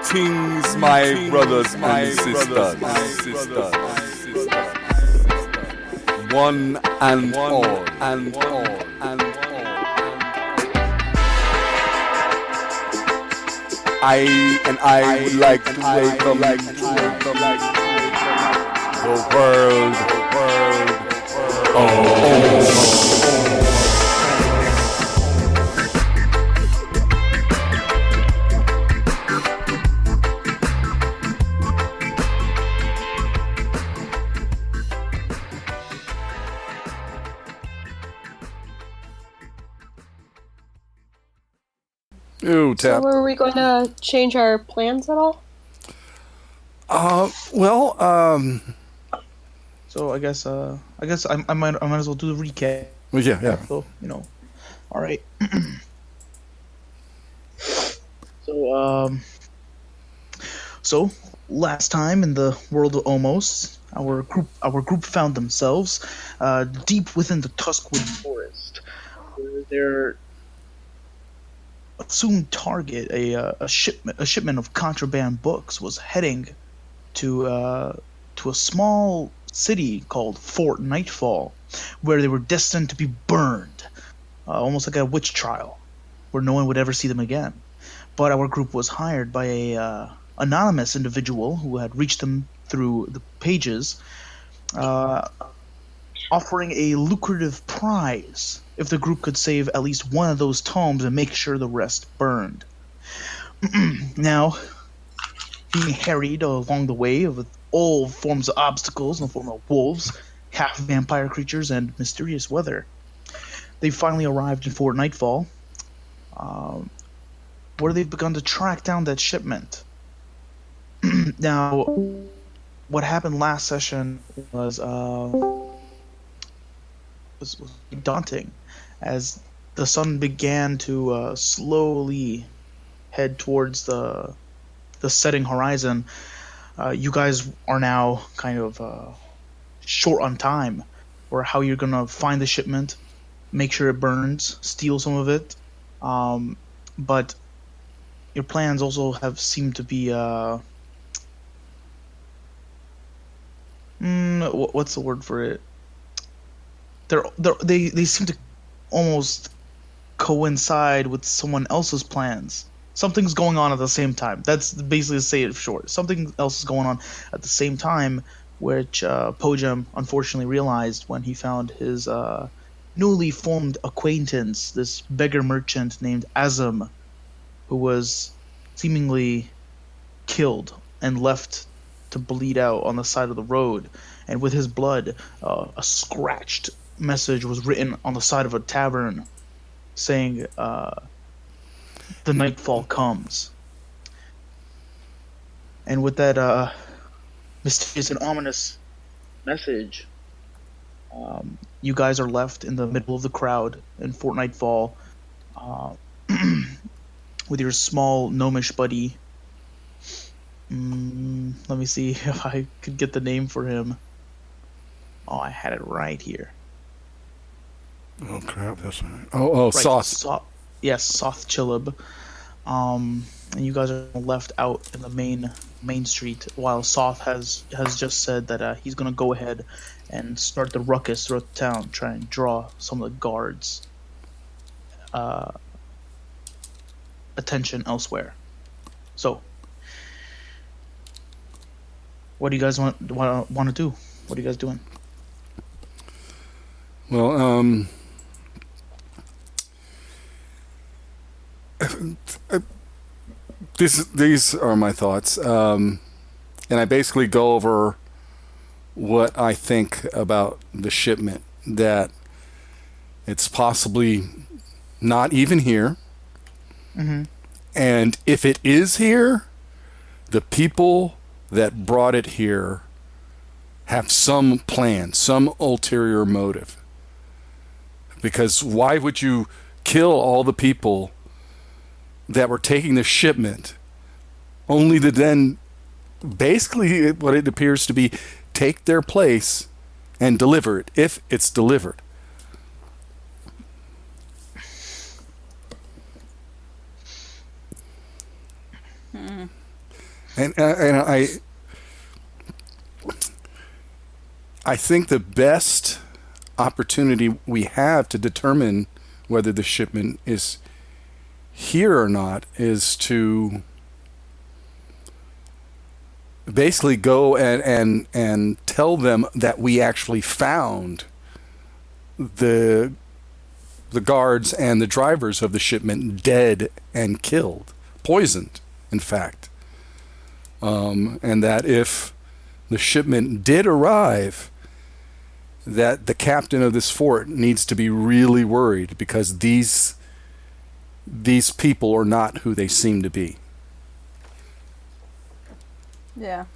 Greetings, my brothers and sisters. One and all. I would like to welcome the world. Ooh, So tap. were we going to change our plans at all? So I guess I might as well do the recap. Well, yeah. So all right. So last time in the world of OMOS, our group found themselves deep within the Tuskwood Forest, where their assumed target, a shipment of contraband books, was heading to a small city called Fort Nightfall, where they were destined to be burned, almost like a witch trial, where no one would ever see them again. But our group was hired by a anonymous individual who had reached them through the pages, offering a lucrative prize if the group could save at least one of those tomes and make sure the rest burned. Now, being harried along the way with all forms of obstacles in the form of wolves, half vampire creatures, and mysterious weather, they finally arrived in Fort Nightfall, where they've begun to track down that shipment. Now, what happened last session was daunting, as the sun began to slowly head towards the setting horizon. You guys are now kind of short on time, or how you're gonna find the shipment, make sure it burns, steal some of it, but your plans also have seemed to be what's the word for it? They seem to almost coincide with someone else's plans. Something's going on at the same time. That's basically to say it short. Something else is going on at the same time, which Po-jem unfortunately realized when he found his newly formed acquaintance, this beggar merchant named Azam, who was seemingly killed and left to bleed out on the side of the road. And with his blood, a scratched message was written on the side of a tavern saying, the nightfall comes. And with that mysterious and ominous message, you guys are left in the middle of the crowd in Fort Nightfall, with your small gnomish buddy. Let me see if I could get the name for him. Oh, I had it right here. Oh crap! That's right. Oh, right, Soth. Yes, Soth Chillib. And you guys are left out in the main street, while Soth has just said that he's gonna go ahead and start the ruckus throughout the town, try and draw some of the guards' attention elsewhere. So, what do you guys want to do? What are you guys doing? Well, these are my thoughts, and I basically go over what I think about the shipment. That it's possibly not even here, and if it is here, the people that brought it here have some plan, some ulterior motive. Because why would you kill all the people that were taking the shipment, only to then, basically what it appears to be, take their place and deliver it, if it's delivered? And I think the best opportunity we have to determine whether the shipment is here or not is to basically go and tell them that we actually found the guards and the drivers of the shipment dead and killed, poisoned, in fact. And that if the shipment did arrive, that the captain of this fort needs to be really worried because these people are not who they seem to be. Yeah.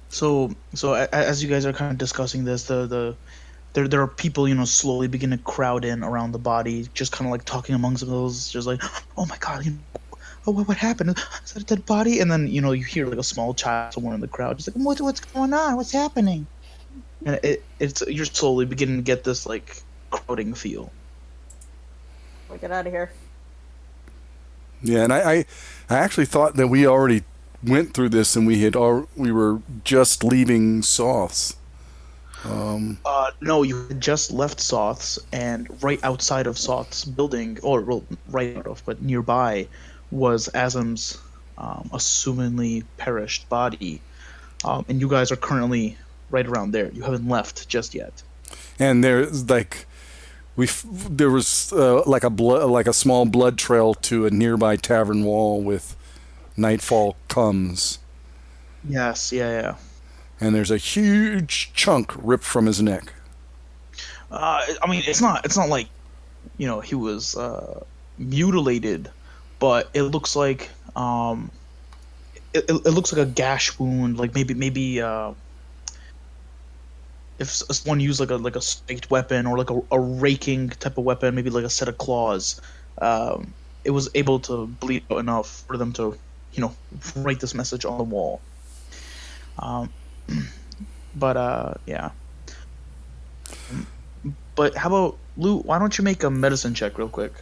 So as you guys are kind of discussing this, there are people, slowly begin to crowd in around the body, just kind of like talking amongst themselves, just like, oh my god, oh what happened? Is that a dead body? And then you hear like a small child somewhere in the crowd, just like, what's going on? What's happening? And it's you're slowly beginning to get this like crowding feel. We get out of here. Yeah, and I actually thought that we already went through this and we were just leaving Soth's. No, you had just left Soth's, and right outside of Soth's building, or well, right out of, but nearby, was Azam's assumingly perished body. And you guys are currently right around there. You haven't left just yet. And there's like there was like a small blood trail to a nearby tavern wall with "Nightfall Comes." Yes, yeah. And there's a huge chunk ripped from his neck. I mean, it's not like, he was mutilated, but it looks like it looks like a gash wound, like maybe if someone used like a spiked weapon or like a raking type of weapon, maybe like a set of claws, it was able to bleed out enough for them to, write this message on the wall. But yeah. But how about Lou? Why don't you make a medicine check real quick?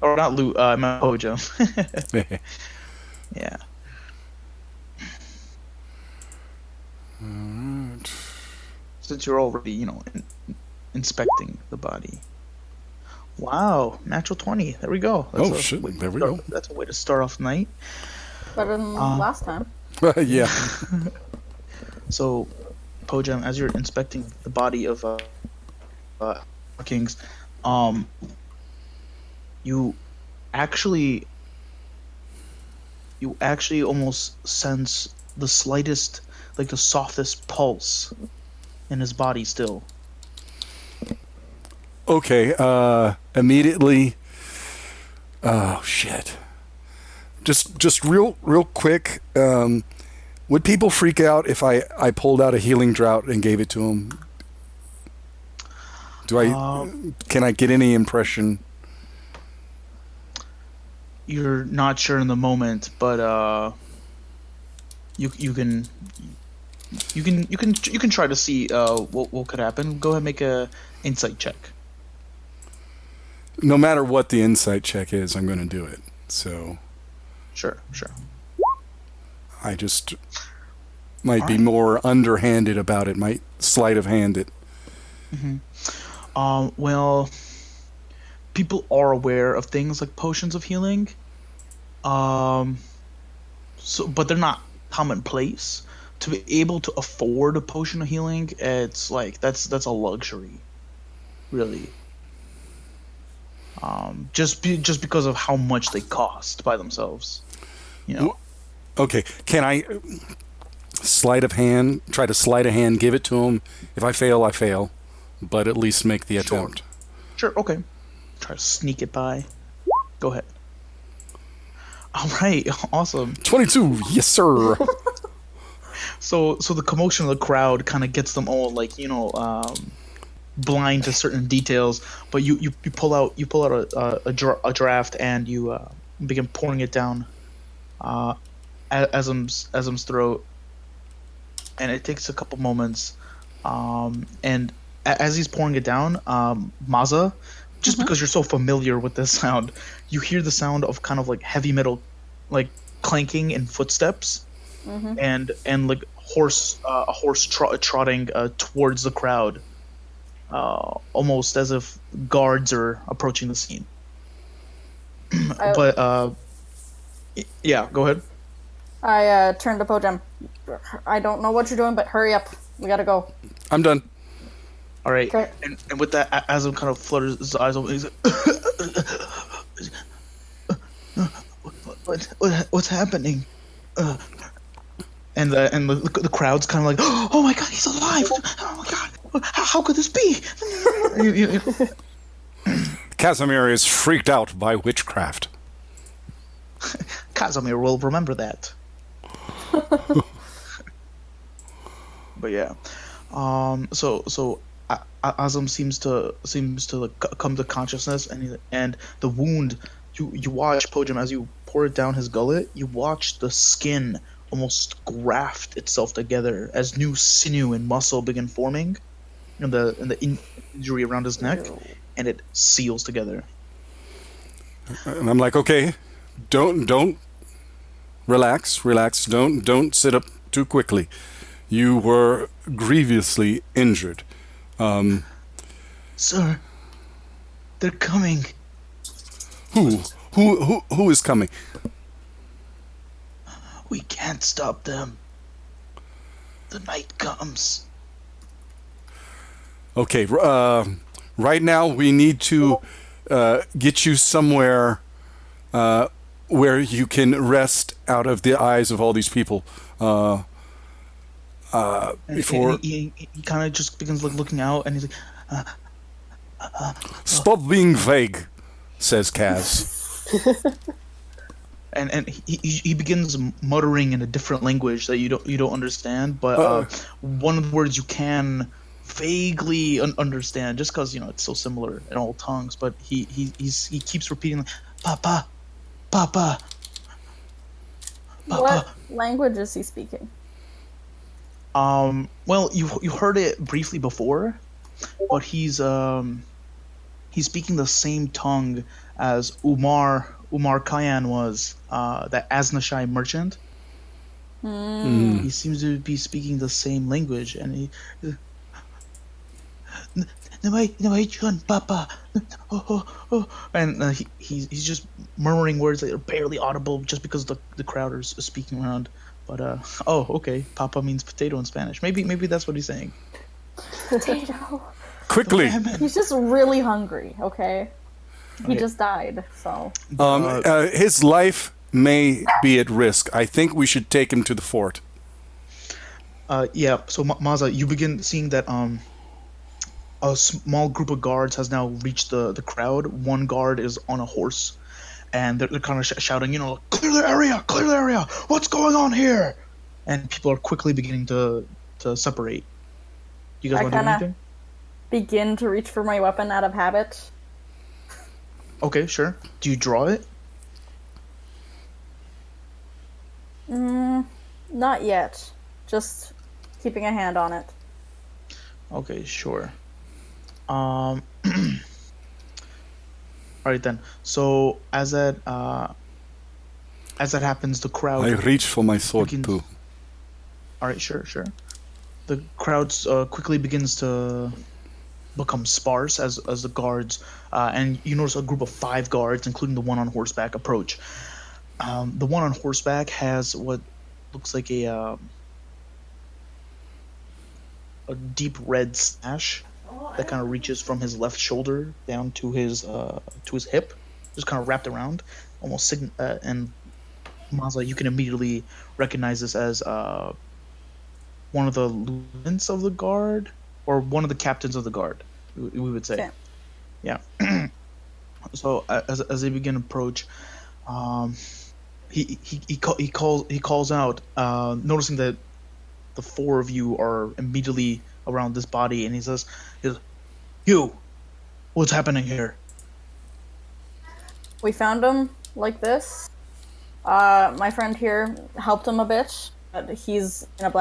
Or not Lou? My Po-jem. Yeah. Alright. Since you're already, inspecting the body. Wow, natural 20. There we go. There we go. That's a way to start off the night. Better than last time. Yeah. So, Po-jem, as you're inspecting the body of Kings, you actually almost sense the slightest, like the softest pulse in his body still. Okay. Immediately. Oh shit. Just real quick. Would people freak out if I pulled out a healing drought and gave it to them? Can I get any impression? You're not sure in the moment, but you can try to see what could happen. Go ahead and make a insight check. No matter what the insight check is, I'm going to do it. So. Sure. I just might be more underhanded about it, might sleight of hand it. Mm-hmm. Well, people are aware of things like potions of healing. But they're not commonplace. To be able to afford a potion of healing, it's like that's a luxury, really. Just because of how much they cost by themselves, Okay, can I try to sleight of hand, give it to him? If I fail, I fail, but at least make the attempt. Sure, okay. Try to sneak it by. Go ahead. All right, awesome. 22, yes sir. So the commotion of the crowd kind of gets them all like blind to certain details, but you pull out a draft and you begin pouring it down Azam's throat, and it takes a couple moments, and as he's pouring it down, Maza, just because you're so familiar with this sound, you hear the sound of kind of like heavy metal, like clanking and footsteps, and like a horse trotting towards the crowd, almost as if guards are approaching the scene. But yeah, go ahead. I turned to Po-jem. I don't know what you're doing, but hurry up. We gotta go. I'm done. All right, Okay. and with that, Asm kind of flutters his eyes open. He's like, what's happening? And the crowd's kind of like, oh my god, he's alive! Oh my god, how could this be? Casimir is freaked out by witchcraft. Casimir will remember that. But yeah, so Azam seems to like, come to consciousness, and the wound you watch Po-jem as you pour it down his gullet. You watch the skin almost graft itself together as new sinew and muscle begin forming in the injury around his neck, and it seals together. And I'm like, okay, don't relax. Don't sit up too quickly. You were grievously injured. Sir, they're coming. Who is coming? We can't stop them. The night comes. Okay, right now we need to get you somewhere where you can rest out of the eyes of all these people. Before And he kind of just begins like looking out, and he's like, stop being vague, says Kaz. and he begins muttering in a different language that you don't understand, but one of the words you can vaguely understand, just because it's so similar in all tongues. But he keeps repeating, Papa, Papa, Papa. What language is he speaking? Well, you heard it briefly before, but he's speaking the same tongue as Umar Khayan was, that Aznashai merchant. He seems to be speaking the same language, and he Papa, and he's just murmuring words that are barely audible just because the crowd is speaking around. But okay, Papa means potato in Spanish. Maybe that's what he's saying. Potato. Quickly. He's just really hungry, okay? He just died, so. His life may be at risk. I think we should take him to the fort. Yeah. So Maza, you begin seeing that a small group of guards has now reached the crowd. One guard is on a horse, and they're kind of shouting, clear the area! What's going on here? And people are quickly beginning to separate. You guys want to do anything? Begin to reach for my weapon out of habit. Okay, sure. Do you draw it? Not yet. Just keeping a hand on it. Okay, sure. All right then. So as that happens, the crowd. I reach for my sword begins... too. All right, sure. The crowd quickly begins to become sparse as the guards, and you notice a group of 5 guards, including the one on horseback, approach. The one on horseback has what looks like a deep red sash that kind of reaches from his left shoulder down to his hip, just kind of wrapped around, almost. And Mazla, you can immediately recognize this as one of the lieutenants of the guard, or one of the captains of the guard, we would say. Okay. Yeah. So as they begin to approach, he calls out, noticing that the 4 of you are immediately around this body, and he says, "You, what's happening here?" We found him like this. My friend here helped him a bit, but he's in a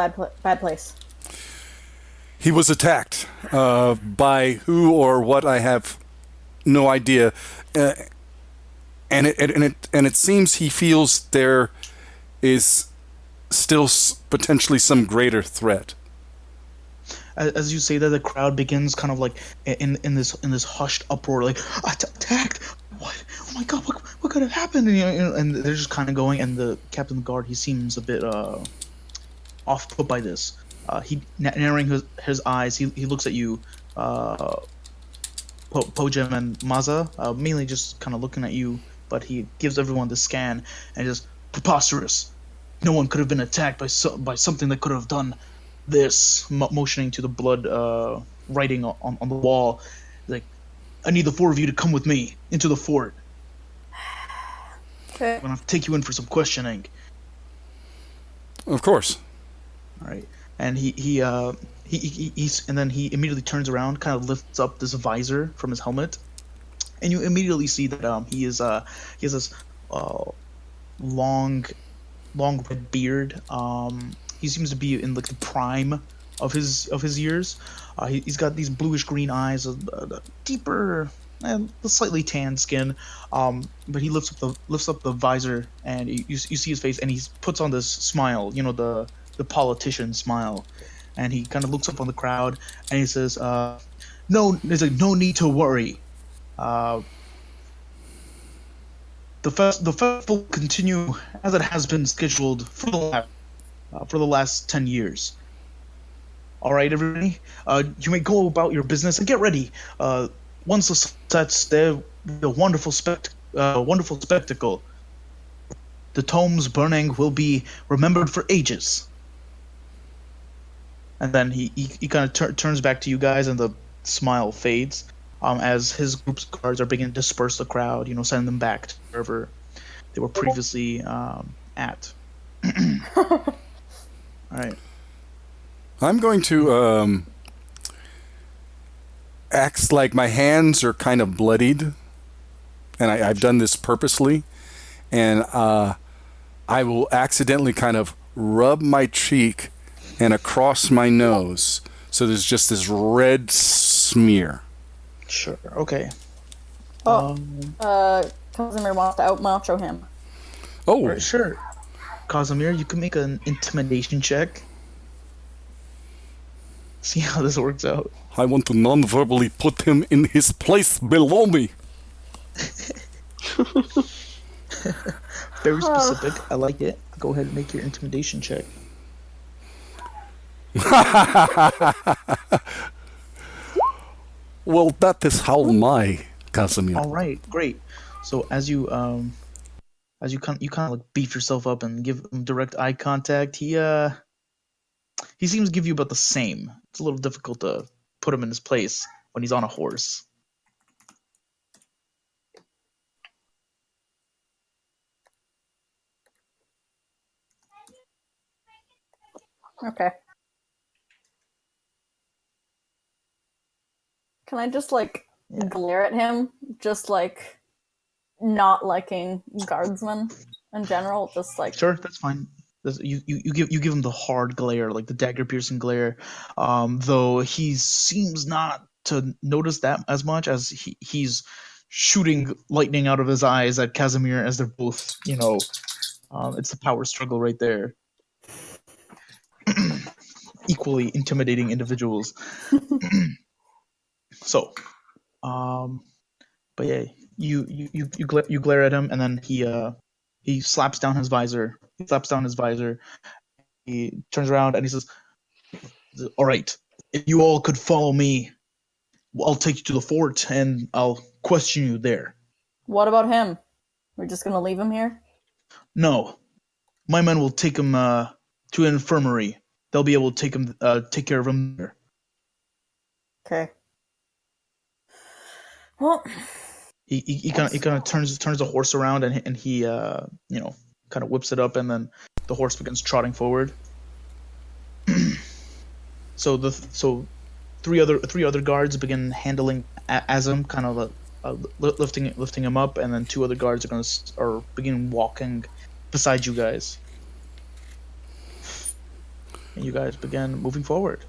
bad place. He was attacked by who or what I have no idea, and it seems he feels there is still potentially some greater threat. As you say that, the crowd begins kind of like in this hushed uproar, like attacked. What? Oh my God! What could have happened? And, and they're just kind of going. And the captain of the guard, he seems a bit off put by this. He narrowing his eyes. He looks at you, Po-jem and Maza, mainly just kind of looking at you. But he gives everyone the scan and just preposterous. No one could have been attacked by something that could have done this, motioning to the blood writing on the wall. Like, I need the four of you to come with me into the fort. Okay. I'm gonna take you in for some questioning. Of course. All right. And he and then he immediately turns around, kind of lifts up this visor from his helmet, and you immediately see that he has this long red beard. He seems to be in like the prime of his years. He's got these bluish green eyes, deeper and slightly tanned skin. But he lifts up the visor, and you see his face, and he puts on this smile, the politician smile, and he kind of looks up on the crowd, and he says, there's like no need to worry. The festival will continue as it has been scheduled for the last 10 years. All right, everybody, you may go about your business and get ready. Once the sun sets, there will be a wonderful spectacle. The tomes burning will be remembered for ages. And then he kind of turns back to you guys, and the smile fades as his group's guards are beginning to disperse the crowd, send them back to wherever they were previously at. All right. I'm going to act like my hands are kind of bloodied, and I've done this purposely, and I will accidentally kind of rub my cheek and across my nose, so there's just this red smear. Sure. Okay. Casimir wants to out-macho him. Oh, Right, sure. Casimir, you can make an intimidation check. See how this works out. I want to non-verbally put him in his place below me. Very specific. I like it. Go ahead and make your intimidation check. Well, that is how my Casimir. All right, great. So as you kind of like beef yourself up and give him direct eye contact, he seems to give you about the same. It's a little difficult to put him in his place when he's on a horse. Okay. Can I just glare at him, just not liking guardsmen in general, just Sure, that's fine. You give him the hard glare, like the dagger piercing glare. Though he seems not to notice that as much, as he's shooting lightning out of his eyes at Casimir as they're both, it's the power struggle right there. Equally intimidating individuals. So, but yeah, you glare at him, and then he slaps down his visor. He turns around and he says, "All right, if you all could follow me, I'll take you to the fort and I'll question you there." What about him? We're just gonna leave him here? No, my men will take him to an infirmary. They'll be able to take care of him there. Okay. Well, he kind of turns the horse around, and he kind of whips it up, and then the horse begins trotting forward. So three other guards begin handling Azam, kind of lifting him up, and then two other guards are begin walking beside you guys. And you guys begin moving forward.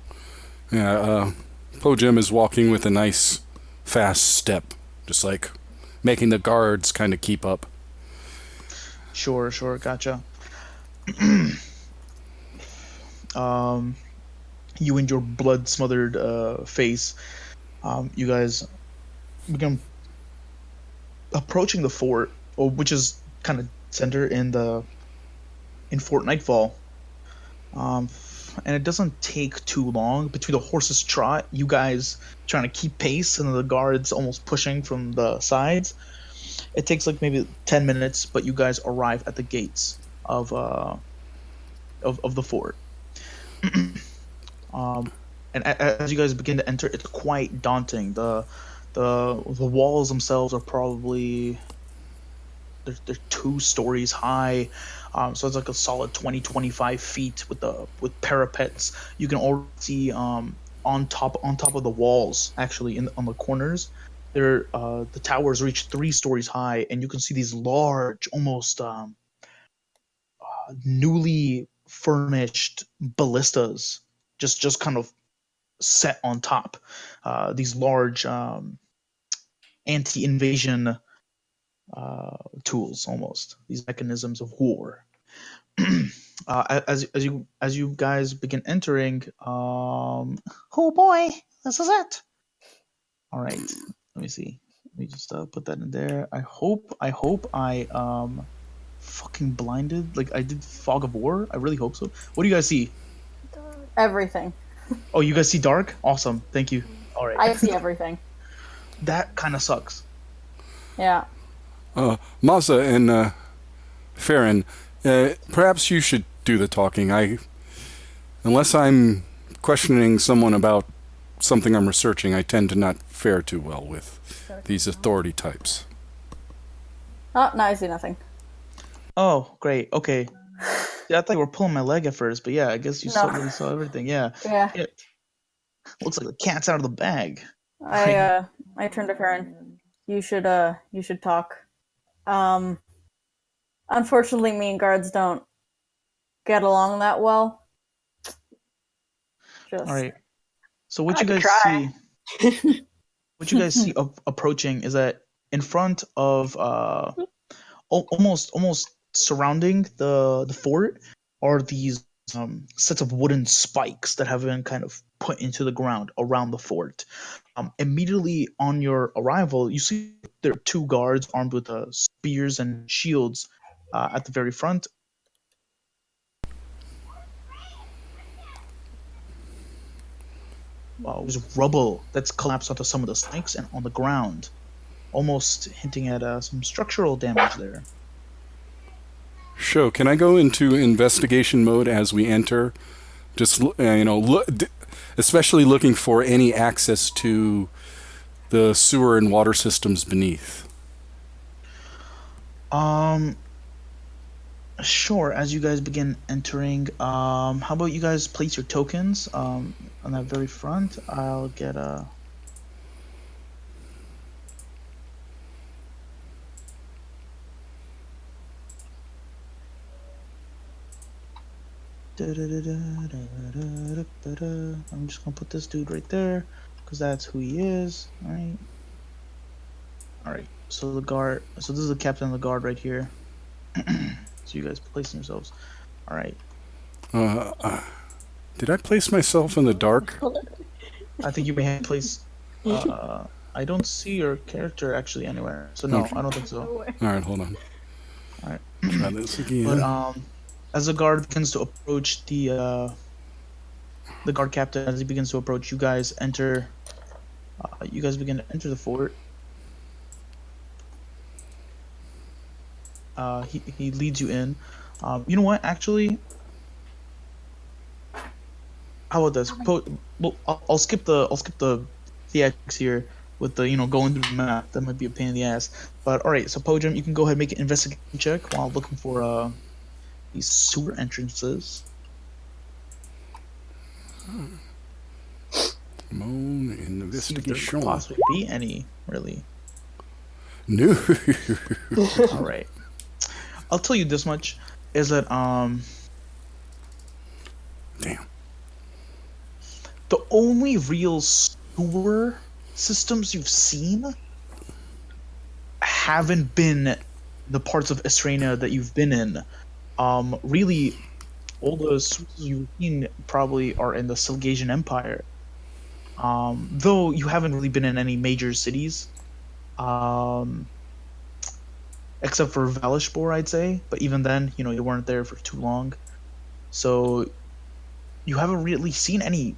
Yeah, Po-jem is walking with a nice, fast step just like making the guards kind of keep up. Sure, gotcha. You and your blood-smothered face, you guys begin approaching the fort, which is kind of center in Fort Nightfall. And it doesn't take too long between the horse's trot, you guys trying to keep pace, and the guards almost pushing from the sides. It takes like maybe 10 minutes, but you guys arrive at the gates of the fort. And as you guys begin to enter, it's quite daunting. The walls themselves are probably they're 2 stories high, so it's like a solid 20-25 feet with parapets. You can already see on top of the walls, actually on the corners, the towers reach 3 stories high, and you can see these large, almost newly furnished ballistas just kind of set on top. These large anti-invasion tools, almost these mechanisms of war. As you guys begin entering, oh boy, this is it. All right, let me see. Let me just put that in there. I hope I fucking blinded like I did Fog of War. I really hope so. What do you guys see? Everything. Oh, you guys see dark? Awesome. Thank you. All right. I see everything. That kind of sucks. Yeah. Masa and Farron, perhaps you should do the talking. Unless I'm questioning someone about something I'm researching, I tend to not fare too well with these authority types. Oh, now I see nothing. Oh, great. Okay. Yeah, I thought you were pulling my leg at first, but yeah, I guess you really saw everything. Yeah. Yeah. Looks like the cat's out of the bag. I turned to Farron. You should talk. Unfortunately, me and guards don't get along that well. All right. So what you guys see? What you guys see approaching is that in front of almost surrounding the fort are these sets of wooden spikes that have been kind of put into the ground around the fort. Immediately on your arrival, you see there are 2 guards armed with spears and shields at the very front. There's rubble that's collapsed onto some of the spikes and on the ground, almost hinting at some structural damage there. Sure. Can I go into investigation mode as we enter? Just especially looking for any access to the sewer and water systems beneath. Sure. As you guys begin entering, how about you guys place your tokens on that very front? I'll get a. I'm just gonna put this dude right there because that's who he is. All right. So the guard. So this is the captain of the guard right here. So you guys placing yourselves. All right. Did I place myself in the dark? I think you may have placed. I don't see your character actually anywhere. So no, I don't think so. All right, hold on. All right. Try this again. But as the guard begins to approach the guard captain, as he begins to approach, you guys enter. You guys begin to enter the fort. He leads you in. You know what? Actually, how about this? Well, I'll skip the theatrics here with the going through the map. That might be a pain in the ass. But all right, so Po-jem, you can go ahead and make an investigation check while looking for these sewer entrances. Moan investigation. See if there could possibly be any, really. No. All right. I'll tell you this much: is that Damn. the only real sewer systems you've seen haven't been the parts of Estrania that you've been in, really, all the sources you've seen probably are in the Silgasian Empire. Though you haven't really been in any major cities, except for Valishbor, I'd say. But even then, you weren't there for too long, so you haven't really seen any,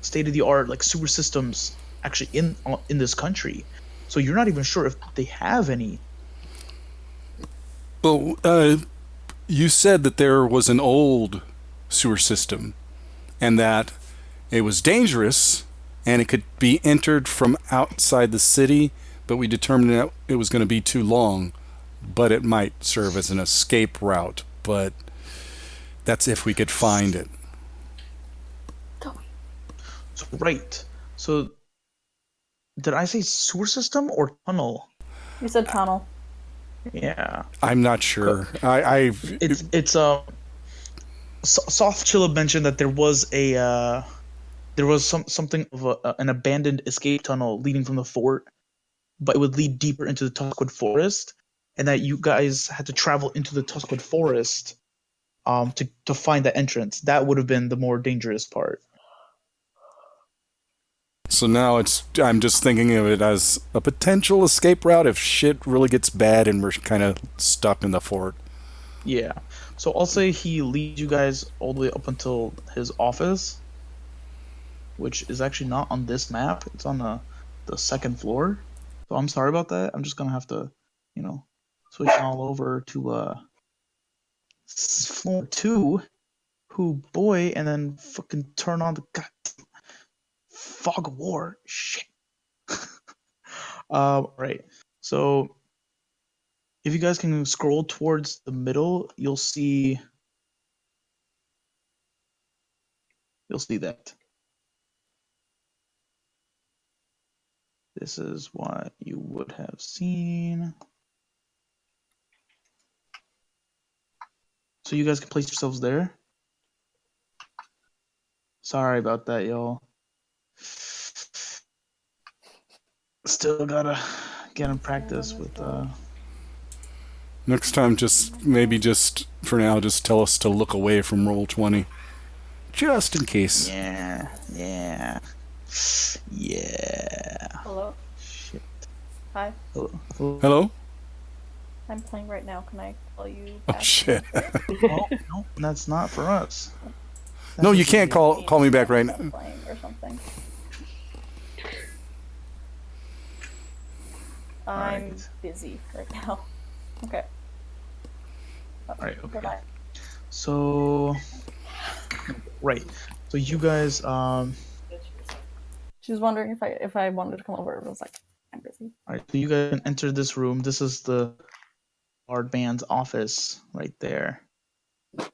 state of the art like sewer systems actually in this country. So you're not even sure if they have any. Well, you said that there was an old sewer system and that it was dangerous and it could be entered from outside the city, but we determined that it was going to be too long, but it might serve as an escape route. But that's if we could find it. So, right. So did I say sewer system or tunnel? You said tunnel. Yeah. I'm not sure. It's Soft Chilla mentioned that there was something of an abandoned escape tunnel leading from the fort, but it would lead deeper into the Tuskwood Forest, and that you guys had to travel into the Tuskwood Forest to find that entrance. That would have been the more dangerous part. So now I'm just thinking of it as a potential escape route if shit really gets bad and we're kind of stuck in the fort. Yeah. So I'll say he leads you guys all the way up until his office, which is actually not on this map. It's on the second floor. So I'm sorry about that. I'm just gonna have to, switch all over to floor 2. Boy, and then fucking turn on the goddamn fog of war. Shit. Right. So if you guys can scroll towards the middle, you'll see that. This is what you would have seen. So you guys can place yourselves there. Sorry about that, y'all. Still gotta get in practice with Next time, just for now, just tell us to look away from Roll20. Just in case. Yeah. Hello. Shit. Hi. Hello? I'm playing right now. Can I call you Oh, back? shit. No, that's not for us. No, you can't call me back right now. Playing or something. I'm Alright. busy right now. Okay. Alright, okay. Bye-bye. So, right. So you guys, She was wondering if I wanted to come over. I was like, I'm busy. alright. So you guys can enter this room. This is the guard band's office right there. All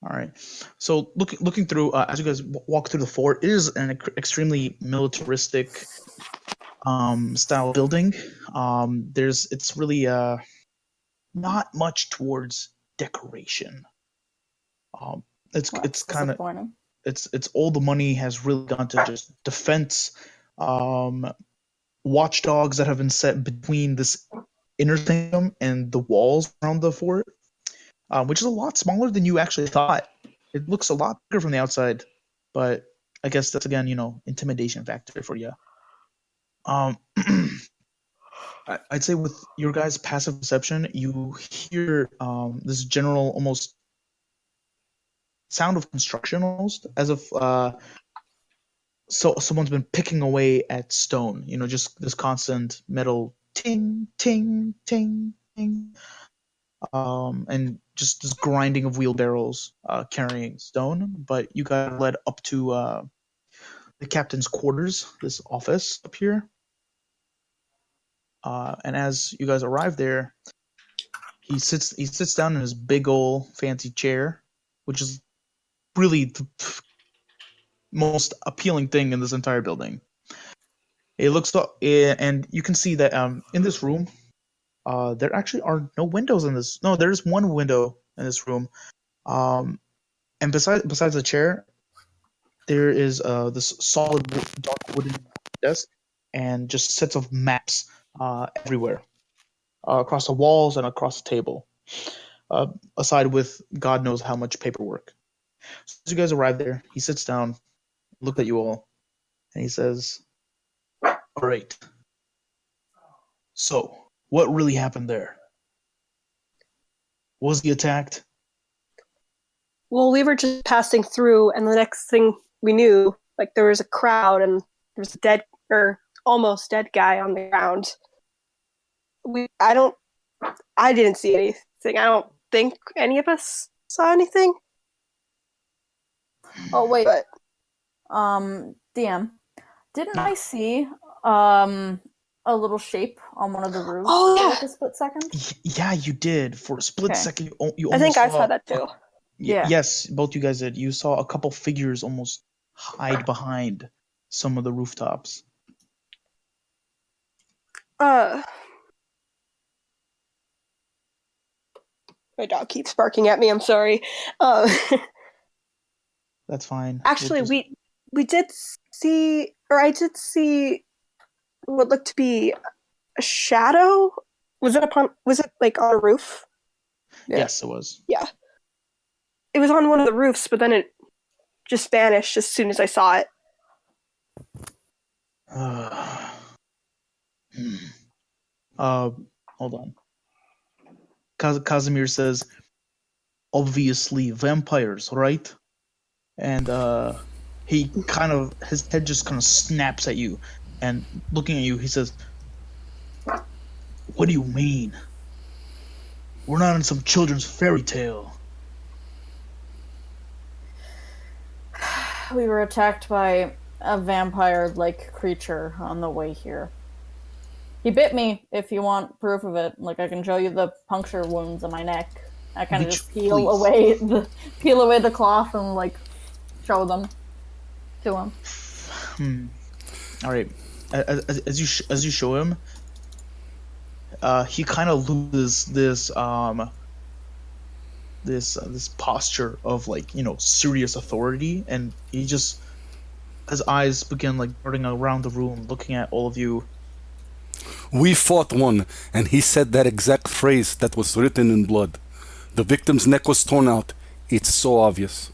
right. So looking through, as you guys walk through the fort, it is an extremely militaristic style building. It's really not much towards decoration. It's kind of Disappointing. it's all the money has really gone to just defense, watchdogs that have been set between this inner sanctum and the walls around the fort, which is a lot smaller than you actually thought. It looks a lot bigger from the outside, but I guess that's again, intimidation factor for you. I'd say with your guys' passive perception, you hear this general almost sound of construction, almost as if so someone's been picking away at stone. Just this constant metal ting ting ting ting, and just this grinding of wheelbarrows carrying stone. But you got led up to the captain's quarters, this office up here. And as you guys arrive there, he sits down in his big old fancy chair, which is really the most appealing thing in this entire building. It looks up, and you can see that in this room, there actually are no windows in this. No, there is one window in this room, and besides the chair, there is this solid dark wooden desk and just sets of maps everywhere, across the walls and across the table, aside with God knows how much paperwork. So as you guys arrive there, he sits down, looked at you all, and he says, "All right. So, what really happened there? Was he attacked?" Well, we were just passing through, and the next thing we knew, like there was a crowd, and there was a dead or almost dead guy on the ground. I didn't see anything. I don't think any of us saw anything. Oh wait, But DM, didn't I see a little shape on one of the roofs Oh, for yeah. like a split second? Yeah, you did. For a split Okay. second, you I think almost I saw saw that too. Yeah. Yes, both you guys did. You saw a couple figures almost hide behind some of the rooftops. My dog keeps barking at me. I'm sorry. That's fine. Actually, We'll just- we did see, or I did see what looked to be a shadow. Was it like on a roof? Yeah. Yes, it was. Yeah. It was on one of the roofs, but then it just vanished as soon as I saw it. Hold on. Casimir says, obviously vampires, right? And he kind of, his head just kind of snaps at you, and looking at you, he says, "What do you mean? We're not in some children's fairy tale." We were attacked by a vampire-like creature on the way here. He bit me, if you want proof of it. Like, I can show you the puncture wounds on my neck. I kind of just peel please. away the cloth and, like, show them to him. All right. As you show him, he kind of loses this posture of, like, serious authority, and he just, his eyes begin like darting around the room, looking at all of you. We fought one, and he said that exact phrase that was written in blood. The victim's neck was torn out. It's so obvious.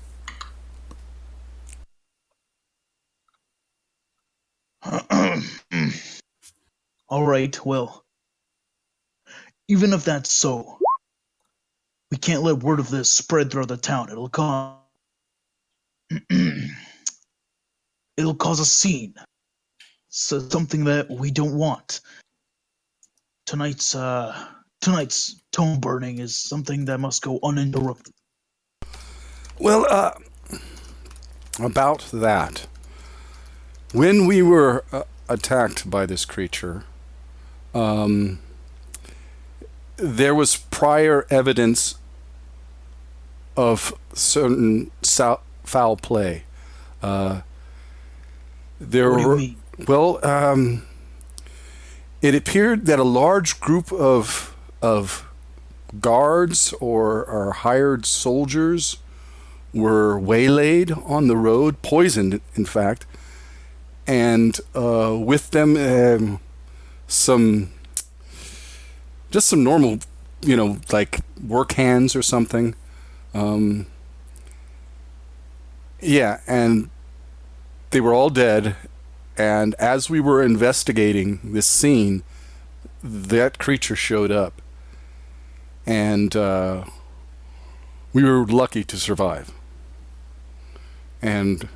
All right, well, even if that's so, we can't let word of this spread throughout the town. It'll cause a scene. So something that we don't want. Tonight's tone burning is something that must go uninterrupted. Well, about that. When we were attacked by this creature, there was prior evidence of certain foul play. What do you mean? Well, it appeared that a large group of guards or hired soldiers were waylaid on the road, poisoned, in fact, and with them some normal, like work hands or something. Yeah, and they were all dead. And as we were investigating this scene, that creature showed up. And we were lucky to survive. And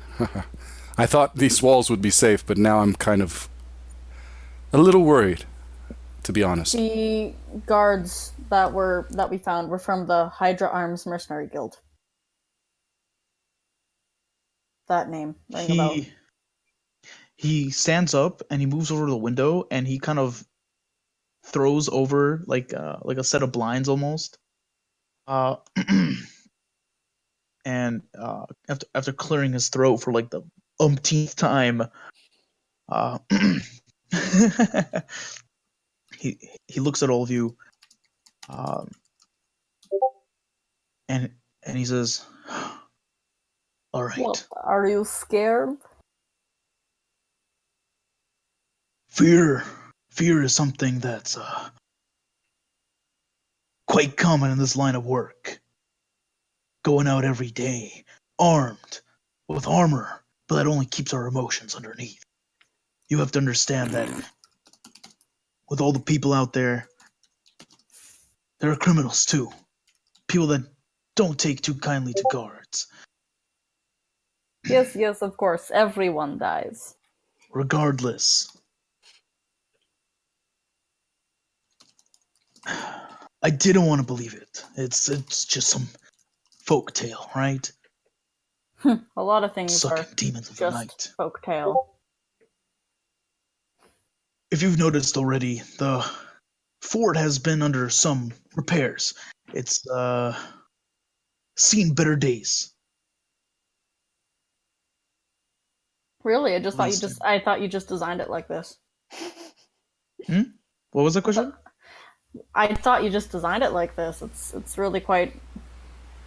I thought these walls would be safe, but now I'm kind of a little worried, to be honest. The guards that we found were from the Hydra Arms Mercenary Guild. That name rang a bell. He stands up and he moves over to the window and he kind of throws over like a set of blinds almost. And after clearing his throat for like the umpteenth time, he looks at all of you, and he says, "All right, Well, are you scared?" Fear fear is something that's quite common in this line of work. Going out every day, armed, with armor, but that only keeps our emotions underneath. You have to understand that with all the people out there, there are criminals too. People that don't take too kindly to guards. Yes, of course. Everyone dies. Regardless, I didn't want to believe it. It's just some folk tale, right? A lot of things Sucking are demons of the just night. folktale. If you've noticed already, the fort has been under some repairs. It's seen better days. Really? I thought you just designed it like this. What was the question? I thought you just designed it like this. It's really quite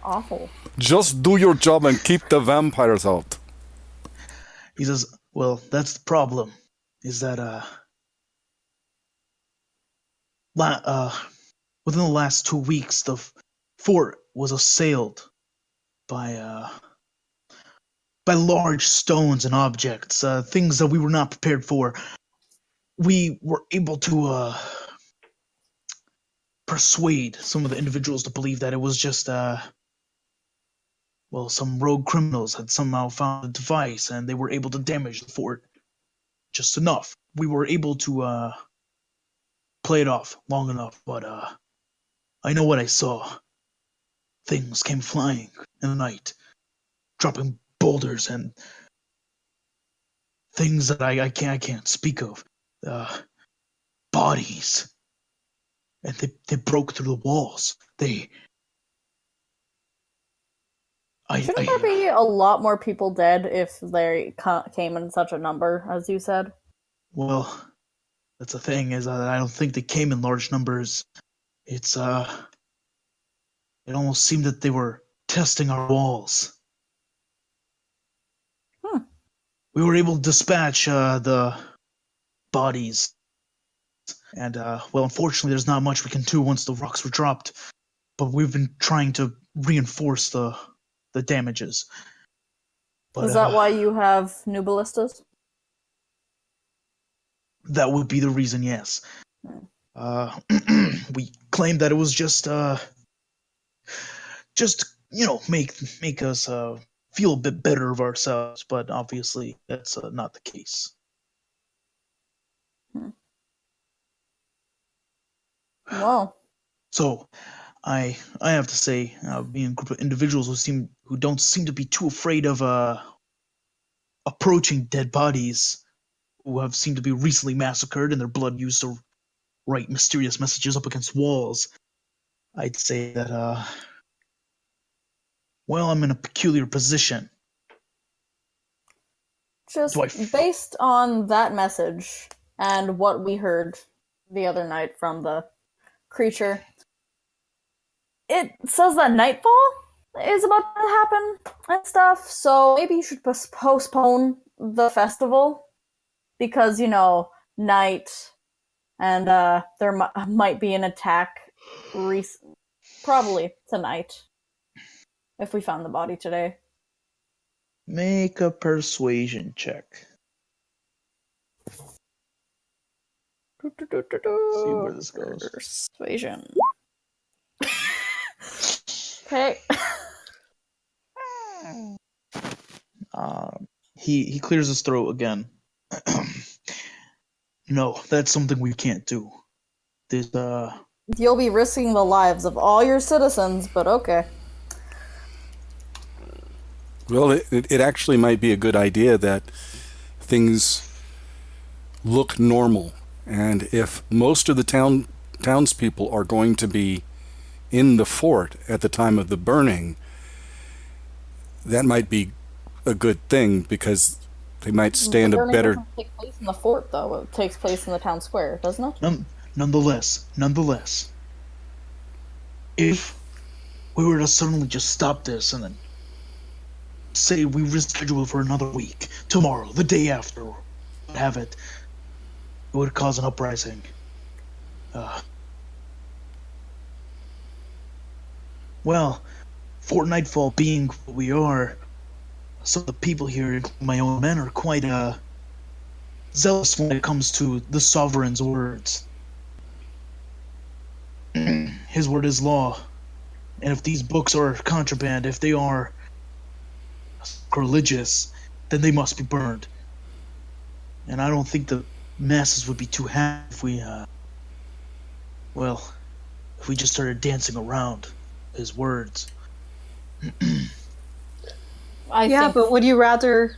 awful. Just do your job and keep the vampires out. He says, well, that's the problem, is that within the last 2 weeks, the fort was assailed by large stones and objects, things that we were not prepared for. We were able to persuade some of the individuals to believe that it was just some rogue criminals had somehow found a device and they were able to damage the fort just enough. We were able to play it off long enough, but I know what I saw. Things came flying in the night, dropping boulders and things that I can't speak of. Bodies. And they broke through the walls. Shouldn't there be a lot more people dead if they came in such a number, as you said? Well, that's the thing, is that I don't think they came in large numbers. It almost seemed that they were testing our walls. We were able to dispatch the bodies. And, unfortunately, there's not much we can do once the rocks were dropped. But we've been trying to reinforce the damages. But, is that why you have new ballistas? That would be the reason, yes. We claimed that it was just make us feel a bit better of ourselves, but obviously that's not the case. Well, so I have to say, being a group of individuals who don't seem to be too afraid of approaching dead bodies, who have seemed to be recently massacred and their blood used to write mysterious messages up against walls, I'd say that I'm in a peculiar position. Just based on that message and what we heard the other night from the creature, it says that nightfall is about to happen and stuff, so maybe you should postpone the festival, because, night, and there might be an attack probably tonight, if we found the body today. Make a persuasion check. See where this goes. Persuasion. Okay. He clears his throat again. No, that's something we can't do. You'll be risking the lives of all your citizens, but okay. Well, it actually might be a good idea that things look normal, and if most of the townspeople are going to be in the fort at the time of the burning, that might be a good thing, because they might stand a better... doesn't take place in the fort, though. It takes place in the town square, doesn't it? Nonetheless, if we were to suddenly just stop this and then say we reschedule for another week, tomorrow, the day after, have it, it would cause an uprising. Well, Fort Nightfall being what we are, some of the people here, including my own men, are quite zealous when it comes to the sovereign's words. His word is law, and if these books are contraband, if they are religious, then they must be burned. And I don't think the masses would be too happy if we, if we just started dancing around his words. But would you rather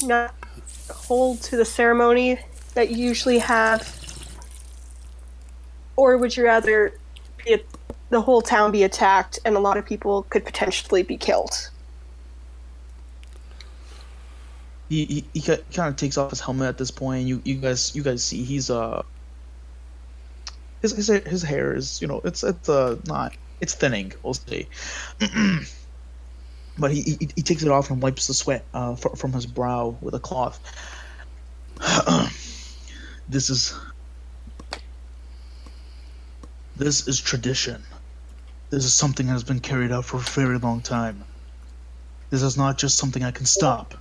not hold to the ceremony that you usually have, or would you rather the whole town be attacked and a lot of people could potentially be killed? He kind of takes off his helmet at this point. You guys see he's his hair is, it's thinning, we'll say. But he takes it off and wipes the sweat from his brow with a cloth. This is tradition. This is something that has been carried out for a very long time. This is not just something I can stop.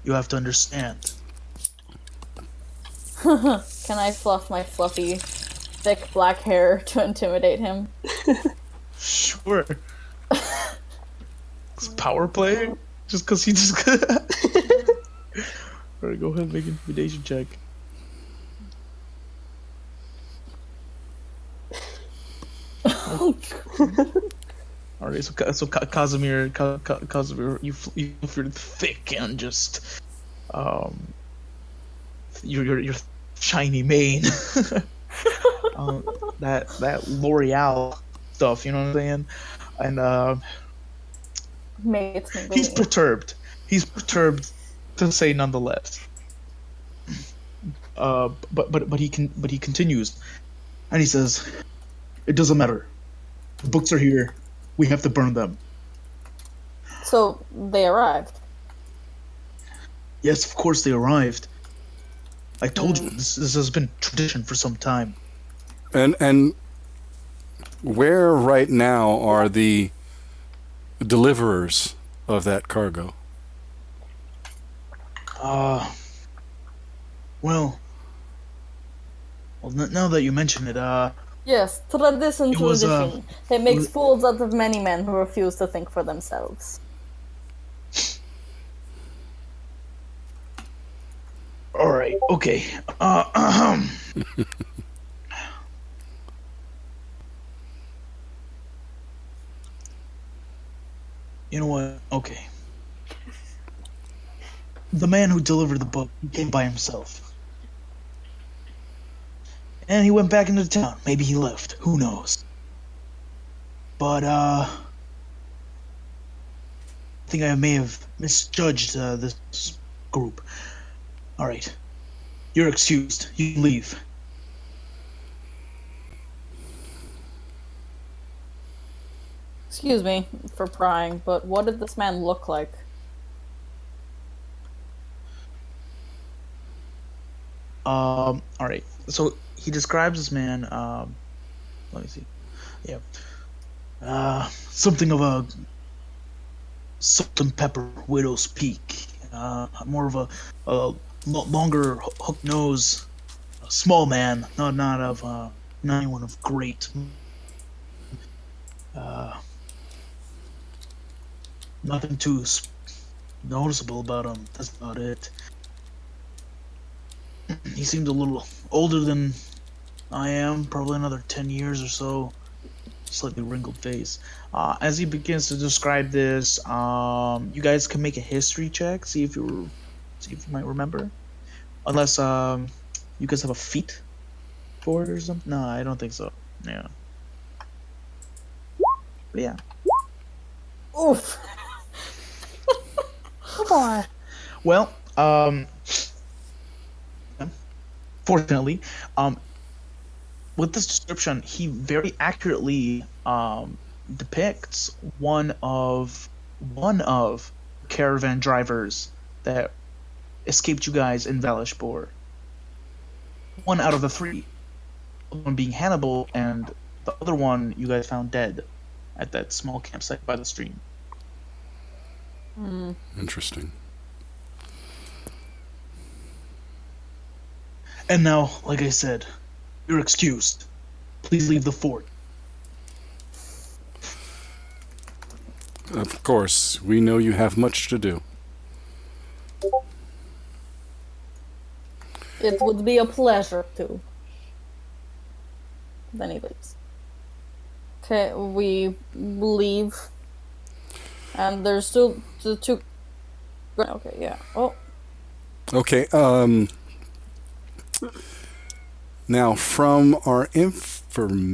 You have to understand. Can I fluff my fluffy, thick black hair to intimidate him? Sure. It's power play? Just because he just... Alright, go ahead and make an intimidation check. Alright, so Casimir, you feel thick and just... your shiny mane. That L'Oreal stuff, you know what I'm saying? And he's perturbed. He's perturbed, to say nonetheless. But he continues, and he says, "It doesn't matter. The books are here. We have to burn them." So they arrived. Yes, of course they arrived. I told you this has been tradition for some time. And where right now are the deliverers of that cargo? Well, now that you mention it, yes, tradition. was, It makes fools out of many men who refuse to think for themselves. Alright, okay. You know what? Okay. The man who delivered the book, he came by himself. And he went back into town. Maybe he left. Who knows? But, I think I may have misjudged this group. Alright. You're excused. You can leave. Excuse me for prying, but what did this man look like? Alright. So he describes this man, let me see. Yeah. Something of a salt and pepper widow's peak. More of a longer hook nose, a small man, not anyone of great. Nothing too noticeable about him. That's about it. He seemed a little older than I am, probably another 10 years or so. Slightly wrinkled face. As he begins to describe this, you guys can make a history check, see if you might remember. Unless you guys have a feat for it or something. No, I don't think so. Yeah. But yeah. Oof. Come on. Well, fortunately, with this description, he very accurately depicts one of one of the caravan drivers that escaped you guys in Valishbor. One out of the three. One being Hannibal, and the other one you guys found dead at that small campsite by the stream. Interesting. And now, like I said, you're excused. Please leave the fort. Of course, we know you have much to do. It would be a pleasure to. Then he leaves. Okay, we leave. And there's still the two. Okay, yeah. Oh. Okay, now from our information,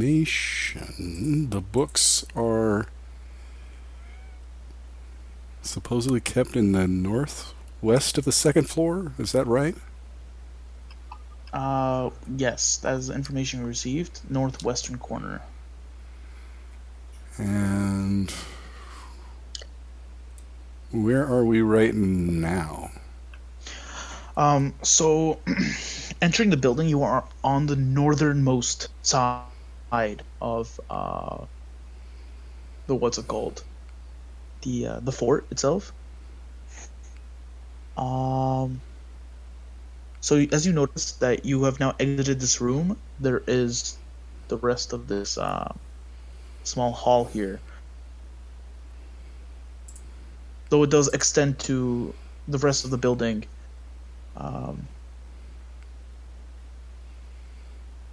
the books are supposedly kept in the northwest of the second floor. Is that right? Yes, that is the information we received. Northwestern corner. And where are we right now? So entering the building, you are on the northernmost side of the what's it called? The fort itself. So as you notice that you have now exited this room, there is the rest of this small hall here. Though it does extend to the rest of the building.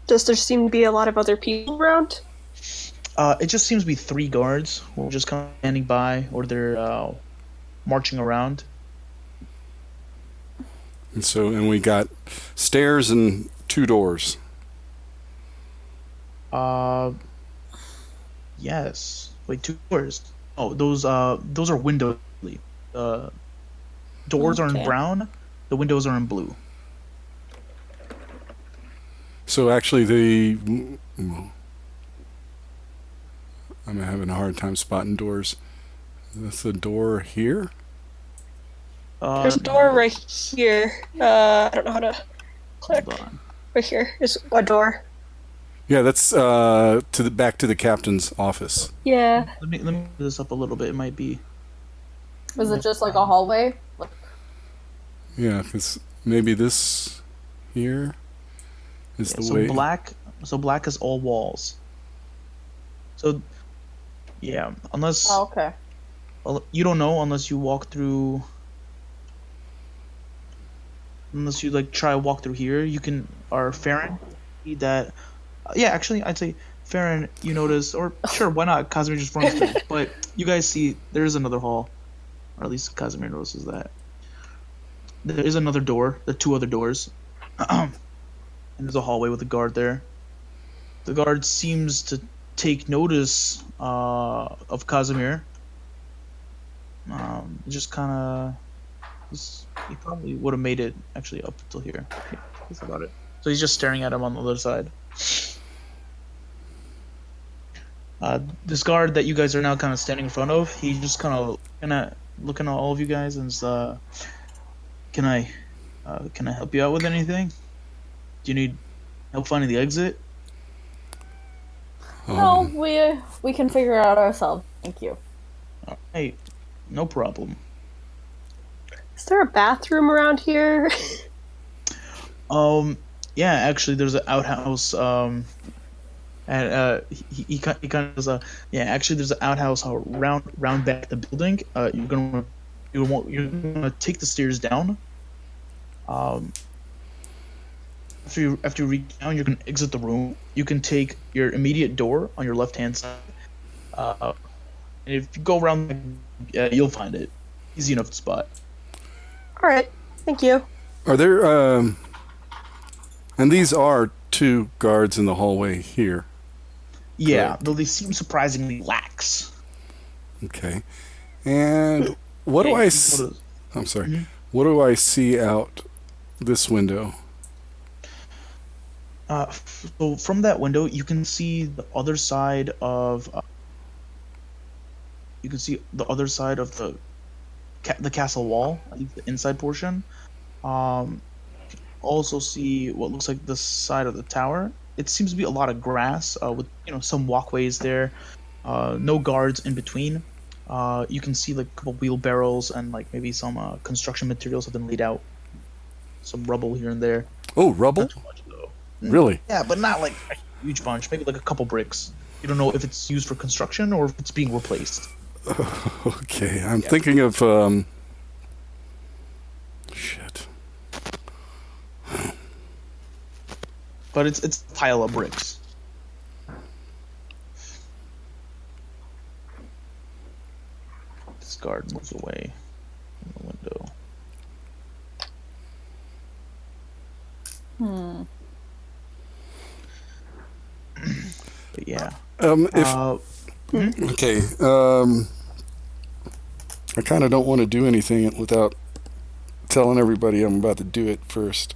Does there seem to be a lot of other people around? It just seems to be 3 guards who are just kind of standing by, or they're marching around. And we got stairs and 2 doors. Yes. Wait, 2 doors. Oh, those are windows. Doors are in Okay. brown. The windows are in blue. So actually I'm having a hard time spotting doors. That's the door here? There's a door right here. I don't know how to click. Hold on. Right here is a door. Yeah, that's back to the captain's office. Yeah. Let me put this up a little bit. It might be. Is it just like a hallway? Yeah, because maybe this here is Yeah, the so way. black is all walls. So, yeah, unless Oh, okay. you don't know unless you walk through. Unless you try to walk through here, you can. Or Farron, see that. Yeah, actually, I'd say Farron. You notice, or sure, why not? Casimir just runs through. But you guys see, there is another hall, or at least Casimir notices that. There is another door. There are 2 other doors, and there's a hallway with a guard there. The guard seems to take notice of Casimir. Just kind of. He probably would have made it actually up until here. Think about it. So he's just staring at him on the other side. This guard that you guys are now kind of standing in front of, he's just kind of looking at all of you guys and says, can I help you out with anything? Do you need help finding the exit? No, we can figure it out ourselves. Thank you. Hey, no problem. Is there a bathroom around here? Yeah, actually, there's an outhouse. And he kind of goes, yeah, actually, there's an outhouse round back the building. You're gonna take the stairs down. After you reach down, you're gonna exit the room. You can take your immediate door on your left hand side. And if you go around, you'll find it. Easy enough to spot. All right. Thank you. Are there and these are 2 guards in the hallway here. Yeah, Correct. though they seem surprisingly lax. Okay. And what do I I'm sorry. Mhm. What do I see out this window? So from that window, you can see the other side of you can see the other side of the castle wall, at least the inside portion. Also see what looks like the side of the tower. It seems to be a lot of grass with some walkways there. No guards in between. You can see like a couple wheelbarrows and like maybe some construction materials have been laid out. Some rubble here and there. Oh, rubble? Not too much though. Really? Yeah, but not like a huge bunch. Maybe like a couple bricks. You don't know if it's used for construction or if it's being replaced. Okay, I'm thinking of shit. But it's a pile of bricks. This guard moves away from the window. But yeah. Okay. I kind of don't want to do anything without telling everybody I'm about to do it first.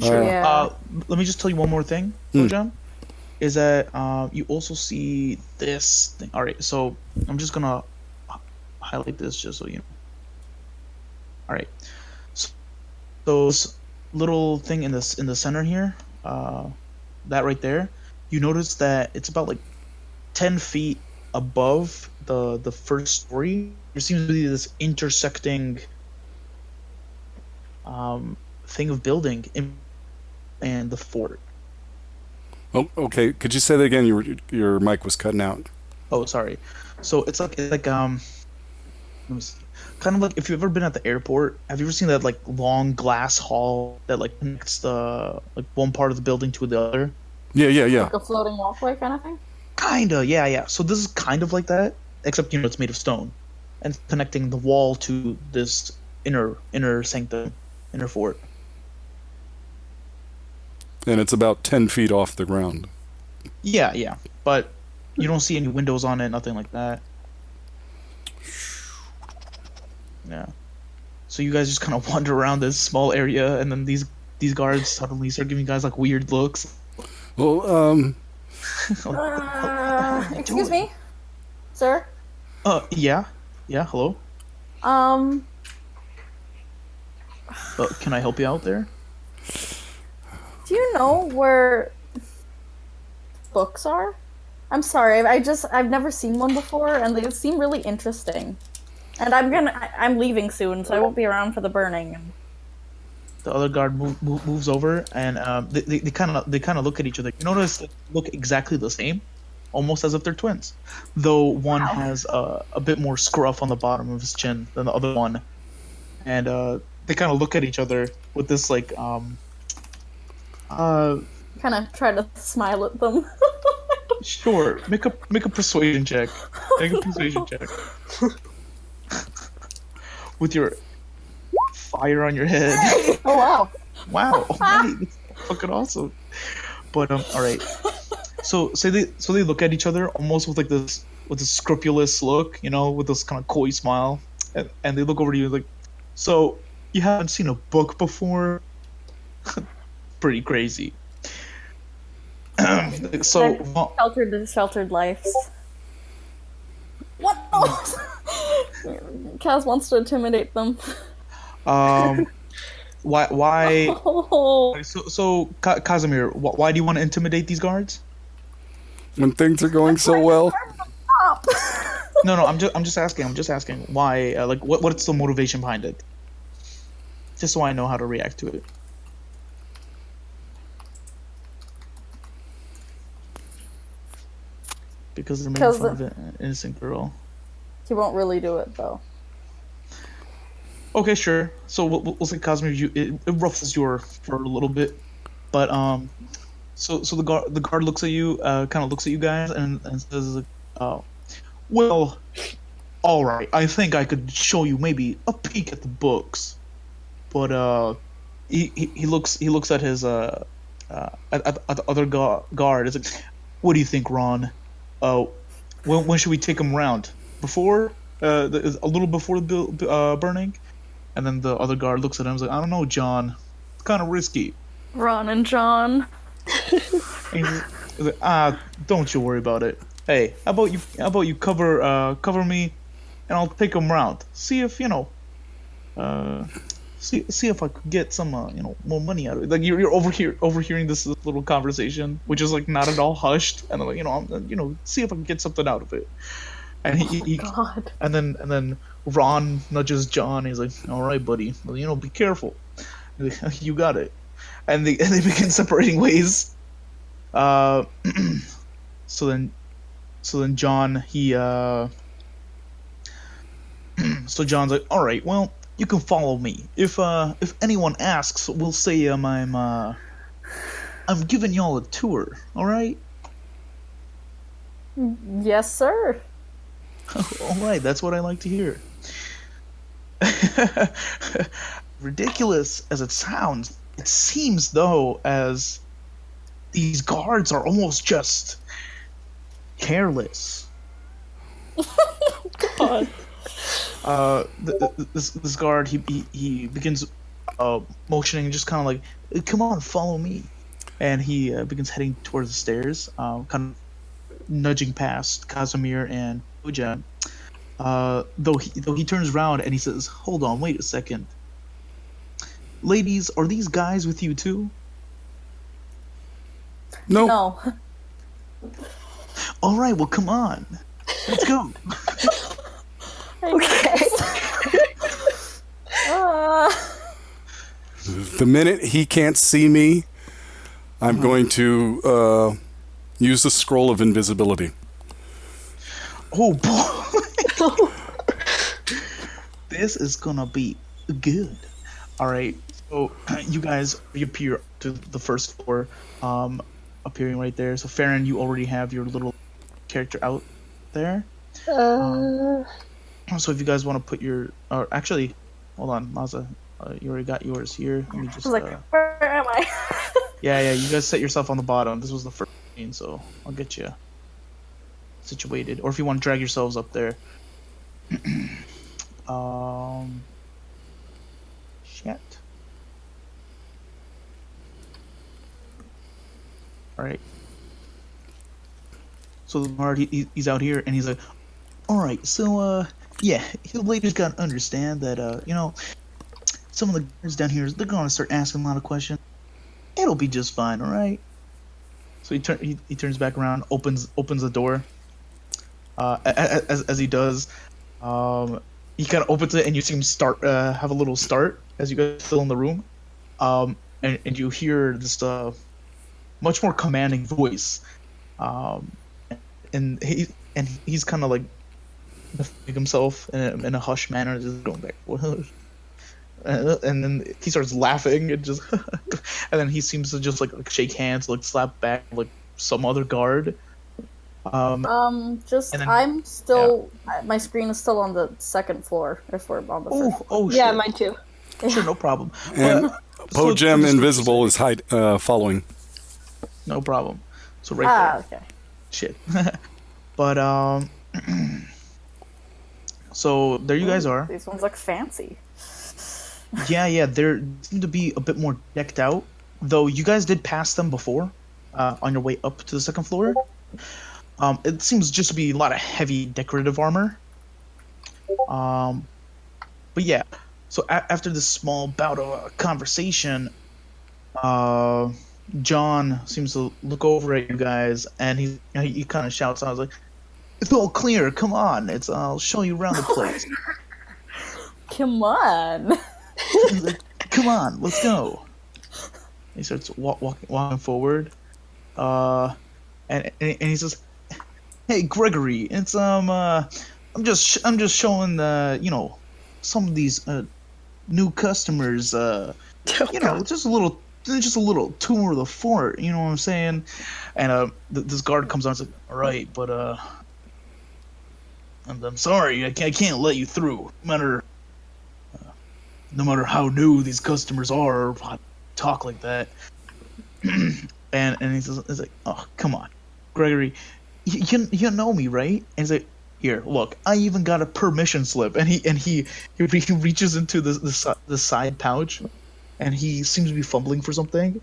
Sure. Yeah. Let me just tell you one more thing, Po-jem. Is that you also see this thing. All right, so I'm just gonna highlight this just so you know. All right, so those little thing in the center here, that right there, you notice that it's about like 10 feet above the first story. There seems to be this intersecting thing of building and the fort. Oh, okay. Could you say that again? Your mic was cutting out. Oh, sorry. So it's like let me see. Kind of like if you've ever been at the airport. Have you ever seen that like long glass hall that like connects the like one part of the building to the other? Yeah. Like a floating walkway kind of thing? Kinda, yeah. So this is kind of like that, except it's made of stone, and it's connecting the wall to this inner sanctum, inner fort. And it's about 10 feet off the ground. Yeah. But you don't see any windows on it, nothing like that. Yeah. So you guys just kind of wander around this small area, and then these guards suddenly start giving you guys like weird looks. Well, Excuse me, sir. Yeah. Hello. Can I help you out there? Do you know where books are? I'm sorry, I've never seen one before, and they seem really interesting. And I'm leaving soon, so I won't be around for the burning. The other guard moves over, and they kind of look at each other. You notice they look exactly the same, almost as if they're twins, though one has a bit more scruff on the bottom of his chin than the other one, and they kind of look at each other with this like kind of try to smile at them. Sure, make a persuasion check. Make a persuasion check. With your fire on your head. Oh wow! Wow, alright, that's fucking awesome. But all right. So they look at each other almost with like this scrupulous look, with this kind of coy smile, and they look over to you like, so you haven't seen a book before? Pretty crazy. So sheltered lives. What? Kaz wants to intimidate them. why? Oh. So Casimir, why do you want to intimidate these guards? when things are going so well. Stop. No, I'm just asking why. Like, what's the motivation behind it? Just so I know how to react to it. Because they're making fun of an innocent girl. He won't really do it though. Okay, sure. So we'll say Casimir, it ruffles your fur a little bit, but so the guard looks at you, kind of looks at you guys, and says, well, all right. I think I could show you maybe a peek at the books, but he looks at his at the other guard. It's like, what do you think, Ron? When should we take him around? Before a little before the burning? And then the other guard looks at him and is like, I don't know, John. It's kind of risky. Ron and John. And he's like, don't you worry about it. Hey, how about you cover me, and I'll take him round. See if see if I could get some more money out of it. Like you're overhearing this little conversation, which is like not at all hushed, and I'm like I'm see if I can get something out of it. And God. and then Ron nudges John. He's like, all right, buddy, well, be careful. You got it. And they begin separating ways. So then John so John's like, all right, well, you can follow me. If anyone asks, we'll say I'm giving y'all a tour. All right. Yes, sir. All right, that's what I like to hear. Ridiculous as it sounds, it seems though as these guards are almost just careless. God. This guard he begins motioning, just kind of like, come on, follow me, and he begins heading towards the stairs, kind of nudging past Casimir and Po-jem. Though he turns around and he says, hold on, wait a second. Ladies, are these guys with you too? No. No. All right, well, come on, let's go. Okay. The minute he can't see me, I'm going to use the scroll of invisibility. Oh boy, this is gonna be good. All right, so you guys reappear to the first floor, appearing right there. So Farron, you already have your little character out there. So if you guys want to put your, or actually, hold on, Maza, you already got yours here. Let me just. I was like, where am I? Yeah, you guys set yourself on the bottom. This was the first scene, so I'll get you situated. Or if you want to drag yourselves up there. Shit. Alright. So the guard, he's out here, and he's like, alright, so, yeah, you ladies gotta understand that, some of the guards down here, they're gonna start asking a lot of questions. It'll be just fine, alright? So he turns back around, opens the door. As he does, he kind of opens it, and you see him start have a little start as you guys fill in the room, and you hear this much more commanding voice, and he's kind of like himself in a hushed manner, just going back, and then he starts laughing and just, and then he seems to just like shake hands, like slap back like some other guard. I'm still. Yeah. My screen is still on the second floor. If we're on the first floor. Yeah, mine too. Sure, no problem. And Po-jem invisible is following. No problem. So right there. Okay. Shit. But so there you guys are. These ones look fancy. Yeah, they seem to be a bit more decked out. Though you guys did pass them before, on your way up to the second floor. It seems just to be a lot of heavy decorative armor. But yeah, so after this small bout of conversation, John seems to look over at you guys, and he kind of shouts out, like, "It's all clear. Come on, I'll show you around the place." Come on. He's like, "Come on, let's go." He starts walking forward, and he says, "Hey, Gregory, it's I'm just showing some of these new customers just a little tour of the fort, you know what I'm saying?" And this guard comes on and says, "All right, but I'm sorry, I can't let you through, no matter how new these customers are or how to talk like that." and he says, he's like, "Oh, come on, Gregory, you know me, right?" And he's like, "Here, look, I even got a permission slip." And he reaches into the side pouch, and he seems to be fumbling for something,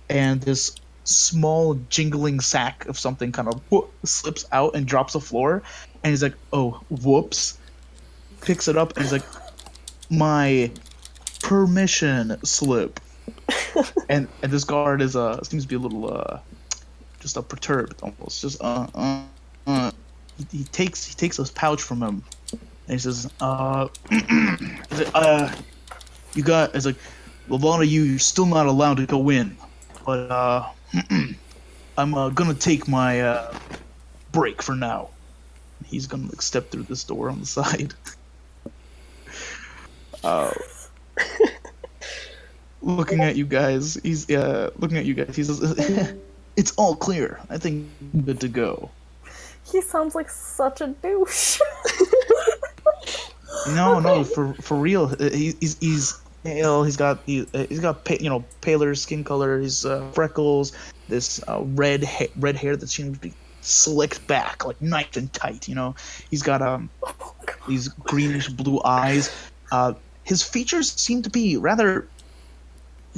and this small jingling sack of something kind of slips out and drops the floor, and he's like, "Oh, whoops!" Picks it up and he's like, "My permission slip." and this guard is seems to be a little just perturbed almost. Just he takes his pouch from him and he says, you got, it's like, a lot of you're still not allowed to go in, but I'm gonna take my break for now. He's gonna like step through this door on the side. Looking at you guys, he's looking at you guys. He says, "It's all clear. I think I'm good to go." He sounds like such a douche. No, for real. He's pale. He's got paler skin color. He's freckles. This red hair that seems to be slicked back, like nice and tight. He's got these greenish blue eyes. His features seem to be rather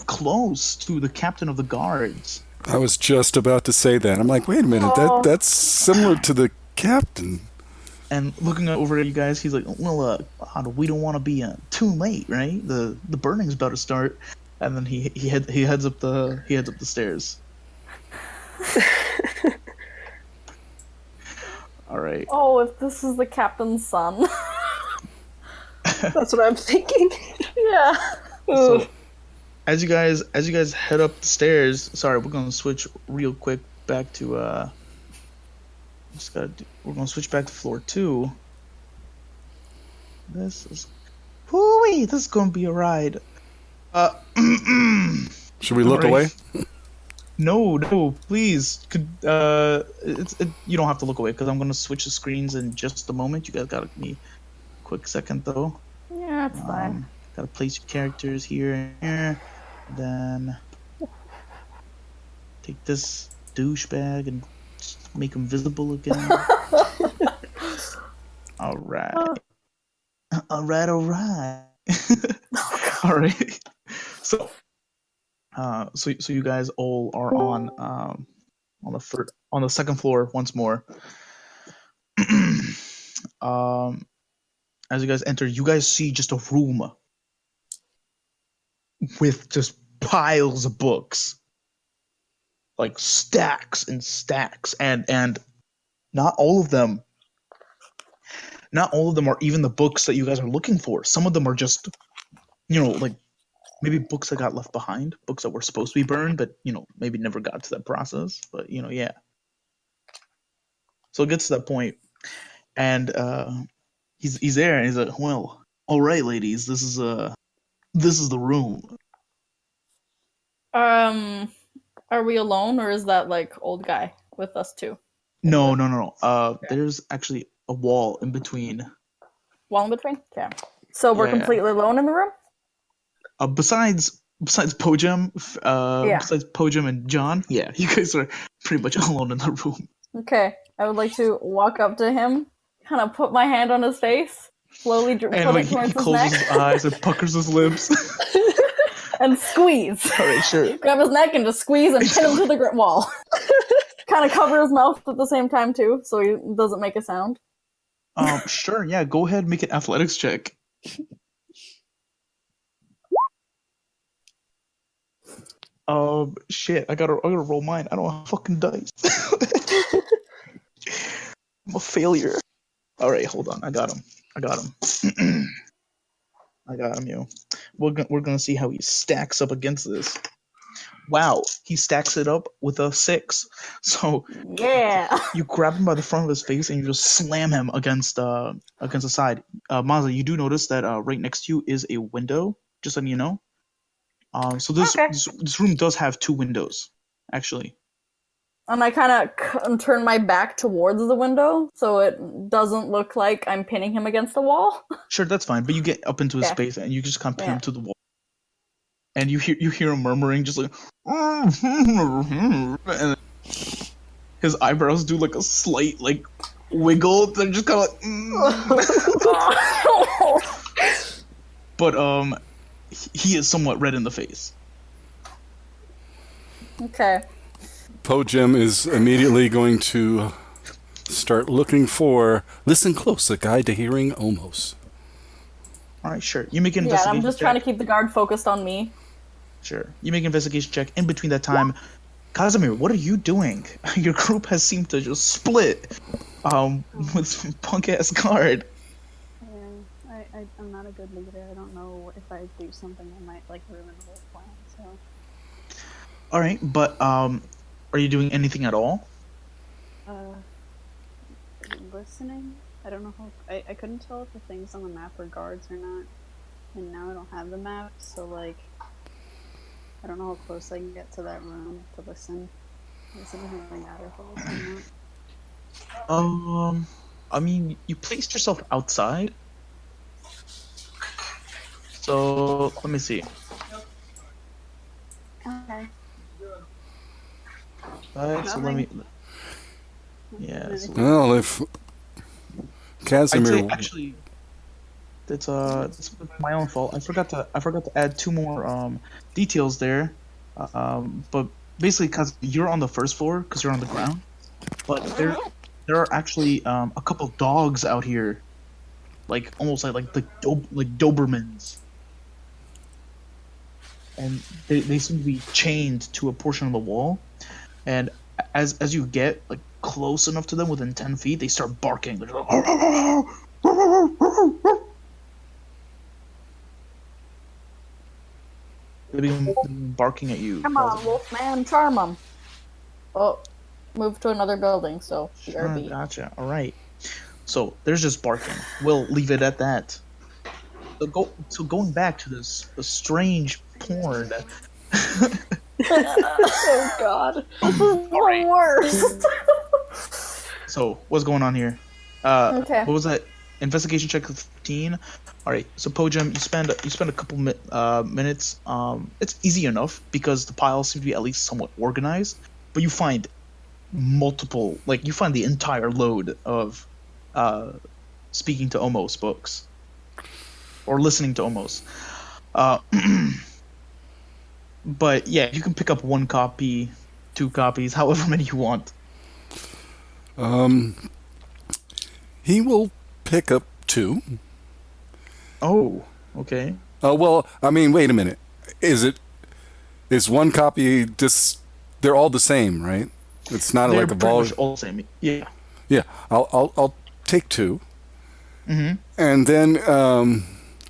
close to the captain of the guards. I was just about to say that. I'm like, wait a minute, that's similar to the captain. And looking over at you guys, he's like, "Well, we don't want to be too late, right? The burning's about to start." And then he heads up the stairs. All right. Oh, if this is the captain's son. That's what I'm thinking. Yeah. So, as you guys head up the stairs, sorry, we're gonna switch real quick back to we're gonna switch back to floor 2. This is gonna be a ride. Should we look away? No, please. You don't have to look away because I'm gonna switch the screens in just a moment. You guys gotta give me a quick second though. Yeah, it's fine. Gotta place your characters here and here. Then take this douchebag and just make him visible again. All right. All right. So you guys all are on the second floor once more. As you guys enter, you guys see just a room with just piles of books, like stacks and stacks, and not all of them are even the books that you guys are looking for. Some of them are just, like maybe books that got left behind, books that were supposed to be burned, but maybe never got to that process. But yeah. So it gets to that point, and he's there, and he's like, "Well, all right, ladies, this is the room." Are we alone, or is that like old guy with us too? No. There's actually a wall in between. Wall in between? Okay. So we're completely alone in the room? Besides Po-jem, besides Po-jem and John, yeah, you guys are pretty much alone in the room. Okay. I would like to walk up to him, kind of put my hand on his face, slowly put it towards his neck. He closes his eyes and puckers his lips. And squeeze. All right, sure. Grab his neck and just squeeze and pin him to the wall. Kind of cover his mouth at the same time, too, so he doesn't make a sound. Sure, yeah, go ahead and make an athletics check. Shit, I gotta roll mine. I don't have fucking dice. I'm a failure. All right, hold on. I got him. I got him, yo. We're gonna see how he stacks up against this. Wow, he stacks it up with a 6. So yeah, you grab him by the front of his face and you just slam him against the side. Mazza, you do notice that right next to you is a window. Just letting you know. So this room does have 2 windows, actually. And I kind of turn my back towards the window, so it doesn't look like I'm pinning him against the wall. Sure, that's fine. But you get up into his space, and you just kind of pin him to the wall. And you hear him murmuring, just like, and his eyebrows do like a slight like wiggle. They're just kind of like, but he is somewhat red in the face. Okay. Po-jem is immediately going to start looking for Listen Close, a guide to hearing OMOS. All right, sure. You make an Yeah, investigation I'm just check. trying to keep the guard focused on me. Sure. You make an investigation check. In between that time, Casimir, what are you doing? Your group has seemed to just split with some punk-ass guard. Yeah, I'm not a good leader. I don't know if I do something I might like ruin the whole plan. So. All right, but are you doing anything at all? Listening. I don't know how I couldn't tell if the things on the map were guards or not, and now I don't have the map, so like I don't know how close I can get to that room to listen. It doesn't really matter if I listen or not. I mean, you placed yourself outside. So let me see. Okay. So let me. Yeah. So Well, if I'd Casimir... say actually, it's my own fault. I forgot to add two more details there. But basically, because you're on the first floor, because you're on the ground, but there are actually a couple dogs out here, like almost like Dobermans, and they seem to be chained to a portion of the wall, and as you get like close enough to them within 10 feet, they start barking. They're like, they begin barking at you. Come on, Wolfman, charm him. Oh, move to another building, so Sure, BRB. gotcha. All right. So there's just barking. We'll leave it at that. So going back to this strange porn. Oh God. The worst. So what's going on here? Okay. What was that? Investigation check 15. All right. So Po-jem, you spend a couple minutes. It's easy enough because the piles seem to be at least somewhat organized. But you find multiple, like you find the entire load of speaking to OMOS books or listening to OMOS. But yeah, you can pick up 1 copy, 2 copies, however many you want. He will pick up 2. Oh, okay. Well, I mean, wait a minute. Is 1 copy just... They're all the same, right? It's not They're like a pretty ball. much all the same. Yeah. Yeah, I'll take 2. Mm-hmm. And then,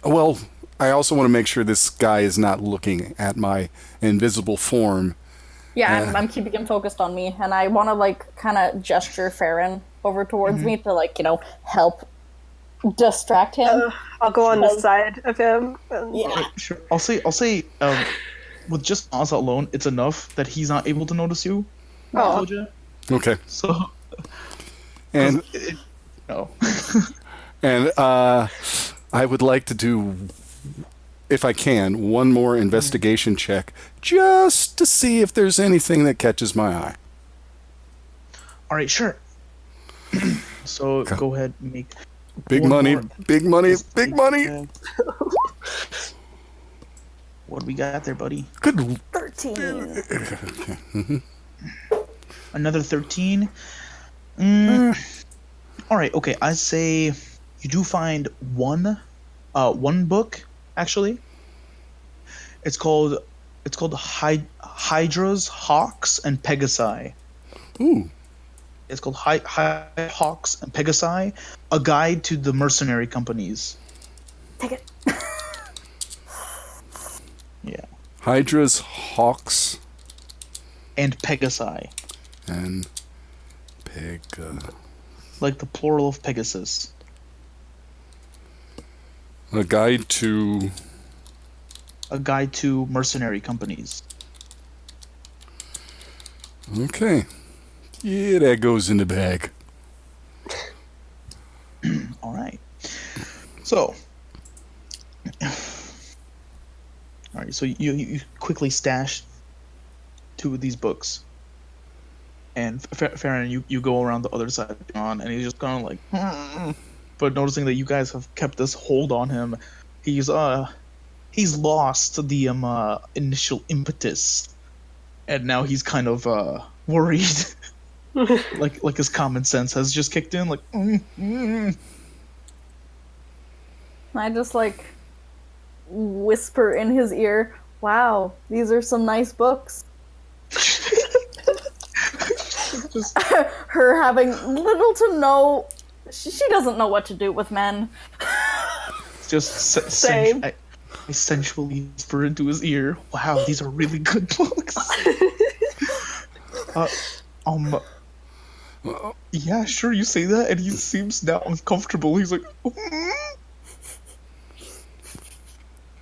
well, I also want to make sure this guy is not looking at my invisible form. Yeah, I'm keeping him focused on me, and I want to like kind of gesture Farron over towards me to like help distract him. I'll go on the side of him. Yeah. Sure. I'll say with just Oz alone, it's enough that he's not able to notice you. Oh. Okay. So. And No. and I would like to do, if I can, 1 more investigation check just to see if there's anything that catches my eye. All right, sure. So go ahead and make Big one money, more. big money, big money. What do we got there, buddy? Good. 13. Another 13. All right, okay. I say you do find one book actually. It's called Hydras, Hawks, and Pegasi. Ooh. It's called Hawks and Pegasi, a guide to the mercenary companies. Take it. Yeah. Hydras, Hawks, And Pegasi, and Peg. like the plural of Pegasus. A guide to... A guide to mercenary companies. Okay. Yeah, that goes in the bag. All right. So, all right. So you quickly stash 2 of these books, and Farron, you go around the other side of John, and he's just kind of like, but noticing that you guys have kept this hold on him, he's lost the initial impetus, and now he's kind of worried. like his common sense has just kicked in. Like, I just like whisper in his ear, "Wow, these are some nice books." just Her having little to no, she doesn't know what to do with men. Same. I sensually whisper into his ear, "Wow, these are really good books." Yeah, sure, you say that, and he seems now uncomfortable. He's like,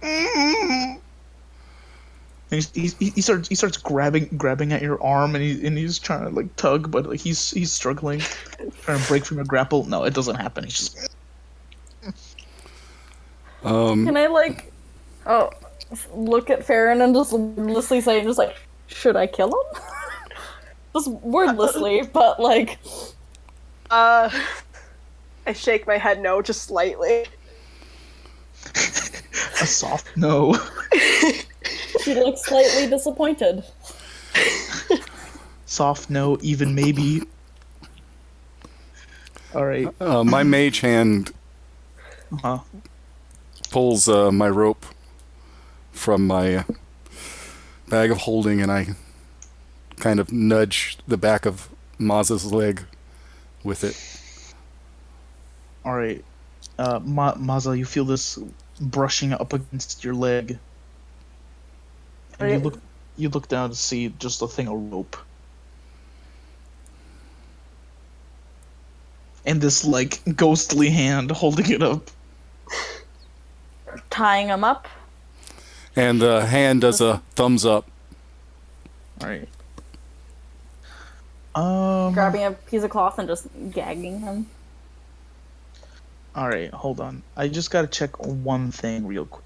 and he starts grabbing at your arm, and he's trying to like tug, but like he's struggling, trying to break from your grapple. No, it doesn't happen. He's just. Can I like, look at Farron and just wordlessly say, just like, should I kill him? Just wordlessly, but like. I shake my head no, just slightly. A soft no. She looks slightly disappointed. Soft no, even maybe. All right. My mage hand Uh-huh. pulls my rope from my bag of holding, and I kind of nudge the back of Maz's leg with it. All right. Maza, you feel this brushing up against your leg. And you look down to see just a thing of rope. And this like ghostly hand holding it up. Tying him up. And the hand does a thumbs up. All right. Grabbing a piece of cloth and just gagging him. All right, hold on. I just gotta check one thing real quick.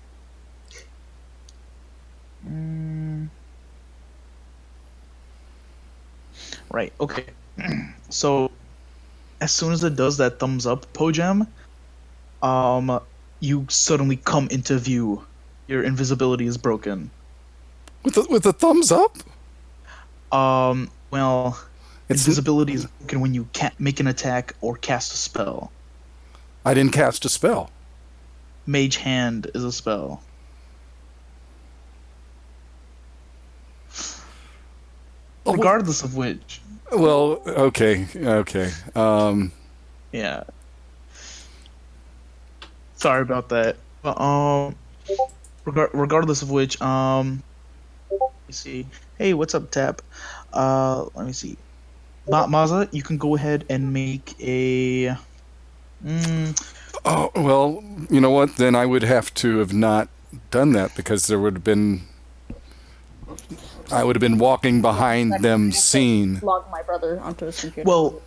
Right. Okay. So, as soon as it does that thumbs up, Po-jem, you suddenly come into view. Your invisibility is broken. With the thumbs up? Well, invisibility is broken when you can't make an attack or cast a spell. I didn't cast a spell. Mage Hand is a spell. Regardless of which. Well, okay. Yeah. Sorry about that. But, regardless of which, let me see. Hey, what's up, Tap? Let me see. Maza, you can go ahead and make a. Oh, well, you know what? Then I would have to have not done that, because there would have been. I would have been walking behind them, seen. Log my brother onto his computer. Well,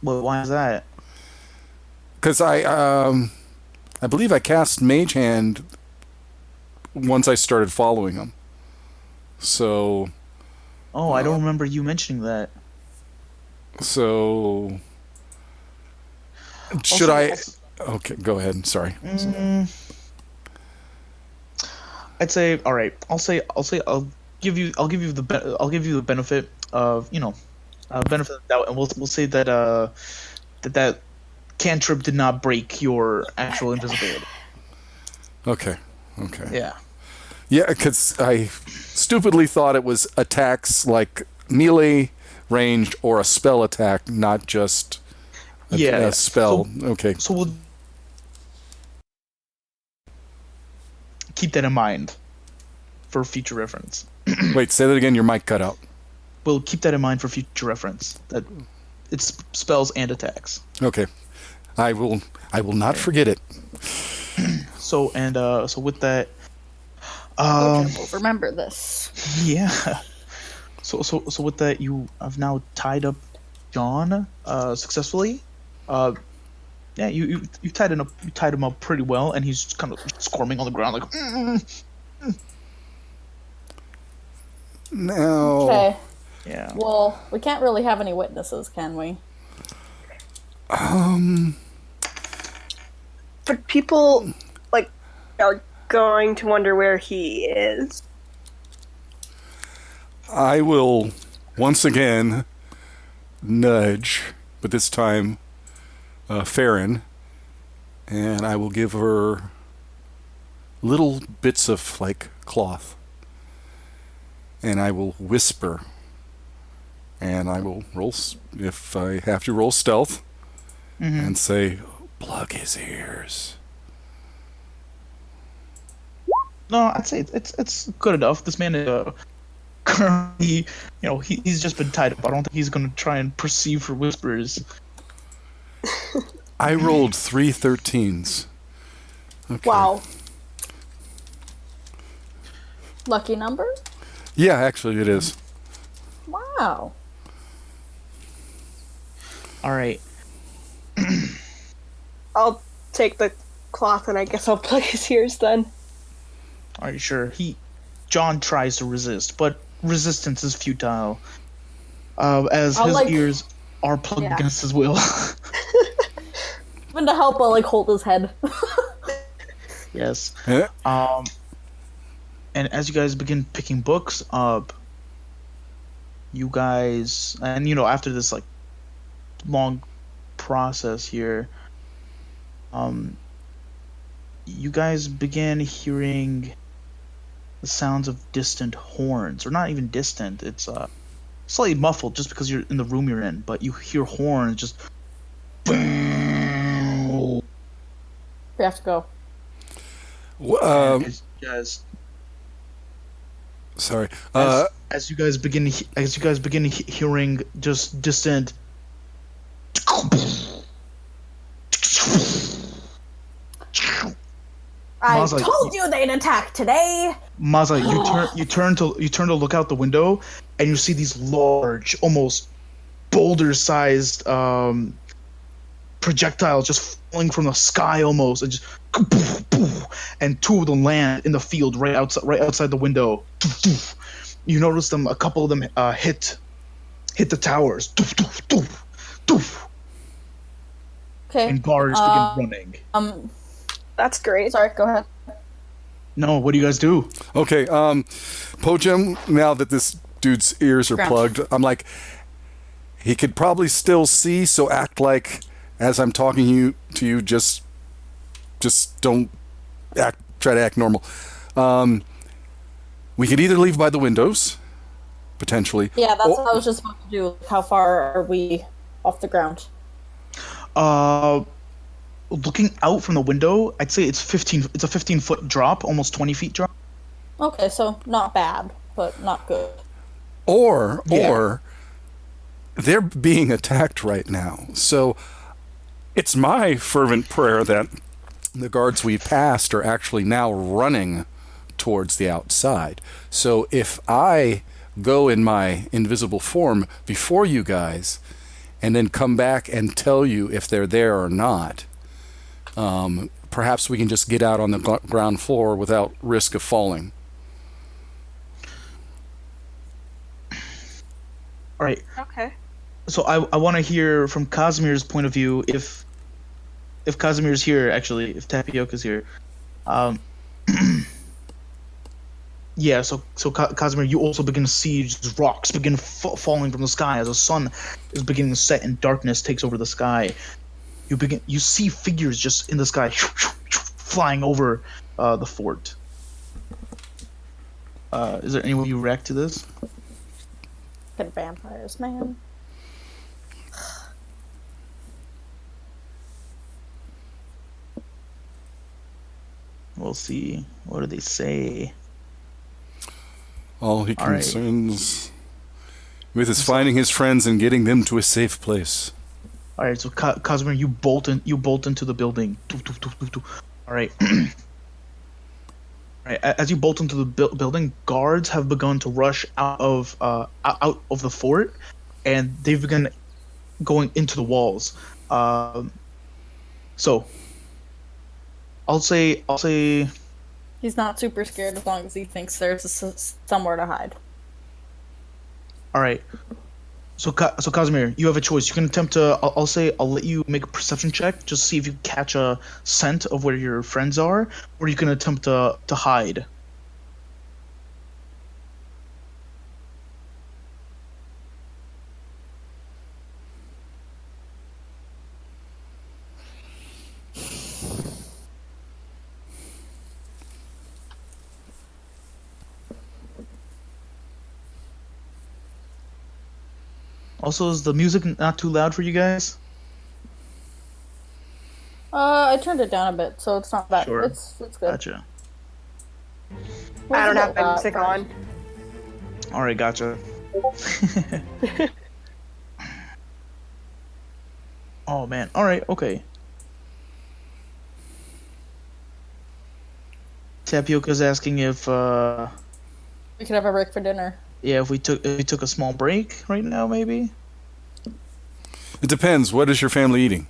why is that? Because I believe I cast Mage Hand once I started following him. So. Oh, I don't remember you mentioning that. So. Should I? Okay, go ahead. Sorry. I'd say, all right. I'll give you the benefit of benefit of the doubt, and we'll say that that cantrip did not break your actual invisibility. Okay. Yeah. Yeah, because I stupidly thought it was attacks like melee, ranged, or a spell attack, not just a spell. Okay. So we'll keep that in mind for future reference. Wait, say that again. Your mic cut out. We'll keep that in mind for future reference. That it's spells and attacks. Okay. I will not forget it. So with that, We'll remember this. yeah. So with that, you have now tied up John successfully. Yeah, you tied him up pretty well, and he's kind of squirming on the ground like. No. Okay. Yeah. Well, we can't really have any witnesses, can we? But people, like, are going to wonder where he is. I will once again nudge, but this time Farron, and I will give her little bits of like cloth, and I will whisper, and I will roll if I have to roll stealth, and say, "Plug his ears." No, I'd say it's good enough. This man is currently, he's just been tied up. I don't think he's going to try and perceive for whispers. I rolled 3 13s. Okay. Wow. Lucky number? Yeah, actually it is. Wow. All right. I'll take the cloth and I guess I'll plug his ears then. All right, sure. John tries to resist, but resistance is futile. As his ears are plugged against his will. Even to help, I'll hold his head. Yes. Yeah. And as you guys begin picking books up, you guys, and after this long process here, you guys begin hearing the sounds of distant horns, or not even distant. It's slightly muffled just because you're in the room you're in, but you hear horns just. We have to go. As you guys. Sorry. As you guys begin hearing just distant. I told you they'd attack today. Maza, you turn to look out the window, and you see these large, almost boulder-sized projectiles just falling from the sky, almost, and just, and two of them land in the field right outside the window. You notice them. A couple of them hit the towers. Okay. And guards begin running. That's great. Sorry, go ahead. No, what do you guys do? Okay, Po-jem, now that this dude's ears are plugged, I'm like, he could probably still see, so act like, as I'm talking to you, just don't try to act normal. We could either leave by the windows, potentially. Yeah, that's what I was just about to do. How far are we off the ground? Looking out from the window, I'd say it's a 15-foot drop, almost 20 feet drop. Okay, so not bad, but not good. Or they're being attacked right now. So it's my fervent prayer that the guards we passed are actually now running towards the outside. So if I go in my invisible form before you guys and then come back and tell you if they're there or not, perhaps we can just get out on the ground floor without risk of falling. All right. Okay. So I want to hear from Casimir's point of view, if Casimir's here, actually, if Tapioca's here. Yeah, so Casimir, you also begin to see just rocks begin falling from the sky as the sun is beginning to set and darkness takes over the sky. You see figures just in the sky flying over the fort. Is there any way you react to this? Good vampires, man. We'll see. What do they say? All he concerns with is finding his friends and getting them to a safe place. All right, so Casimir, you bolt into the building. All right. Right, as you bolt into the building, guards have begun to rush out of the fort, and they've begun going into the walls. So I'll say he's not super scared as long as he thinks there's somewhere to hide. All right. So Casimir, you have a choice. You can attempt to. I'll let you make a perception check, just see if you catch a scent of where your friends are, or you can attempt to hide. Also, is the music not too loud for you guys? I turned it down a bit, so it's not bad. Sure. It's good. Gotcha. I don't have my music on. All right, gotcha. Oh man. All right. Okay. Tapioca's asking if We could have a break for dinner. yeah, if we took a small break right now, maybe. It depends. What is your family eating?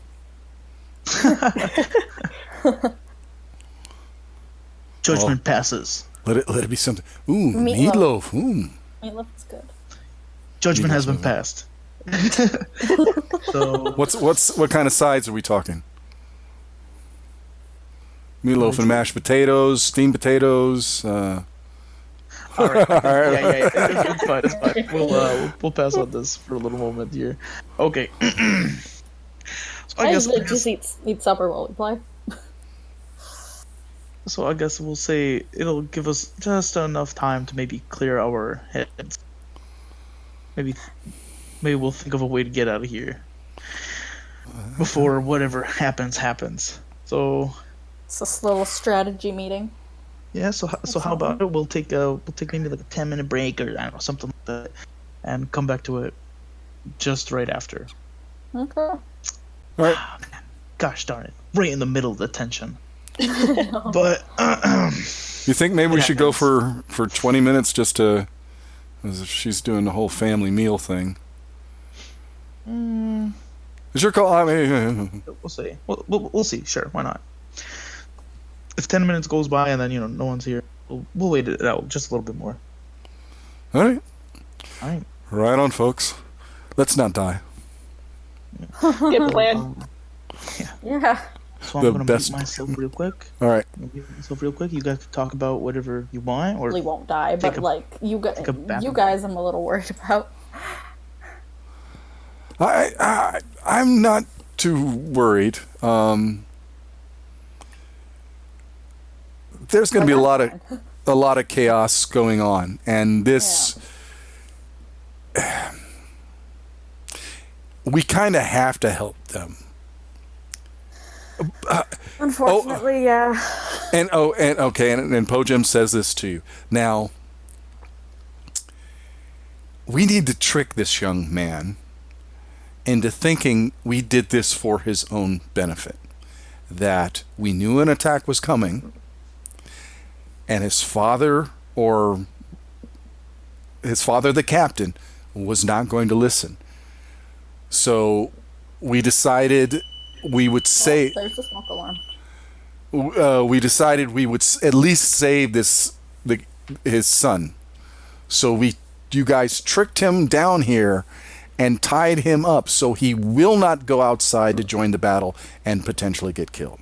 Judgment passes. Let it be something. Ooh, Meatloaf. meatloaf. Meatloaf is good. Judgment has been Meatloaf's passed. So What kind of sides are we talking? Meatloaf and mashed potatoes, steamed potatoes. all right. Yeah. It's fine. It's fine. We'll pass on this for a little moment here. Okay. So I usually just eat supper while we play. So I guess we'll say it'll give us just enough time to maybe clear our heads. Maybe we'll think of a way to get out of here before whatever happens. So It's this little strategy meeting. yeah. So how about it? We'll take maybe like a 10-minute break or I don't know, something like that, and come back to it just right after. Okay. All right. Gosh darn it! Right in the middle of the tension. But You think maybe we should go for 20 minutes just to, as if she's doing the whole family meal thing. Is your call? I mean, we'll see. We'll see. Sure, why not? If 10 minutes goes by and then no one's here, we'll wait it out just a little bit more. all right. All right. Right on, folks. Let's not die. Good plan. Yeah. So I'm The gonna best- mute myself real quick. All right. You guys can talk about whatever you want, or Probably won't die, but you bathroom guys, I'm a little worried about. I'm not too worried. There's going to be a lot of chaos going on, and this we kind of have to help them. Unfortunately, yeah. And Po-jem says this to you. Now, we need to trick this young man into thinking we did this for his own benefit. That we knew an attack was coming, and his father, the captain, was not going to listen. So we decided we would say... There's the smoke alarm. we decided we would at least save his son. So you guys tricked him down here and tied him up so he will not go outside to join the battle and potentially get killed.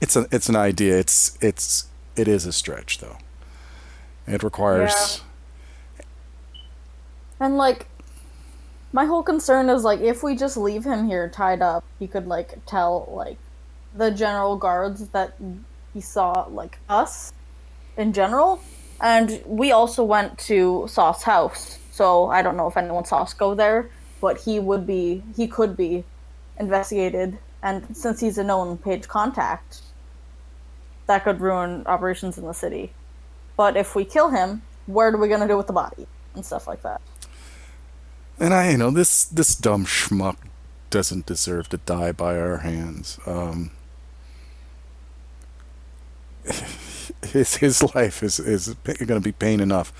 It's an idea. It is a stretch though. It requires. And my whole concern is if we just leave him here tied up, he could tell the general guards that he saw us in general. And we also went to Sauce's house, so I don't know if anyone saw us go there, but he could be investigated, and since he's a known page contact, that could ruin operations in the city. But if we kill him, what are we gonna do with the body and stuff like that? And this dumb schmuck doesn't deserve to die by our hands. His life is going to be pain enough.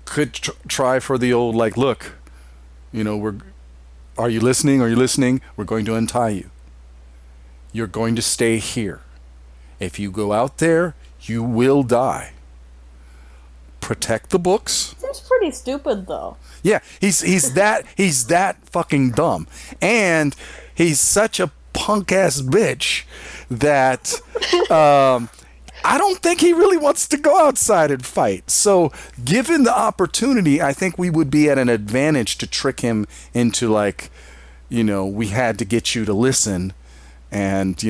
Could try for the old look, are you listening? Are you listening? We're going to untie you. You're going to stay here. If you go out there, you will die. Protect the books. Seems pretty stupid though. Yeah, he's that fucking dumb, and he's such a punk ass bitch that I don't think he really wants to go outside and fight. So, given the opportunity, I think we would be at an advantage to trick him into we had to get you to listen, and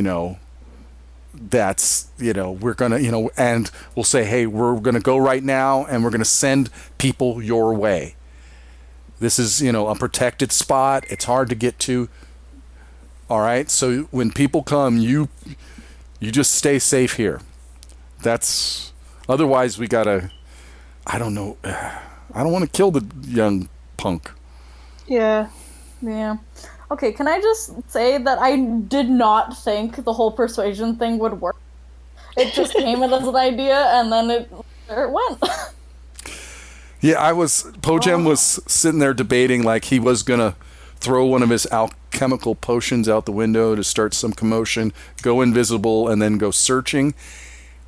that's, we're going to, and we'll say, hey, we're going to go right now and we're going to send people your way. This is, a protected spot. It's hard to get to. All right. So when people come, you just stay safe here. That's, otherwise we got to, I don't know. I don't want to kill the young punk. Yeah. Yeah. Okay, can I just say that I did not think the whole persuasion thing would work. It just came in as an idea, and then there it went. Yeah, Po-jem was sitting there debating like he was going to throw one of his alchemical potions out the window to start some commotion, go invisible, and then go searching.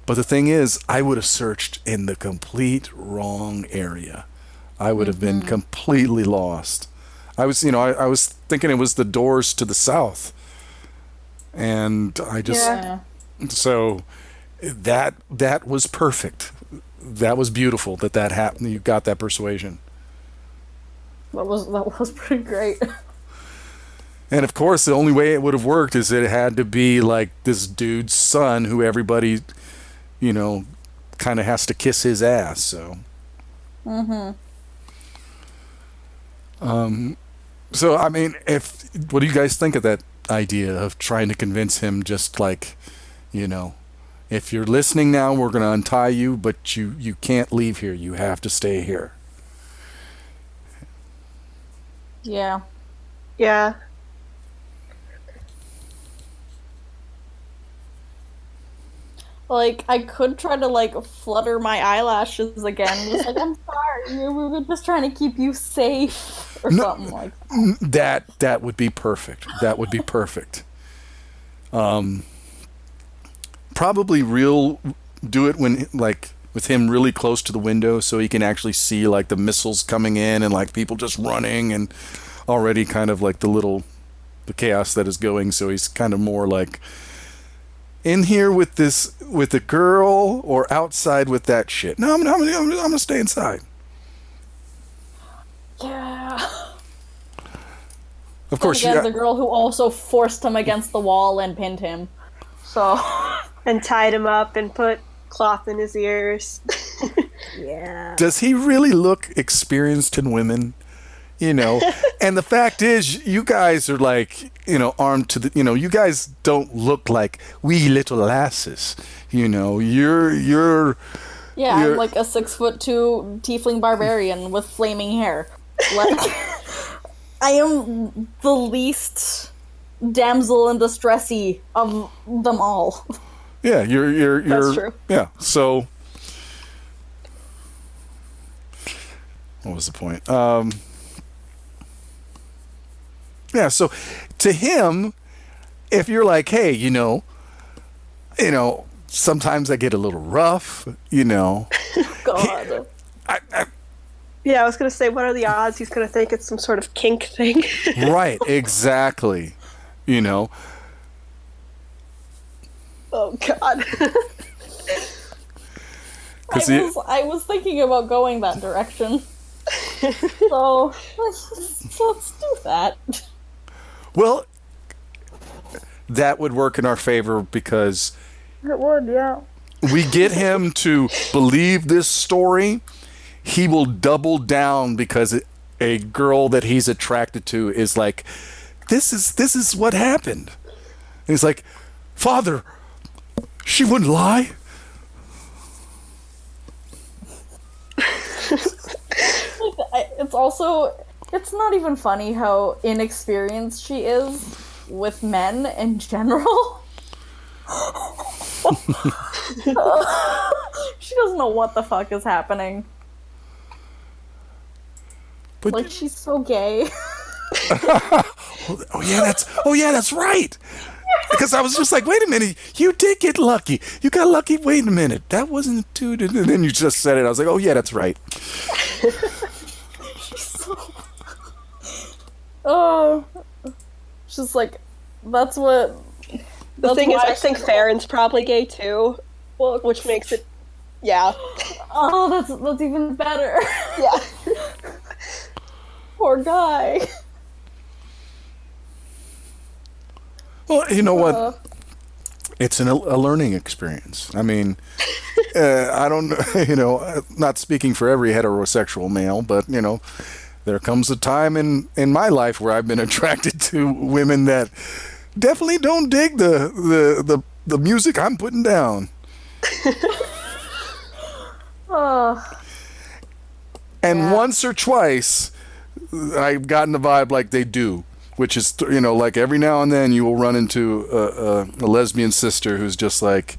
But the thing is, I would have searched in the complete wrong area. I would have been completely lost. I was thinking it was the doors to the south. And I just... Yeah. So that was perfect. That was beautiful that happened. You got that persuasion. That was pretty great. And of course, the only way it would have worked is it had to be like this dude's son who everybody, kind of has to kiss his ass, so... So, I mean, what do you guys think of that idea of trying to convince him just like, if you're listening now, we're going to untie you, but you can't leave here. You have to stay here. Yeah. Yeah. Like, I could try to, flutter my eyelashes again. Just like, I'm sorry, we were just trying to keep you safe. Or something like that. That would be perfect. That would be perfect. Probably do it when, with him really close to the window so he can actually see, the missiles coming in and, people just running and already kind of, the chaos that is going. So he's kind of more in here with the girl or outside with that shit. No, I'm gonna stay inside. Yeah. Of course, the girl who also forced him against the wall and pinned him. So. And tied him up and put cloth in his ears. Yeah. Does he really look experienced in women? And the fact is, you guys are armed to the, you guys don't look like wee little lasses. You're Yeah, I'm like a 6'2" tiefling barbarian with flaming hair. I am the least damsel in distressy of them all. Yeah, you're That's true. Yeah, so what was the point? Yeah, so to him, if you're like, hey, sometimes I get a little rough, God. Yeah, I was going to say, what are the odds he's going to think it's some sort of kink thing? Right, exactly. Oh, God. I was thinking about going that direction. So, let's do that. Well, that would work in our favor because It would, yeah. we get him to believe this story. He will double down because a girl that he's attracted to is like, this is what happened. And he's like, Father, she wouldn't lie. It's not even funny how inexperienced she is with men in general. She doesn't know what the fuck is happening. But she's so gay. oh yeah, that's right. Because I was just like, wait a minute, you did get lucky. You got lucky. Wait a minute, that wasn't a dude. And then you just said it. I was like, oh yeah, that's right. Oh, she's like, that's what. The thing is, I think Farron's probably gay too, which makes it, yeah. Oh, that's even better. Yeah. Poor guy. Well, you know what? It's a learning experience. I mean, I don't, not speaking for every heterosexual male, but, there comes a time in my life where I've been attracted to women that definitely don't dig the music I'm putting down. And once or twice, I've gotten the vibe like they do, which is, like every now and then you will run into a lesbian sister who's just like,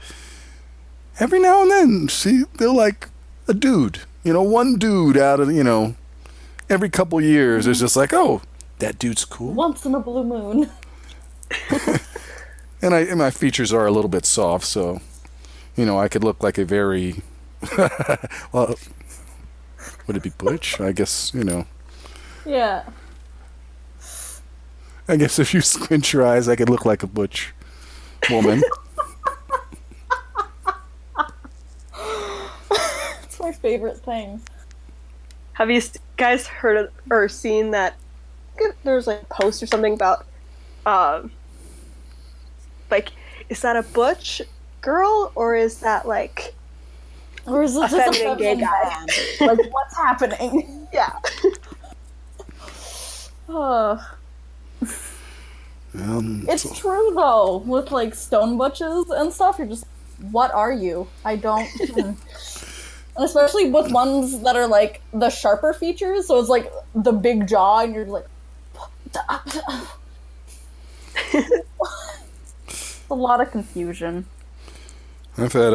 every now and then they're like a dude, one dude out of, every couple years is just like, oh, that dude's cool. Once in a blue moon. And my features are a little bit soft, so, I could look like a very, well, would it be butch? I guess, Yeah. I guess if you squint your eyes, I could look like a butch woman. It's my favorite thing. Have you guys heard of, or seen that? There's like a post or something about, like, is that a butch girl or is that like, or is it a just a feminine gay guy? man? Like, what's happening? Yeah. It's true though, with like stone butches and stuff. You're just, what are you? I don't. And especially with ones that are like the sharper features, so it's like the big jaw, and you're like, a lot of confusion. I've had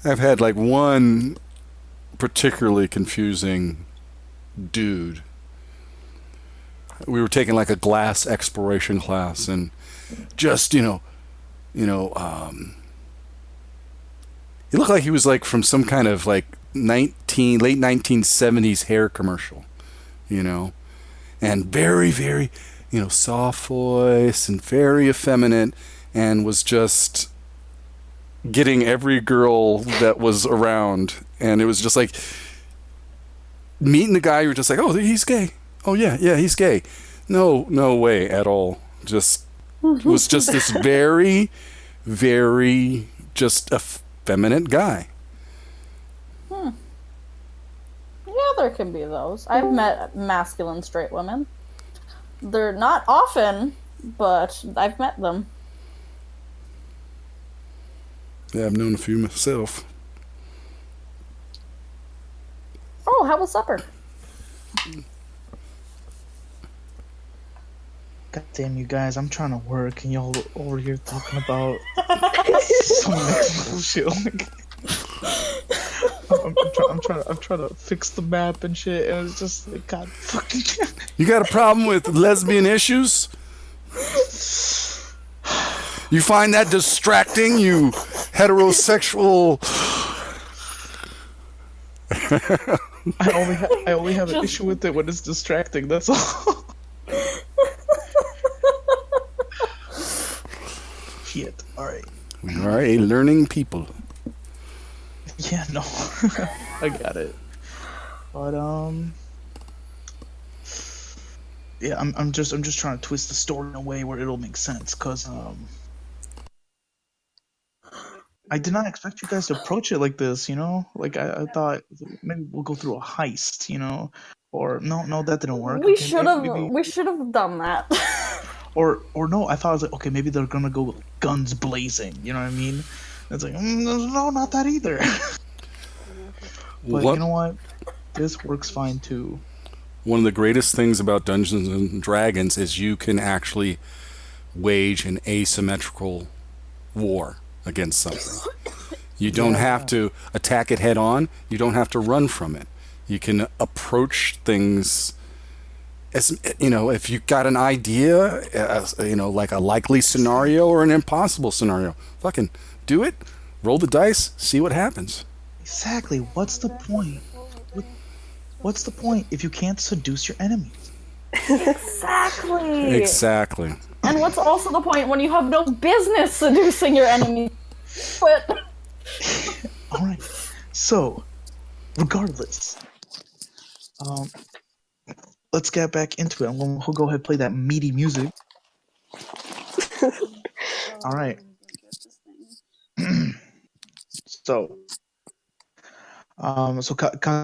I've had like one particularly confusing dude. We were taking like a glass exploration class, and just he looked like he was like from some kind of like late 1970s hair commercial, and very, very, soft voice and very effeminate, and was just getting every girl that was around. And it was just like meeting the guy, you were just like, oh, he's gay. Oh yeah, he's gay. No way at all. Just was just this very, very just effeminate guy. Yeah, there can be those. I've met masculine straight women. They're not often, but I've met them. Yeah, I've known a few myself. Oh, how was supper? God damn you guys, I'm trying to work and y'all over here talking about some next bullshit. I'm trying to fix the map and shit, and it's just like, God fucking damn it. You got a problem with lesbian issues? You find that distracting, you heterosexual? I only have an issue with it when it's distracting, that's all. Shit, alright. We are a learning people. Yeah, no. I got it. But yeah, I'm just trying to twist the story in a way where it'll make sense, cause I did not expect you guys to approach it like this, Like I thought maybe we'll go through a heist, Or no, that didn't work. We Okay, should have done that. Or no, I thought I was like, okay, maybe they're gonna go with guns blazing. You know what I mean? It's like, no, not that either. But you know what? This works fine too. One of the greatest things about Dungeons and Dragons is you can actually wage an asymmetrical war against something. You don't have to attack it head on. You don't have to run from it. You can approach things as, if you got an idea, like a likely scenario or an impossible scenario, fucking do it, roll the dice, see what happens. Exactly. What's the point? What's the point if you can't seduce your enemies? Exactly. And what's also the point when you have no business seducing your enemy? But alright. So, regardless, let's get back into it. We'll go ahead and play that meaty music. All right. Get this thing. So,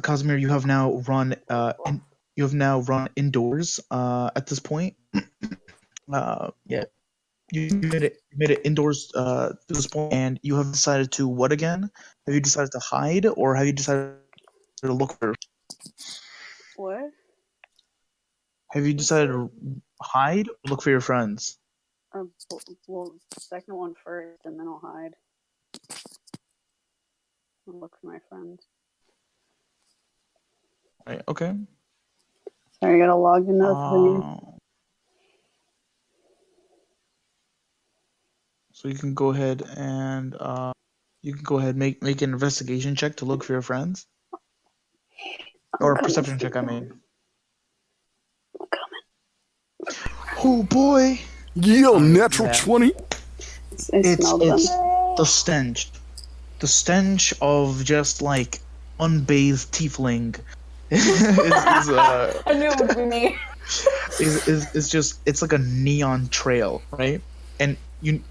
Casimir, you have now run. You have now run indoors. At this point, yeah, you made it. You made it indoors. To this point, and you have decided to what again? Have you decided to hide, or have you decided to look for? What? Have you decided to hide or look for your friends? Well, second one first, and then I'll hide. I'll look for my friends. Right. Okay. Sorry, I gotta log into the thing. So you can go ahead and make an investigation check to look for your friends, or a perception check. I mean. I'm coming. Oh boy! Yo, natural yeah. 20. I smelled them. It's the stench of just like unbathed tiefling. I knew it would be me. It's like a neon trail, right? And you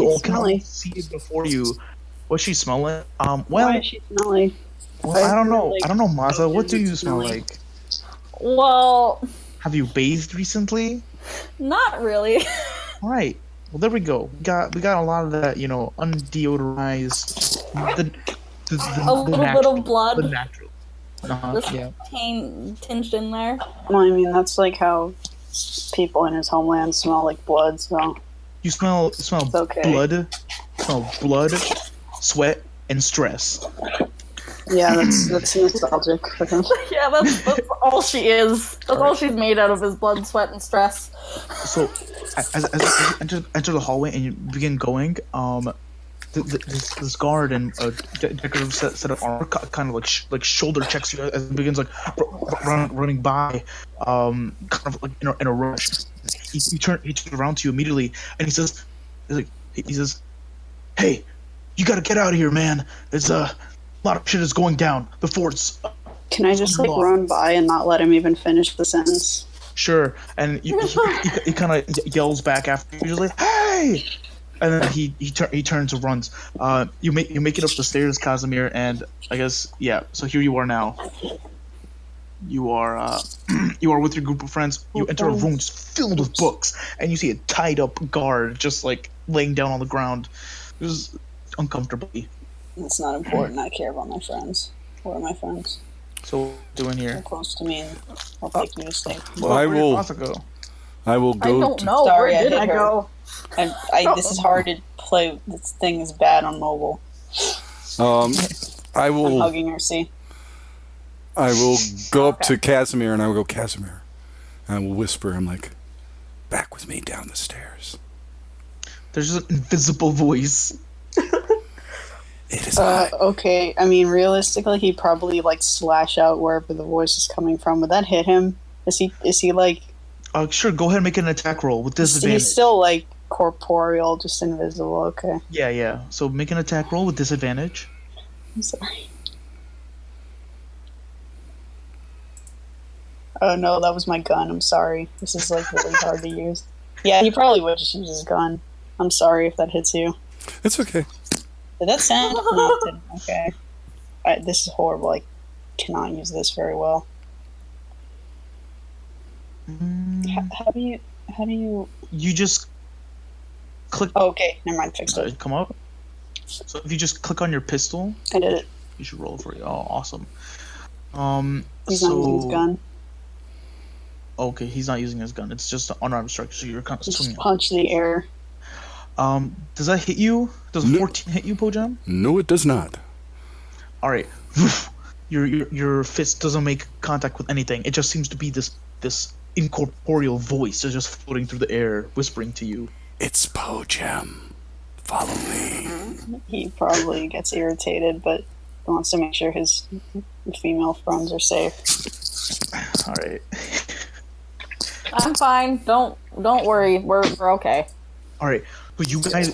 all can see it before you. What's she smell like? Why is she smelly? Well, I don't know. I don't know, Masa. What do you smell like? Well, Have you bathed recently? not really. All right. Well, there we go. We got a lot of that, undeodorized, A little bit of blood. the natural. Just Yeah. tinged in there. Well, I mean, that's like how people in his homeland smell like blood, so You smell okay. blood, sweat, and stress. yeah, that's nostalgic for him. Yeah, that's all she is. That's all she's made out of is blood, sweat, and stress. So, as you enter the hallway and you begin going, this guard and decorative set of armor kind of like shoulder checks you as it begins like running by, kind of like in a rush. He turns around to you immediately and he says, "Hey, you gotta get out of here, man. There's a lot of shit is going down. The fort's." Can I just like run by and not let him even finish the sentence? Sure, and he kind of yells back after you. He's like, "Hey!" And then he turns and runs. You make it up the stairs, Casimir, and I guess So here you are now. You are with your group of friends. You enter a room just filled with books, and you see a tied up guard just like laying down on the ground, just uncomfortably. It's not important. I care about my friends. Where are my friends? So what are you doing here? They're close to me, and I'll take me to stay. I will go. I don't know. Sorry, Where did I I hit her. go? This is hard to play. This thing is bad on mobile. I I'm will hugging her. See. I will go up to Casimir and I will go, "Casimir," and I will whisper, I'm like, "Back with me down the stairs." There's just an invisible voice. It is I. Okay, I mean, realistically, he'd probably like slash out wherever the voice is coming from. Would that hit him? Is he like? Sure. Go ahead and make an attack roll with disadvantage. He's still like corporeal, just invisible. Okay. Yeah. So make an attack roll with disadvantage. I'm sorry. Oh no, that was my gun. I'm sorry. This is like really hard to use. Yeah, he probably would just use his gun. I'm sorry if that hits you. It's okay. Did that sound? No, it didn't. Okay. This is horrible. I cannot use this very well. How do you? You just click. Oh, okay, never mind. Fixed it. Come up. So if you just click on your pistol, I did it. you should roll for you. Oh, awesome. He's not using his gun. Okay, he's not using his gun. It's just an unarmed strike, so you're kind of swinging. Just punch the air. Does that hit you? Does 14 hit you, Po-jem? No, it does not. All right. Your fist doesn't make contact with anything. It just seems to be this incorporeal voice that's just floating through the air, whispering to you. It's Po-jem. Follow me. He probably gets irritated, but he wants to make sure his female friends are safe. All right. I'm fine. Don't worry. We're okay. All right. But you guys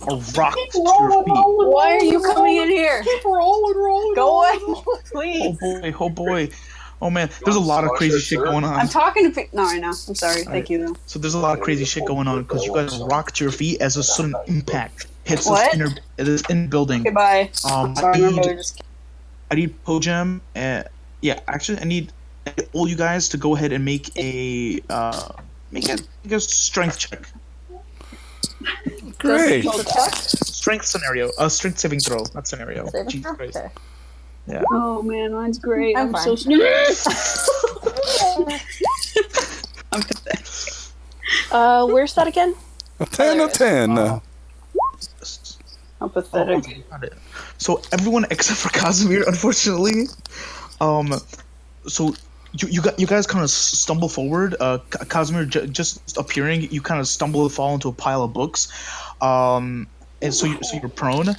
are rocked to your feet. Why are you coming in here? Keep rolling. Go away, please. Oh boy. Oh man, there's a lot of crazy shit going on. I'm talking to people. No, I know. I'm sorry. Thank you, though. So there's a lot of crazy shit going on because you guys rock to your feet as a sudden impact hits What? this inner building. Okay, bye. Sorry, my brother just. I need Po-jem. Yeah, actually, I need all you guys to go ahead and make a strength check. Great. Strength scenario. Strength saving throw, not scenario. Jesus Christ. Okay. Yeah. Oh man, mine's great. I'm so fine. I'm pathetic. Where's that again? A 10 of 10. I'm pathetic. Okay, got it. So everyone except for Casimir, unfortunately. So you guys kind of stumble forward. Casimir just appearing, you kind of stumble and fall into a pile of books. And so you're prone,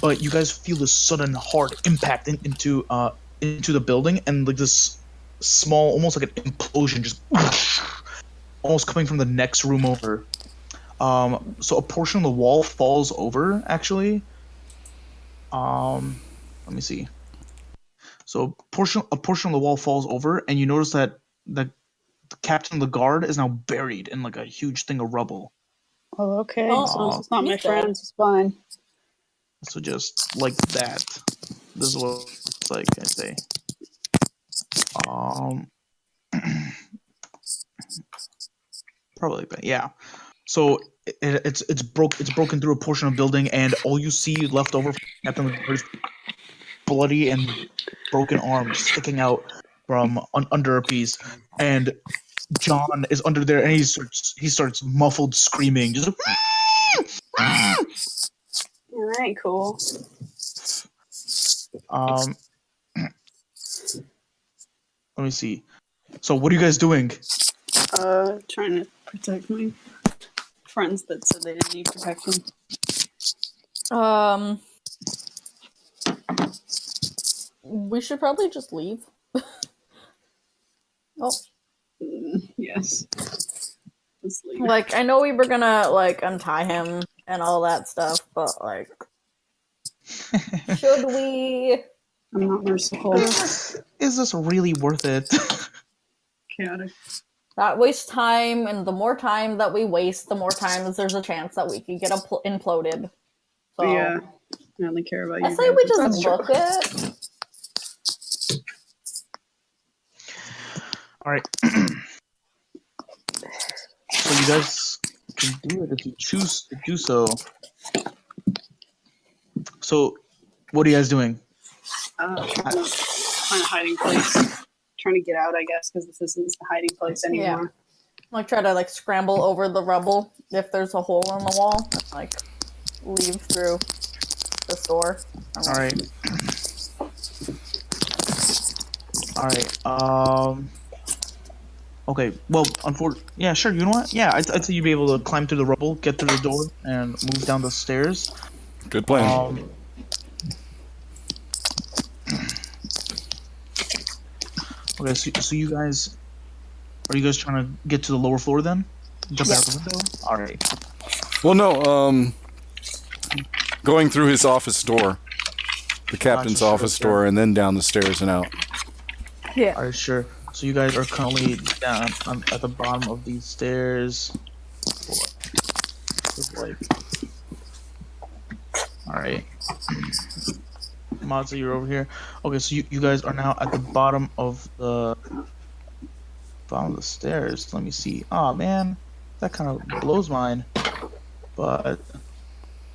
but you guys feel this sudden hard impact into the building, and like this small, almost like an implosion, just almost coming from the next room over. So a portion of the wall falls over, actually. Let me see. So a portion of the wall falls over, and you notice that the captain of the guard is now buried in like a huge thing of rubble. Oh, okay. Oh, As long as it's not my he's dead. friends, it's fine. So just like that. This is what it's like, I say. Probably like that, yeah. So it's broken through a portion of the building, and all you see left over from Captain of the Guard is bloody and broken arms sticking out from under a piece, and John is under there, and he starts muffled screaming, just like, All right, cool. let me see. So what are you guys doing? Trying to protect my friends that said they didn't need protection. We should probably just leave. Oh, Yes. Let's leave. like I know we were gonna like untie him and all that stuff, but like, should we? I'm not merciful. Is this really worth it? Chaotic. That wastes time, and the more time that we waste, the more times there's a chance that we could get imploded. So Yeah. I only care about you. I say we guys. just book it. All right. So you guys can do it if you choose to do so. So, what are you guys doing? Trying to find a hiding place. Trying to get out, I guess, because this isn't a hiding place anymore. Like try to like scramble over the rubble if there's a hole in the wall. Like leave through the store. All right. All right. Okay. Well, yeah, sure. You know what? Yeah, I'd say you'd be able to climb through the rubble, get through the door, and move down the stairs. Good plan. Okay. So you guys, are you guys trying to get to the lower floor then? Jump out the window. All right. Well, no. Going through his office door, the captain's Sure, office sure. door, and then down the stairs and out. Yeah. All right. Sure. So you guys are currently down at the bottom of these stairs. All right. Mazza, you're over here. Okay, so you guys are now at the bottom of the stairs. Let me see. Oh man, that kind of blows mine. But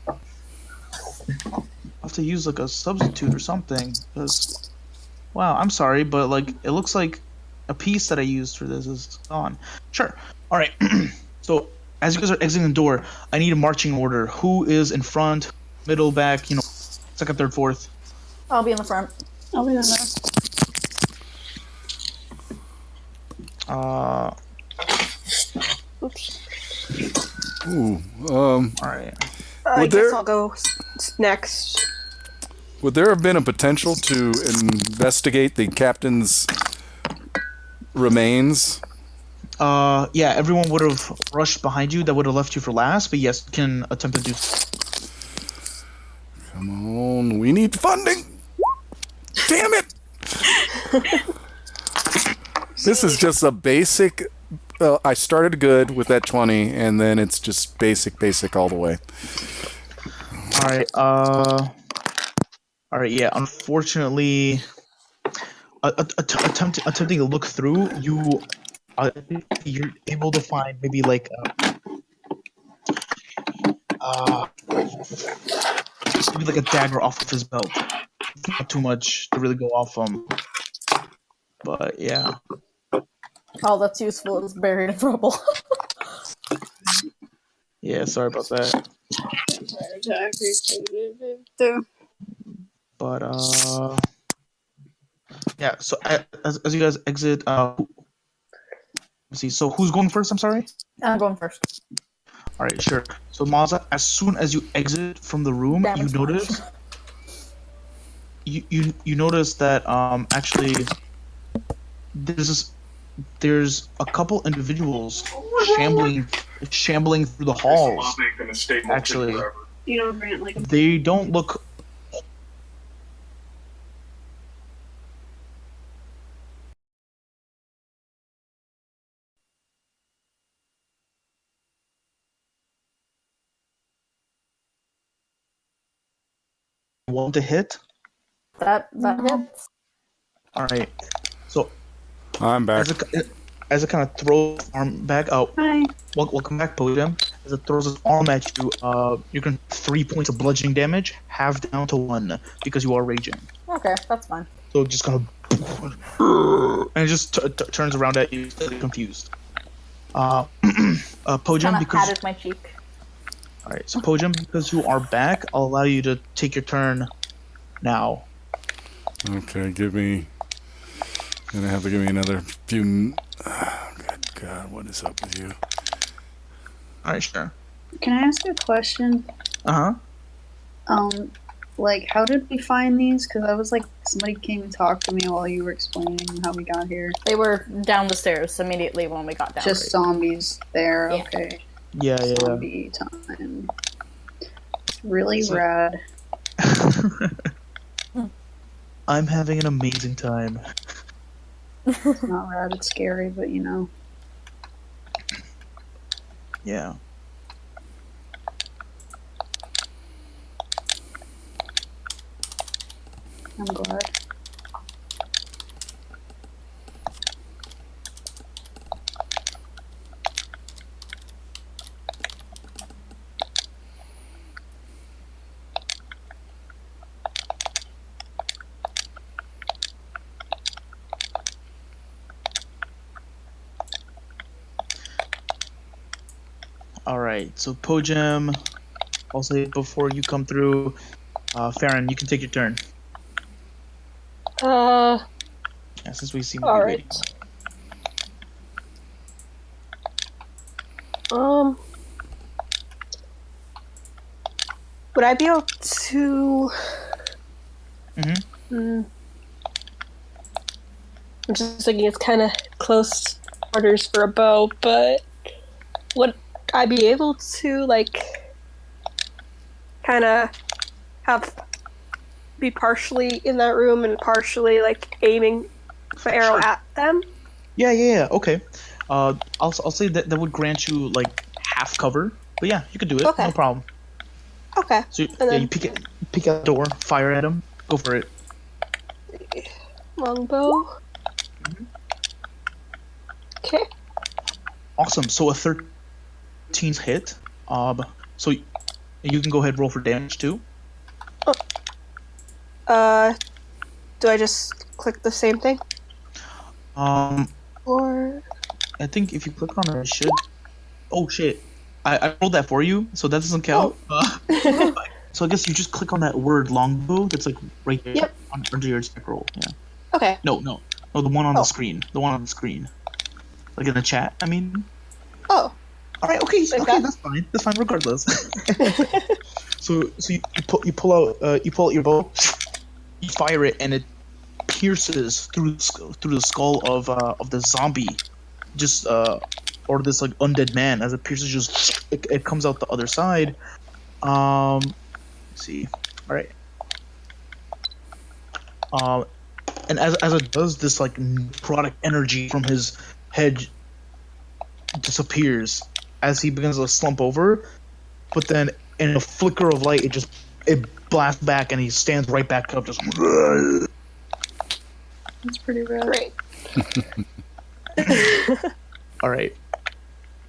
I'll have to use like a substitute or something. Because wow, I'm sorry, but like it looks like a piece that I used for this is gone. Sure. All right. So as you guys are exiting the door, I need a marching order. Who is in front, middle, back? You know, second, third, fourth. I'll be in the front. I'll be in there. Oops. Ooh. All right. I Would guess there- I'll go next. Would there have been a potential to investigate the captain's remains? Yeah, everyone would have rushed behind you. That would have left you for last. But yes, you can attempt to do. Come on, we need funding. Damn it! This is just a basic. I started good with that 20, and then it's just basic all the way. All right. Yeah. Unfortunately, attempting to look through, you're able to find maybe like maybe like a dagger off of his belt. It's not too much to really go off but yeah. All that's useful is buried in rubble. Yeah. Sorry about that. But yeah. So as you guys exit, let's see. So who's going first? I'm sorry. I'm going first. All right, sure. So Maza, as soon as you exit from the room, Damage you notice you notice that actually there's a couple individuals shambling through the halls. Actually, You know, Grant, like they don't look. Want to hit? That hits. All right. So I'm back. as it kind of throws its arm back out. hi. Welcome back, Po-jem. As it throws its arm at you, you can 3 points of bludgeoning damage, half down to 1 because you are raging. Okay, that's fine. So it just kind of, and it just turns around at you, confused. Po-jem, Kind of because patted my cheek. all right, so Po-jem, because you are back, I'll allow you to take your turn now. Okay, gonna have to give me another few. Oh, good God, what is up with you? All right, sure. Can I ask a question? Uh huh. Like, how did we find these? Because I was like, somebody came and talked to me while you were explaining how we got here. They were down the stairs immediately when we got down. Just zombies there. Yeah. Okay. Yeah. Zombie time. Really So- rad. I'm having an amazing time. It's not rad. It's scary, but you know. Yeah. I'm glad. All right. So Po-jem, I'll say it before you come through. Farron, you can take your turn. Yeah, since we seem to be All waiting. right. Would I be able to? Mm-hmm. I'm just thinking it's kind of close quarters for a bow, but would I be able to kind of be partially in that room and partially aiming my arrow Sure. at them? Yeah. Okay. I'll say that would grant you half cover, but yeah, you could do it. Okay. No problem. Okay. So And then- you peek out the door, fire at him, go for it. Longbow. Okay. Awesome. So a 13's hit. So you can go ahead and roll for damage too. Do I just click the same thing? Or I think if you click on it, it should. Oh shit! I rolled that for you, so that doesn't count. So I guess you just click on that word longbow that's right there Yep. under your attack roll. Yeah. okay. No, the one on Oh. the screen. The one on the screen. Like in the chat. I mean. Oh. All right. Okay. Like Okay. that? That's fine. That's fine. Regardless. So you pull out your bow, you fire it, and it pierces through the skull of the zombie, just or this undead man. As it pierces, it comes out the other side. Let's see. All right. And as it does, this like necrotic energy from his head disappears as he begins to slump over. But then, in a flicker of light, it blasts back, and he stands right back up, just. That's pretty rad. Great. All right.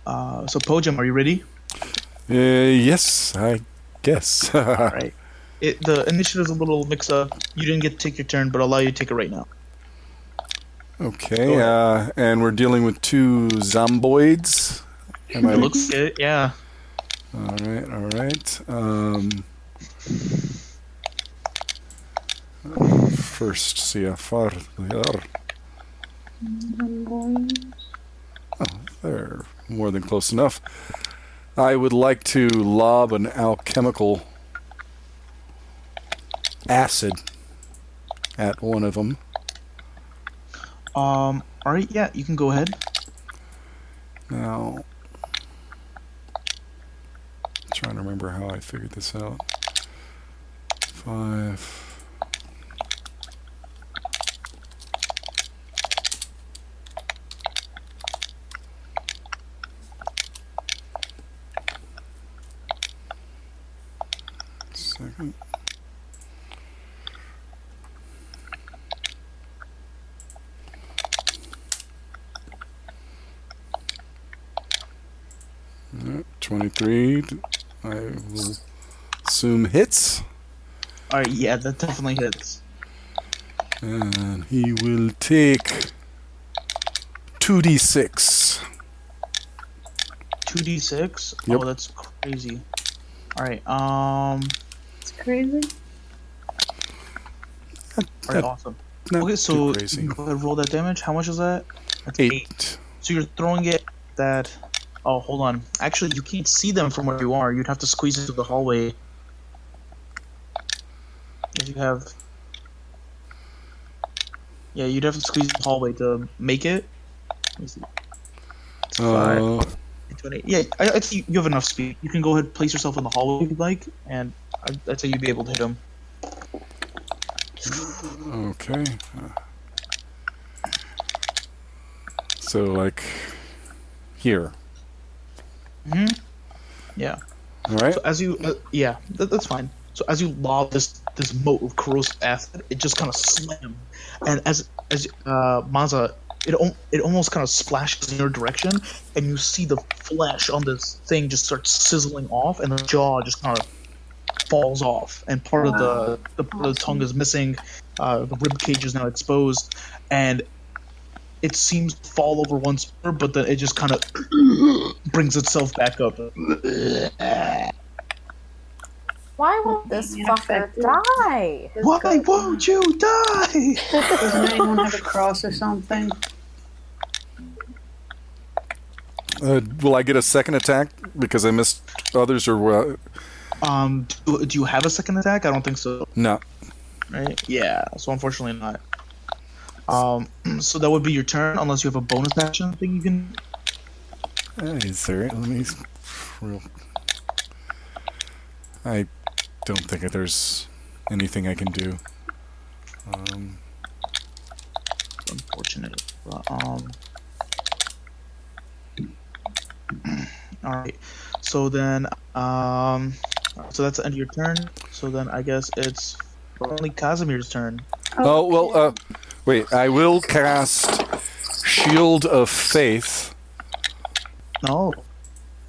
So Po-jem, are you ready? Yes, I guess. All right. The initiative's a little mix up. You didn't get to take your turn, but I'll allow you to take it right now. Okay, and we're dealing with 2 zomboids. It looks good, yeah. All right. First CFR. Oh, they're more than close enough. I would like to lob an alchemical acid at one of them. All right, yeah, you can go ahead. Now, I'm trying to remember how I figured this out. 5. Second. Alright, 23. I will assume hits. Alright, yeah, that definitely hits. And he will take 2d6. 2d6? Yep. Oh, that's crazy. Alright, It's crazy. alright, awesome. Not Okay, so too crazy. you go ahead and roll that damage. How much is that? That's 8. So you're throwing it that... Oh, hold on. Actually, you can't see them from where you are. You'd have to squeeze into the hallway. If you have... Yeah, you'd have to squeeze the hallway to make it. Let me see. It's 5, 20. Yeah, I'd say you have enough speed. You can go ahead and place yourself in the hallway if you'd like, and I'd say you'd be able to hit him. Okay. So, like, here. Yeah. Alright? So as you, yeah, that's fine. So as you lob this mote of corrosive acid, it just kind of slams, and as Maza, it almost kind of splashes in your direction, and you see the flesh on this thing just starts sizzling off, and the jaw just kind of falls off, and part of the tongue is missing. The rib cage is now exposed, and it seems to fall over once more, but then it just kind of brings itself back up. Why won't this fucker die? Why won't you die? Doesn't anyone have a cross or something? Will I get a second attack because I missed others, or what? Do you have a second attack? I don't think so. No. Right? Yeah. So unfortunately not. So that would be your turn, unless you have a bonus action thing you can. Is there? Let me. I don't think that there's anything I can do. Unfortunate. But, all right. So then, so that's the end of your turn. So then I guess it's only Casimir's turn. Oh, well, wait. I will cast Shield of Faith No.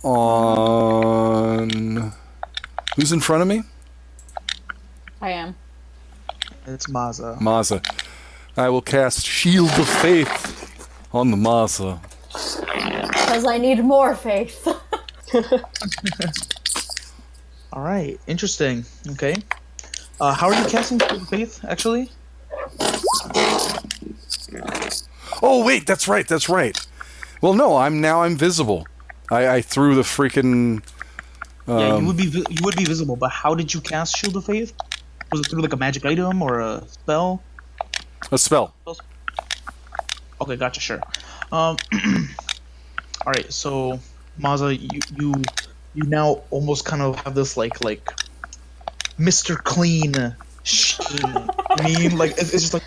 on... Who's in front of me? I am. It's Maza. Maza. I will cast Shield of Faith on the Maza. Because I need more faith. All right. Interesting. Okay. How are you casting Shield of Faith, actually? Oh, wait, that's right. Well, no, I'm visible. I threw the freaking... Yeah, you would be visible, but how did you cast Shield of Faith? Was it through like a magic item or a spell? A spell. Okay, gotcha. Sure. All right. So, Maza, you now almost kind of have this like Mr. Clean sheen. I mean, like it's just like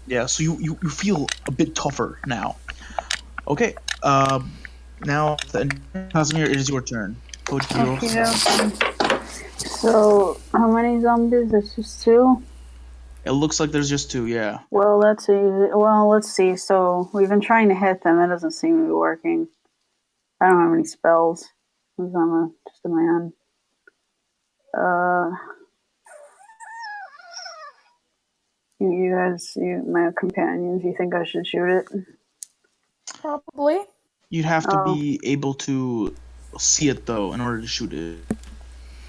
Yeah, so you feel a bit tougher now. Okay, now, Casimir, it is your turn. Okay. So, how many zombies? It's just 2? It looks like there's just 2, yeah. Well, that's easy. Well, let's see. So, we've been trying to hit them. It doesn't seem to be working. I don't have any spells. Just in my hand. You guys, my companions, you think I should shoot it? Probably. You'd have to be able to see it, though, in order to shoot it.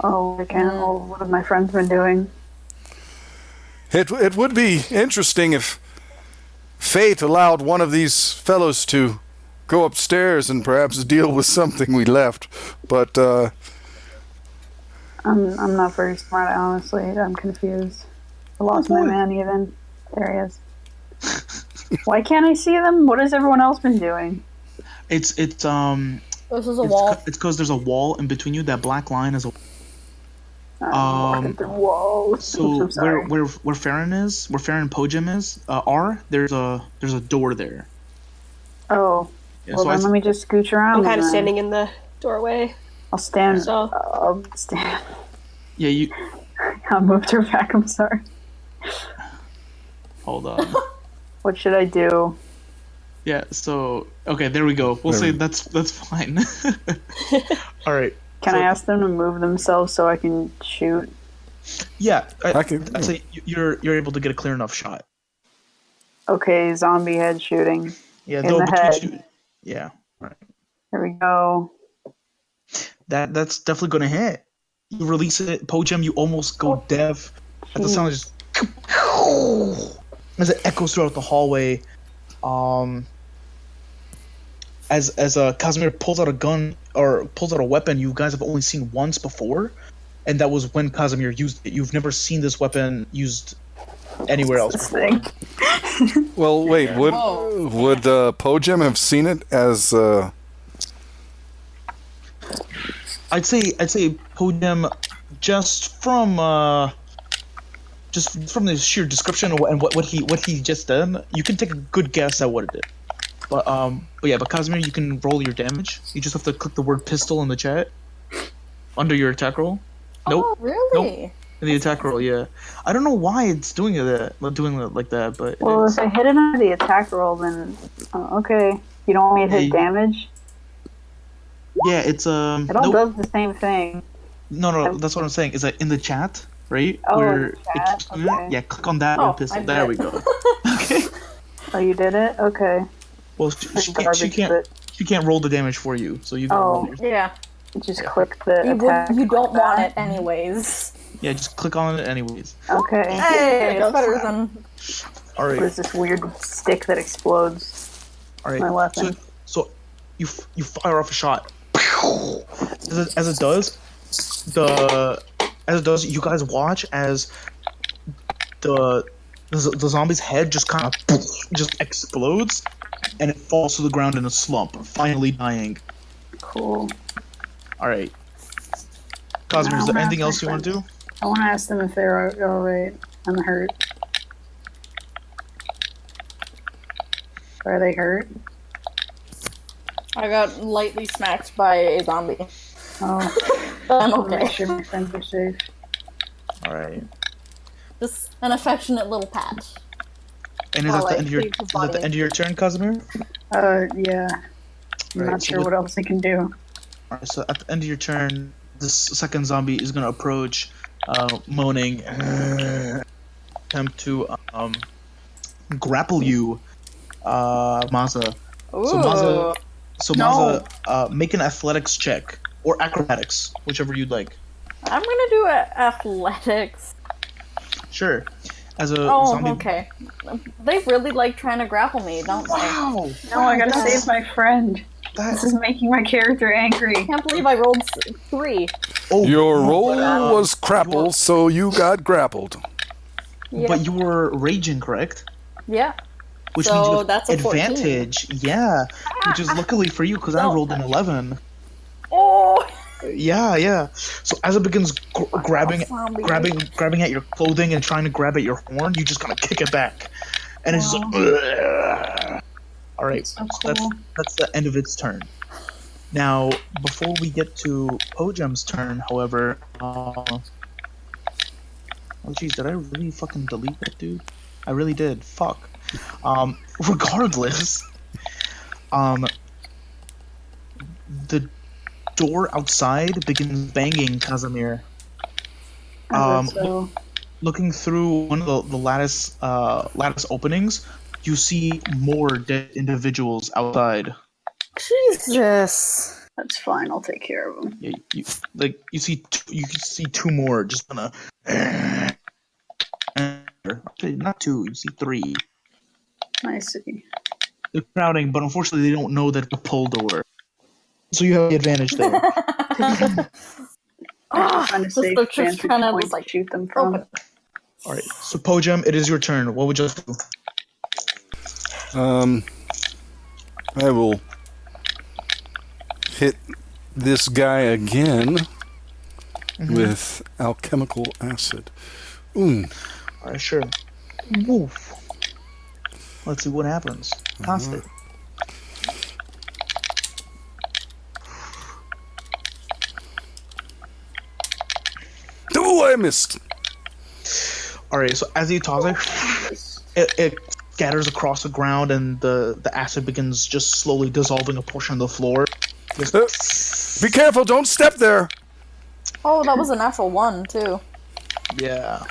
Oh, I can't. Oh, what have my friends been doing? It would be interesting if fate allowed one of these fellows to go upstairs and perhaps deal with something we left, but I'm not very smart, honestly. I'm confused. I lost my man even. There he is. Why can't I see them? What has everyone else been doing? This is a wall. It's because there's a wall in between you. That black line is a. Walking through walls. So I'm sorry. where Farron is, where Farron and Po-jem are, there's a door there. Oh. Yeah, Well, so then let me just scooch around. I'm kind of then. standing in the doorway. I'll stand. So- I'll stand. Yeah, you. I moved her back. I'm sorry. Hold on. What should I do? Yeah. So okay, there we go. We'll say that's fine. All right. Can I ask them to move themselves so I can shoot? Yeah, can. I'd say you're able to get a clear enough shot. Okay, zombie head shooting. Yeah, In though the between head. you. Yeah. Right. Here we go. That's definitely gonna hit. You release it, Po-jem, you almost go deaf at the sound of just as it echoes throughout the hallway. As Casimir pulls out a gun or pulls out a weapon you guys have only seen once before, and that was when Casimir used it. You've never seen this weapon used anywhere else. This thing. well, wait. Would Po-jem have seen it as? I'd say Po-jem, just from the sheer description and what he just done, you can take a good guess at what it did. But Casimir, you can roll your damage. You just have to click the word pistol in the chat under your attack roll. Nope. Oh, really? Nope. In the attack roll, yeah. I don't know why it's doing it like that, but Well, if I hit it under the attack roll, then okay. You don't want me to hit damage? yeah, it's It all nope. does the same thing. No, that's what I'm saying. Is that in the chat, right? Oh, in Where the chat, keeps doing it? okay. Yeah, click on that Oh, or pistol. I There did. we go. Okay. Oh, you did it? Okay. Well, she Garbage, but can't roll the damage for you, so you can roll it. Yeah. just click the attack. You don't like want that. it anyways. Yeah, just click on it anyways. Okay. Hey, it's better than. All What right, is this weird stick that explodes? all right. my weapon? So you fire off a shot. As it does, you guys watch as the zombie's head just kind of just explodes, and it falls to the ground in a slump, finally dying. Cool. All right. Casimir, is there anything else you want to do? I want to ask them if they're alright. I'm hurt. Are they hurt? I got lightly smacked by a zombie. Oh, I'm I'll make okay. sure my friends are safe. All right. Just an affectionate little pat. And is Well, that the like, end of your leave the is that the body. end of your turn, Casimir? Yeah. I'm Right, not so sure with- what else I can do. All right. So at the end of your turn, this second zombie is gonna approach, moaning, attempt to grapple you, Maza. Ooh. So No. Maza, make an athletics check or acrobatics, whichever you'd like. I'm gonna do athletics. Sure. As a Oh, zombie. okay. They really like trying to grapple me, don't they? Wow. No, I gotta That's- save my friend. that- This is making my character angry. I can't believe I rolled 3. oh, Your no, roll but, was crappled, so you got grappled. Yeah. But you were raging, correct? Yeah. Which So means you have that's a 14. advantage. Yeah. Which is luckily for you because I No. rolled an 11. Oh! Yeah. So as it begins grabbing zombie. at your clothing and trying to grab at your horn, you just kind of kick it back. and it's just like. Ugh. All right, So so cool. that's the end of its turn. Now, before we get to Po-jem's turn, however, oh jeez, did I really fucking delete that dude? I really did. Fuck. Regardless, the door outside begins banging Casimir. So Looking through one of the lattice openings, you see more dead individuals outside. Jesus. that's fine. I'll take care of them. Yeah, you see two more just gonna. Actually, not two. You see three. I see. They're crowding, but unfortunately, they don't know that it's a pull door. So you have the advantage there. Find a Just safe the chick's vantage trying to point just like shoot them from. open. All right. So Po-jem, it is your turn. What would you do? I will hit this guy again with alchemical acid. All right, sure. Woof. Let's see what happens. Cast it. Oh, I missed. All right. So as you toss it scatters across the ground, and the acid begins just slowly dissolving a portion of the floor. Be careful! Don't step there. Oh, that was a natural one too. Yeah.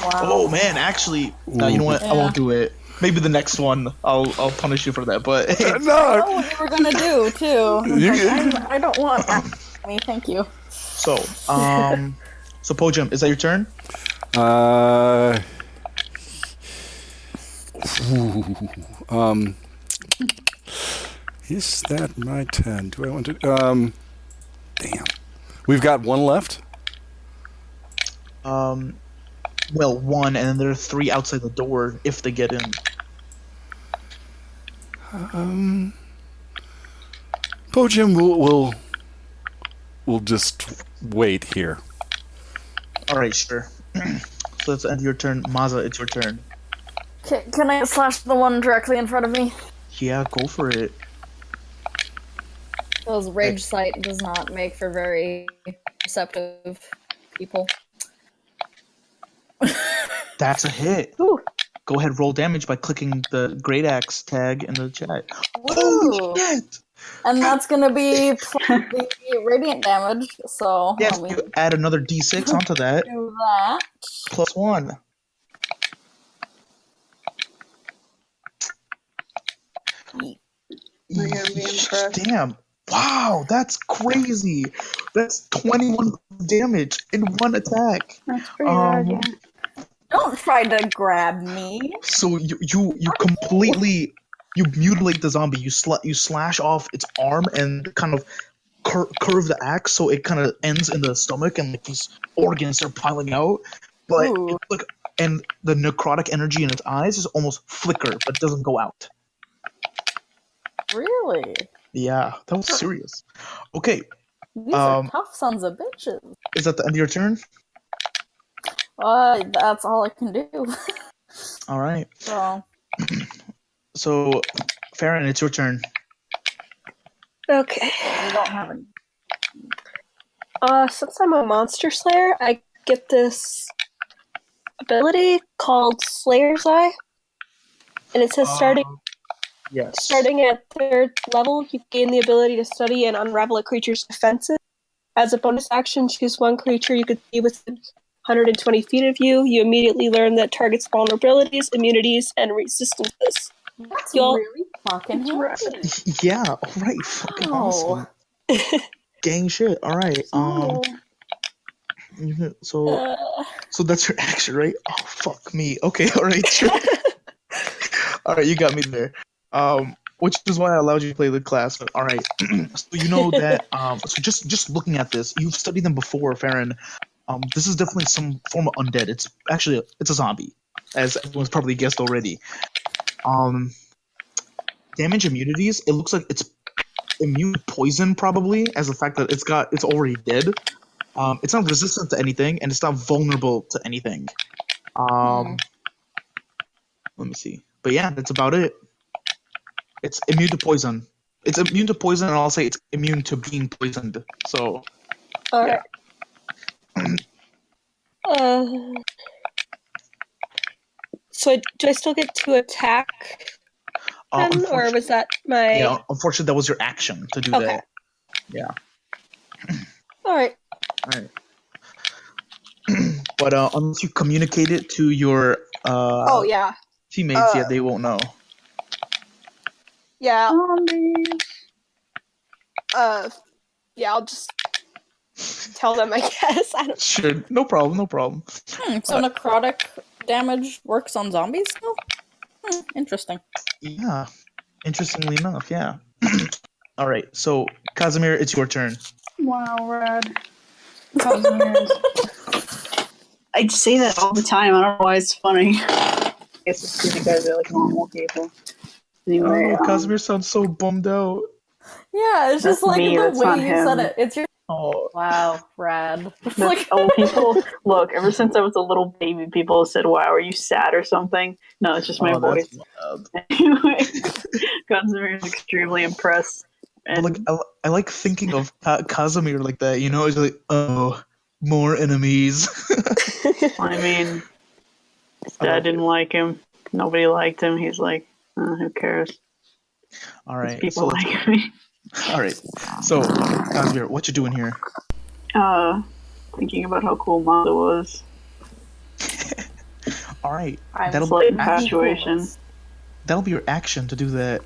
Wow. Oh man, actually, no, you know what? I won't do it. Maybe the next one, I'll punish you for that. But I know what you were gonna do too. I don't want me. Thank you. so Po-jem, is that your turn? Is that my turn? Do I want to? Damn. We've got one left. Well, one, and then there are three outside the door if they get in. Po-jem will just wait here. All right, sure. So that's the end of your turn. Maza, it's your turn. Can I slash the one directly in front of me? Yeah, go for it. Those rage sight does not make for very receptive people. That's a hit. Ooh. Go ahead, roll damage by clicking the Great Axe tag in the chat. Woo. Holy shit! And that's gonna be the radiant damage, so Yes, let me you add another d6 onto that. do that. +1. You're gonna be impressed. Damn. Wow, that's crazy. That's 21 damage in one attack. That's pretty rad, yeah. Don't try to grab me. So you completely mutilate the zombie. You slash off its arm and kind of curve the axe so it kind of ends in the stomach and like these organs are piling out. But and the necrotic energy in its eyes is almost flicker, but doesn't go out. Really? Yeah, that was serious. Okay, These are tough sons of bitches. is that the end of your turn? That's all I can do. All right. So, So, Farron, it's your turn. Okay. we don't have any. Since I'm a monster slayer, I get this ability called Slayer's Eye. And it says Yes. starting at 3rd level, you gain the ability to study and unravel a creature's defenses. As a bonus action, choose one creature you could see within 120 feet of you. You immediately learn that target's vulnerabilities, immunities, and resistances. That's Y'all- really fucking handy. Yeah. All right. Fucking Wow. awesome. Gang shit. All right. So that's your action, right? Oh fuck me. Okay. All right. Sure. All right. You got me there. Which is why I allowed you to play the class. But, all right. So you know that. So just looking at this, you've studied them before, Farron. This is definitely some form of undead. It's a zombie, as everyone's probably guessed already. Damage immunities. It looks like it's immune to poison, probably, as the fact that it's already dead. It's not resistant to anything, and it's not vulnerable to anything. Let me see. But yeah, that's about it. It's immune to poison. It's immune to poison, and I'll say it's immune to being poisoned. So, All yeah. right. So do I still get to attack then, or was that my? Yeah, unfortunately, that was your action to do Okay. that. Yeah. All right. All right. But unless you communicate it to your Oh yeah. teammates, yeah, they won't know. Yeah. Zombies. Yeah. I'll just tell them. I guess. I don't. Sure, no problem, no problem. So necrotic damage works on zombies still? Interesting. Yeah, interestingly enough, yeah. All right, so Casimir, it's your turn. Wow, rad. I say that all the time. I don't know why it's funny. I guess it's because you guys are like normal people. Anyway, Oh, Casimir sounds so bummed out. Yeah, it's just That's like me, the that's way not you him. said it. It's your Oh, wow, rad. It's That's like old people. Look, ever since I was a little baby, people said, "Wow, are you sad or something?" No, it's just my voice. that's wild. Anyway, Casimir is extremely impressed. But, And like, I like thinking of Casimir like that. You know, it's like, oh, more enemies. I mean, his I dad like didn't like him. Nobody liked him. He's like, who cares? All right, People so like me. all right, so Casimir, what you doing here? Thinking about how cool Manda was. All right, I'm that'll Slight be infatuation. that'll be your action to do that.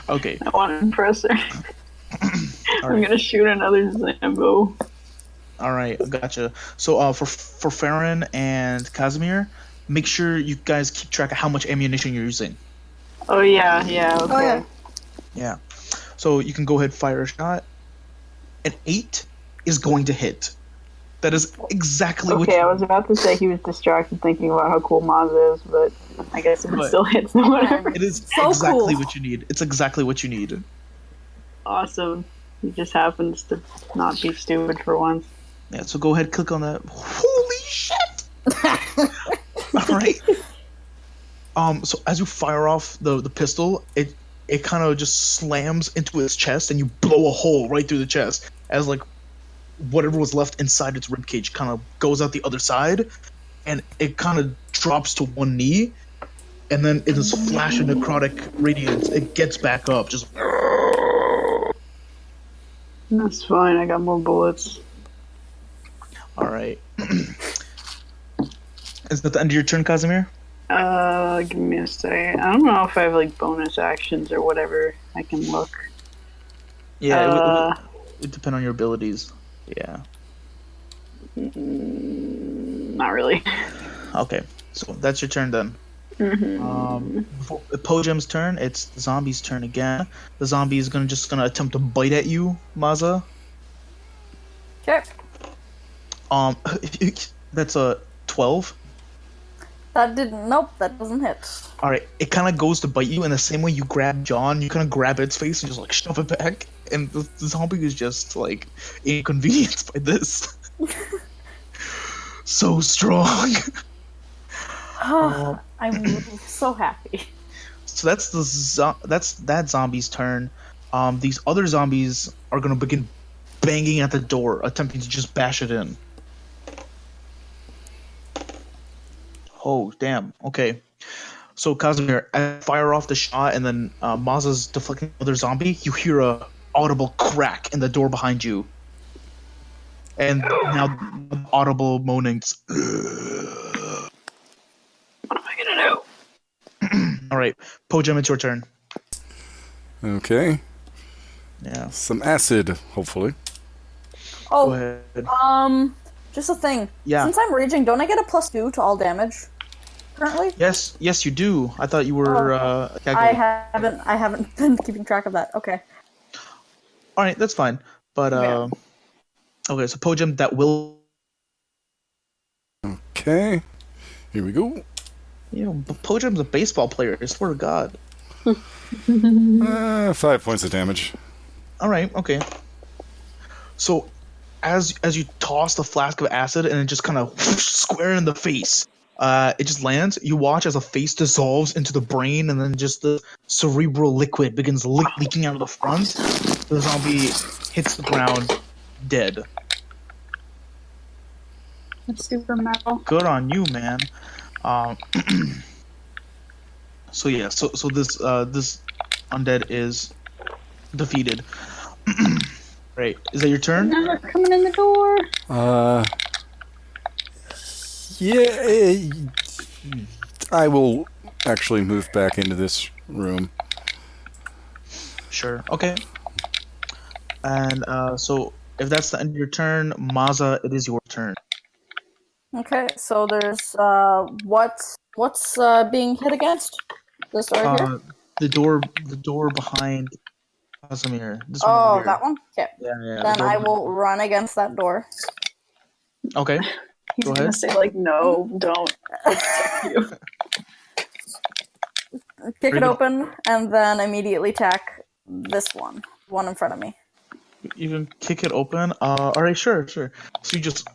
Okay. I want to impress her. All I'm right. gonna shoot another Zambo. All right, gotcha. So for Farron and Casimir, make sure you guys keep track of how much ammunition you're using. Oh yeah, okay. Oh yeah. Yeah. So you can go ahead, fire a shot. An 8 is going to hit. That is exactly what Okay, I you was about to say he was distracted thinking about how cool Maz is, but I guess if it But- still hits, then whatever. It is So exactly cool. what you need. It's exactly what you need. Awesome. He just happens to not be stupid for once. Yeah, so go ahead, click on that. Holy shit! All right. So as you fire off the pistol, it kind of just slams into its chest, and you blow a hole right through the chest as like whatever was left inside its ribcage kind of goes out the other side, and it kind of drops to one knee, and then in this flash of necrotic radiance, it gets back up, just. That's fine, I got more bullets. All right. Is that the end of your turn, Casimir? Give me a second. I don't know if I have like bonus actions or whatever. I can look. Yeah, it would depend on your abilities. Yeah. Not really. Okay, so that's your turn then. Before Po-jem's turn, it's the zombie's turn again. The zombie is just gonna attempt to bite at you, Maza. okay. That's a 12. That didn't. Nope, that doesn't hit. All right, it kind of goes to bite you in the same way you grab John. You kind of grab its face and just like shove it back, and the zombie is just like inconvenienced by this. So strong. I'm so happy. So that's that's that zombie's turn. These other zombies are gonna begin banging at the door, attempting to just bash it in. Oh damn! Okay, so Casimir, I fire off the shot, and then Maza's deflecting another zombie. You hear a audible crack in the door behind you, and now audible moanings. What am I gonna do? All right, Po-jem, it's your turn. Okay. Yeah, Some acid, hopefully. go Oh, ahead. just a thing. Yeah. Since I'm raging, don't I get a +2 to all damage currently? Yes, you do. I thought you were. I haven't been keeping track of that. Okay. All right, that's fine. But Yeah. okay, so Po-jem, that will. Okay. Here we go. You know, Po-jem's a baseball player. I swear to God. 5 points of damage. All right, okay. So, as you toss the flask of acid and it just kind of square in the face, It just lands. You watch as a face dissolves into the brain, and then just the cerebral liquid begins leaking out of the front. The zombie hits the ground, dead. It's super metal. Good on you, man. So yeah, so this undead is defeated. Right, is that your turn? Now they're coming in the door. Yeah, I will actually move back into this room. Sure. Okay. And so if that's the end of your turn, Maza, it is your turn. Okay, so there's what's being hit against? This door here? The door behind Casimir. This one over Oh, here. that one? Okay. Yeah. the Then door I behind- will run against that door. Okay. He's Go gonna ahead. say like, no, don't. I'll protect you. Kick Very it good. open, and then immediately attack this one in front of me. You can kick it open. All right, sure. So you just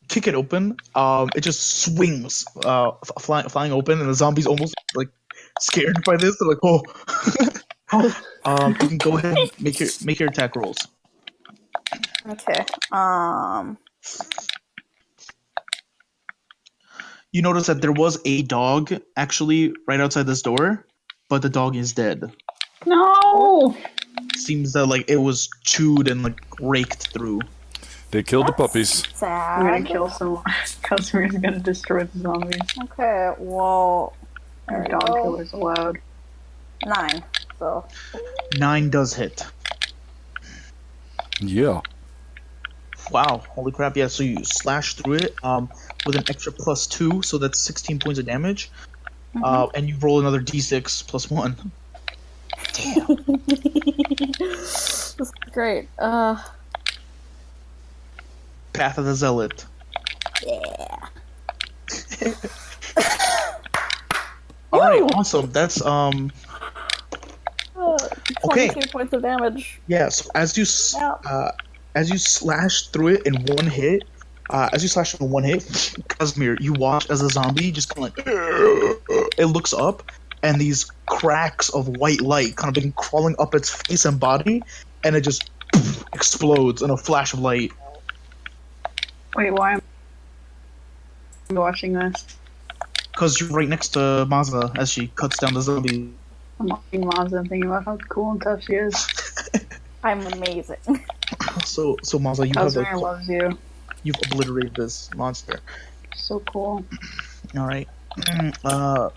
kick it open. It just swings, flying open, and the zombie's almost like scared by this. They're like, oh. You can go ahead and make your attack rolls. Okay. You notice that there was a dog actually right outside this door, but the dog is dead. No! Seems that like it was chewed and like raked through. They killed the puppies. Sad. I'm gonna kill someone. Casimir's gonna destroy the zombies. Okay, well, there we Dog go. killers allowed. 9. So 9 does hit. Yeah. Wow, holy crap! Yeah, so you slash through it with an extra +2, so that's 16 points of damage. And you roll another d6 +1. Damn. this is great. Path of the Zealot. Yeah. All right, awesome. That's Okay. 22 points of damage. yeah. So as you slash through it in one hit, Casimir, you watch as a zombie just kind of like it looks up, and these cracks of white light kind of begin crawling up its face and body, and it just explodes in a flash of light. Wait, why am I watching this? Because you're right next to Maza as she cuts down the zombie. I'm watching Mazda and thinking about how cool and tough she is. I'm amazing. So Maza, Casimir loves you. you've obliterated this monster. So cool. All right.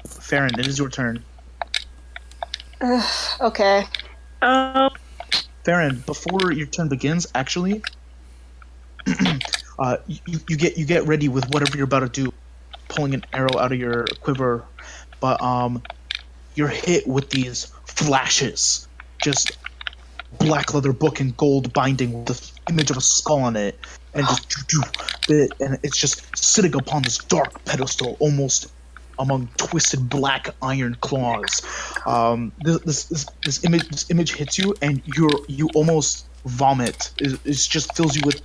Farron, it is your turn. Okay. Farron, before your turn begins, actually, you get ready with whatever you're about to do, pulling an arrow out of your quiver, but you're hit with these flashes, just black leather book and gold binding with the image of a skull on it, and and it's just sitting upon this dark pedestal, almost among twisted black iron claws. This image hits you, and you almost vomit. It just fills you with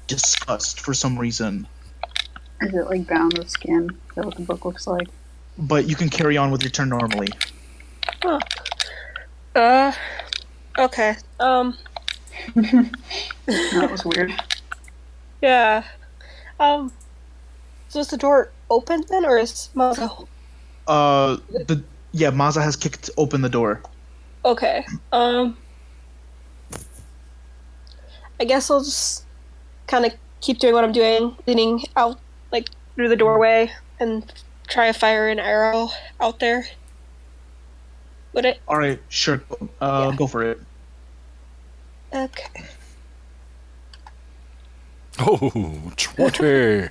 disgust for some reason. Is it like bound with skin? Is that what the book looks like? But you can carry on with your turn normally. Okay. That was weird. Yeah. So is the door open then, or is Maza? Maza has kicked open the door. Okay. I guess I'll just kind of keep doing what I'm doing, leaning out like through the doorway, and try to fire an arrow out there. Would it? All right, sure. Go for it. Okay. Oh, 20.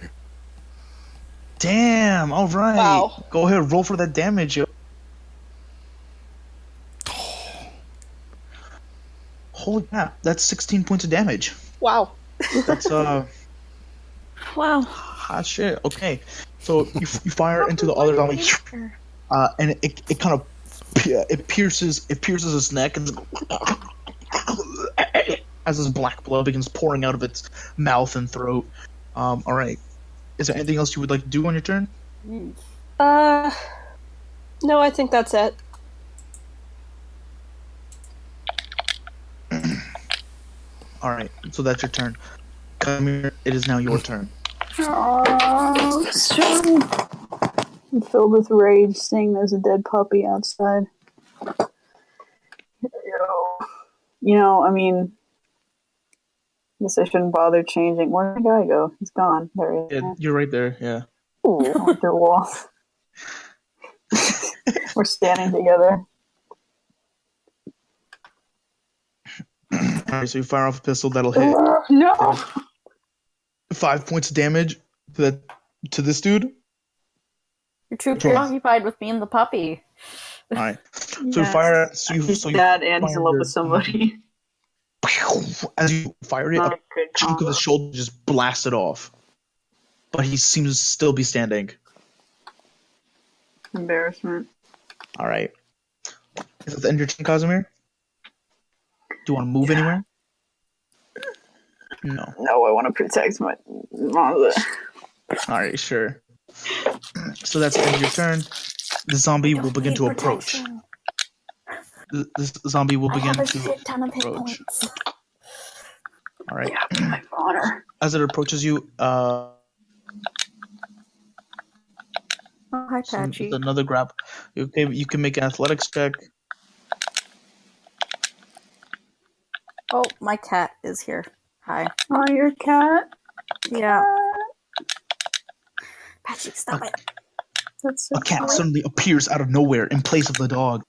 Damn. All right. Wow. Go ahead, roll for that damage. Yo. Holy crap! That's 16 points of damage. Wow. That's Wow. hot shit. Okay, so you fire into the other zombie, and it kind of pierces his neck, and as this black blood begins pouring out of its mouth and throat. All right. Is there anything else you would like to do on your turn? No, I think that's it. All right, so that's your turn. Casimir, it is now your turn. I'm filled with rage seeing there's a dead puppy outside. You know, I mean, guess I shouldn't bother changing. Where'd the guy go? He's gone. There he is. Yeah, you're right there. Yeah. Ooh, their wall. We're standing together. All right, so you fire off a pistol that'll hit. No! 5 points of damage to this dude. You're too preoccupied with being the puppy. All right, so you fire. He's dead and he's in love with somebody. As you fire it, a chunk of his shoulder just blasted off, but he seems to still be standing. Embarrassment. All right, is that the end of your turn, Casimir? Do you want to move anywhere? No. No, I want to protect my mother. All right, sure. So that's the end of your turn. The zombie will begin to approach. This zombie will begin to approach. All right. Yeah, my honor. As it approaches you, Oh, hi, Patchy. another grab. Okay, you can make an athletics check. Oh, my cat is here. Hi. Oh, your cat? Yeah. Patchy, stop it. That's so A cat cute. suddenly appears out of nowhere in place of the dog.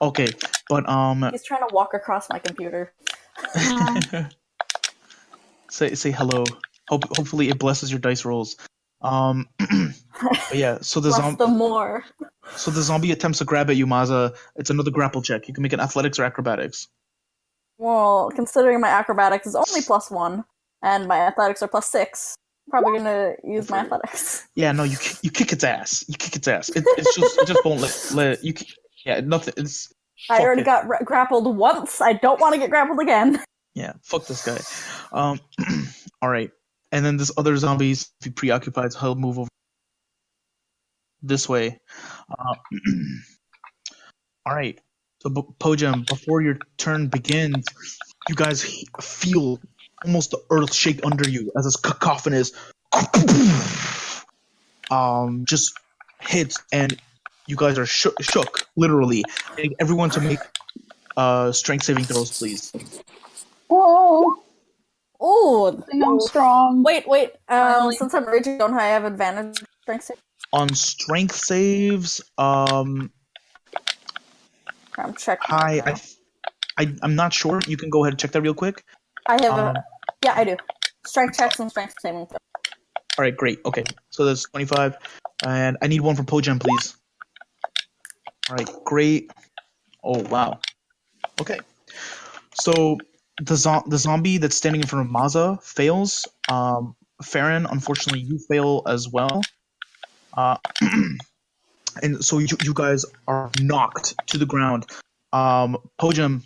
Okay, but He's trying to walk across my computer. say hello. Hopefully it blesses your dice rolls. But yeah, so the Bless them more. So the zombie attempts to grab at you, Maza. It's another grapple check. You can make an athletics or acrobatics. Well, considering my acrobatics is only +1 and my athletics are +6, probably gonna use my athletics. Yeah, no, you kick its ass. You kick its ass. It just won't let you. Yeah, nothing. I already got grappled once. I don't want to get grappled again. Yeah, fuck this guy. All right, and then this other zombie's preoccupied, so he'll move over this way. All right. So, Po-jem, before your turn begins, you guys feel almost the earth shake under you as this cacophonous just hits, and you guys are shook, literally. Everyone to make strength saving throws, please. Whoa! Oh, I'm strong. wait. Since I'm raging, don't I have advantage strength save? On strength saves, I'm checking. I'm not sure. You can go ahead and check that real quick. I have yeah, I do. Strength checks and strength saving throws. All right, great. Okay, so that's 25, and I need one from Po-jem, please. All right, great. Oh wow. Okay, so the zombie that's standing in front of Maza fails. Farron, unfortunately, you fail as well. And so you guys are knocked to the ground. Po-jem,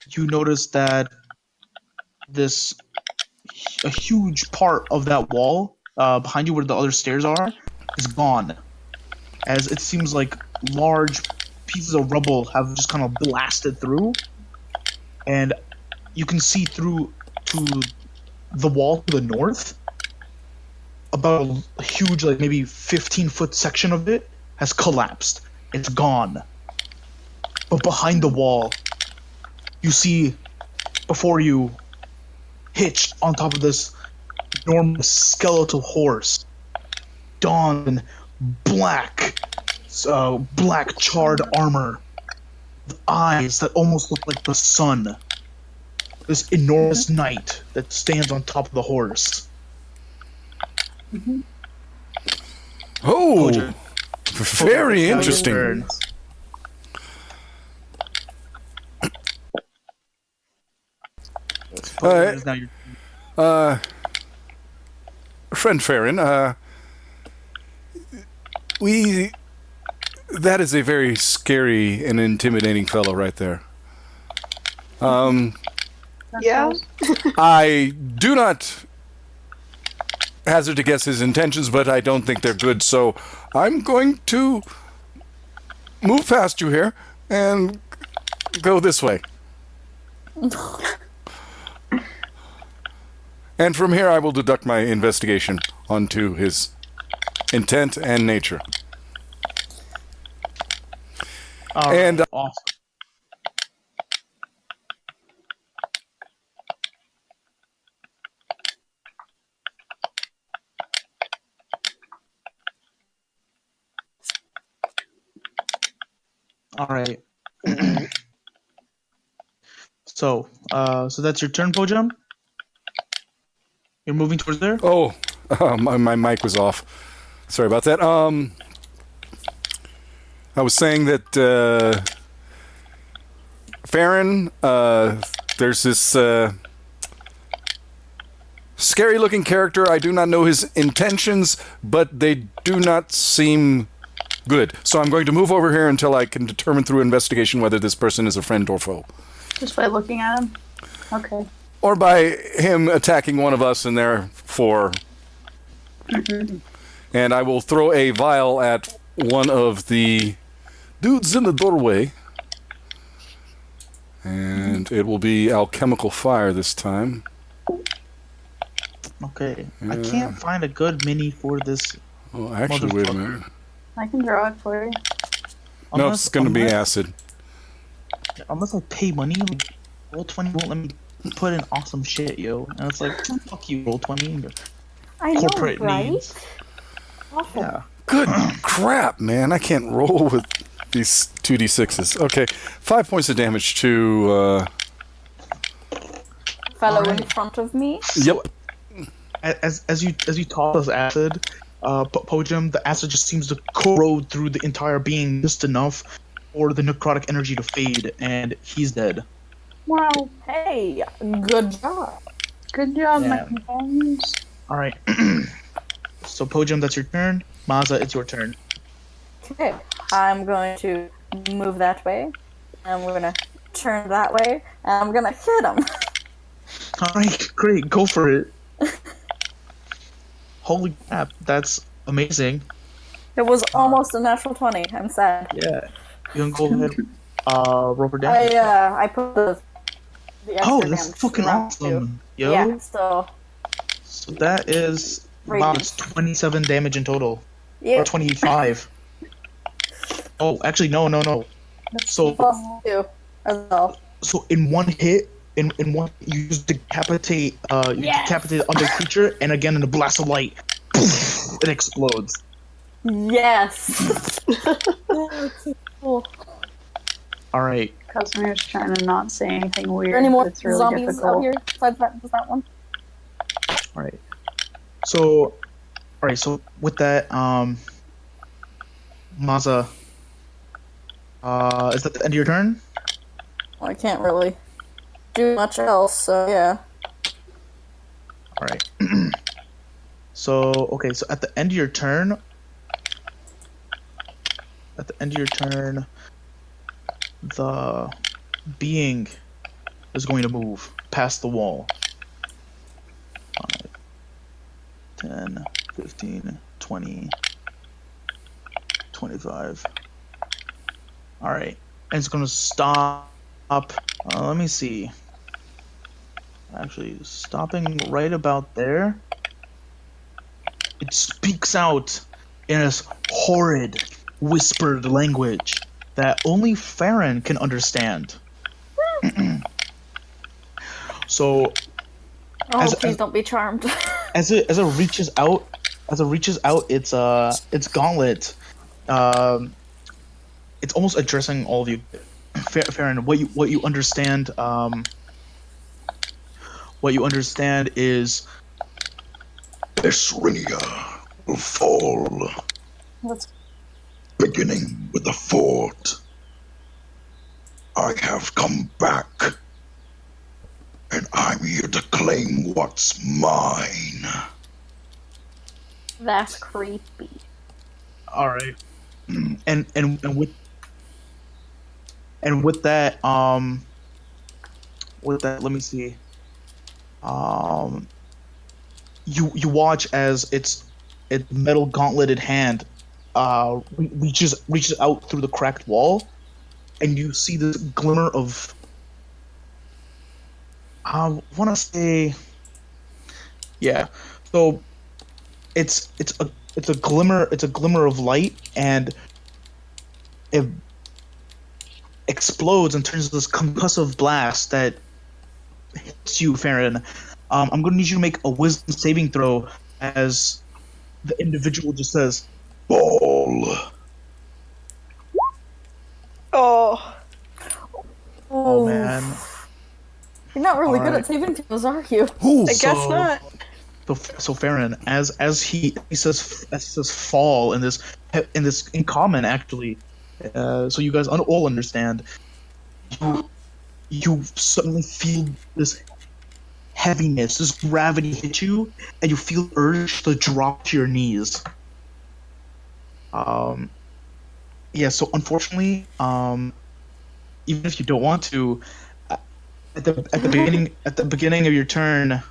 you notice that a huge part of that wall behind you where the other stairs are is gone, as it seems like large pieces of rubble have just kind of blasted through, and you can see through to the wall to the north. About a huge, like maybe 15-foot section of it has collapsed. It's gone. But behind the wall, you see before you, hitched on top of this enormous skeletal horse, donned in black charred armor, with eyes that almost look like the sun. This enormous knight that stands on top of the horse. Oh, very interesting. Turn. Is now your Friend Farron, that is a very scary and intimidating fellow right there. Yeah. I do not hazard to guess his intentions, but I don't think they're good. So I'm going to move past you here and go this way. And from here, I will deduct my investigation onto his intent and nature. And awesome. All right. So that's your turn, Po-jem? You're moving towards there? Oh, my mic was off. Sorry about that. I was saying that Farron, there's this scary-looking character. I do not know his intentions, but they do not seem good. So I'm going to move over here until I can determine through investigation whether this person is a friend or foe. Just by looking at him? Okay. Or by him attacking one of us and therefore... And I will throw a vial at one of the dudes in the doorway. And it will be alchemical fire this time. Okay. I can't find a good mini for this. Oh, actually, wait a minute. I can draw it for you. No, it's going to be acid. Unless I pay money, like, Roll20 won't let me put in awesome shit, yo. And it's like, fuck you, Roll20, and your I know, corporate right? needs. Awful. Yeah. Good crap, man. I can't roll with these 2d6s. Okay, 5 points of damage to... Fellow in Alright. front of me. Yep. As you toss this acid, Po-jem, the acid just seems to corrode through the entire being just enough for the necrotic energy to fade, and he's dead. Wow. Hey, good job. Good job, my Yeah. companions. Alright. So, Po-jem, that's your turn. Maza, it's your turn. Okay, I'm going to move that way, and we're gonna turn that way, and I'm gonna hit him. Alright, great, go for it. Holy crap, that's amazing. It was almost a natural 20. I'm sad. Yeah. You can go ahead, roll for damage. I put the extra Oh, that's damage fucking round too. awesome. Yo. Yeah, so So that is, wow, Radiant. it's 27 damage in total. yeah, Or 25. Oh, actually, no. So, plus 2 as well. so in one hit, in one, you just decapitate, decapitate the other creature, and again, in a blast of light, it explodes. Yes. That's so cool. Alright. Casimir's trying to not say anything Are weird. there any more It's really zombies difficult. out here besides that one? Alright. So, alright, so with that, Maza, is that the end of your turn? Well, I can't really do much else, so yeah. Alright. So, okay, so at the end of your turn, the being is going to move past the wall. 5, 10, 15, 20, 25. Alright, and it's going to stop. Let me see. Actually, stopping right about there. It speaks out in this horrid, whispered language that only Farron can understand. So, Oh, As- please don't be charmed. as it reaches out, its gauntlet, it's almost addressing all of you. Farron, what you understand, is Esrinia will fall, Let's beginning with the fort. I have come back, and I'm here to claim what's mine. That's creepy. all right, and with that, let me see, you watch as its metal gauntleted hand reaches out through the cracked wall, and you see this glimmer of, I want to say, yeah. So it's a glimmer of light, and it explodes and turns into this concussive blast that hits you, Farron. I'm going to need you to make a wisdom saving throw as the individual just says, Ball. Oh, "Oh man." You're not really good Alright. at saving throws, are you? Ooh, I guess not. So Farron, as he says fall in this in common actually, so you guys all understand. You suddenly feel this heaviness, this gravity hit you, and you feel urge to drop to your knees. Yeah. So unfortunately, even if you don't want to, at the beginning of your turn,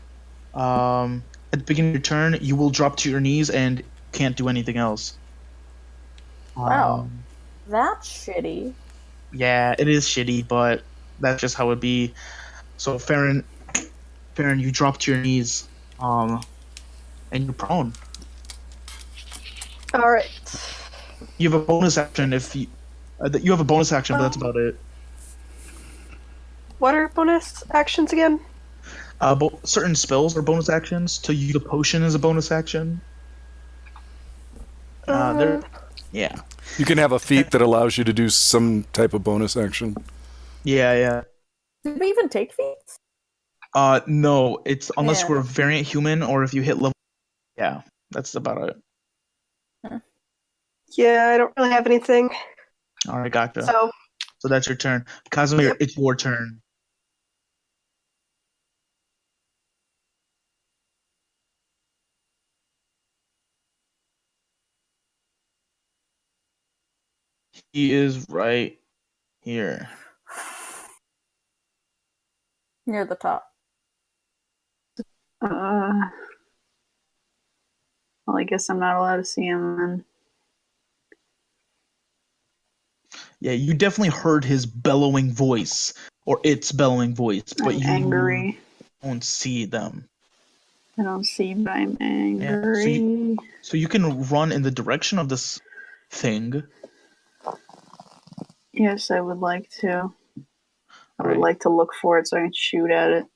you will drop to your knees and can't do anything else. Wow. That's shitty. Yeah, it is shitty, but that's just how it be. So Farron, you drop to your knees, and you're prone. All right. You have a bonus action if you. You have a bonus action, but that's about it. What are bonus actions again? Certain spells are bonus actions. To use a potion is a bonus action. Yeah. you can have a feat that allows you to do some type of bonus action. Yeah. Did we even take feats? No, it's unless Yeah. we're a variant human or if you hit level. Yeah, that's about it. Yeah, I don't really have anything. All right, gotcha. So, So that's your turn. Casimir, Yep. it's your turn. He is right here. Near the top. Well, I guess I'm not allowed to see him then. Yeah, you definitely heard his bellowing voice, or its bellowing voice, but I'm you angry. don't see them. I don't see, but I'm Yeah, angry. so you can run in the direction of this thing. Yes, I would like to. I would Right. like to look for it so I can shoot at it. All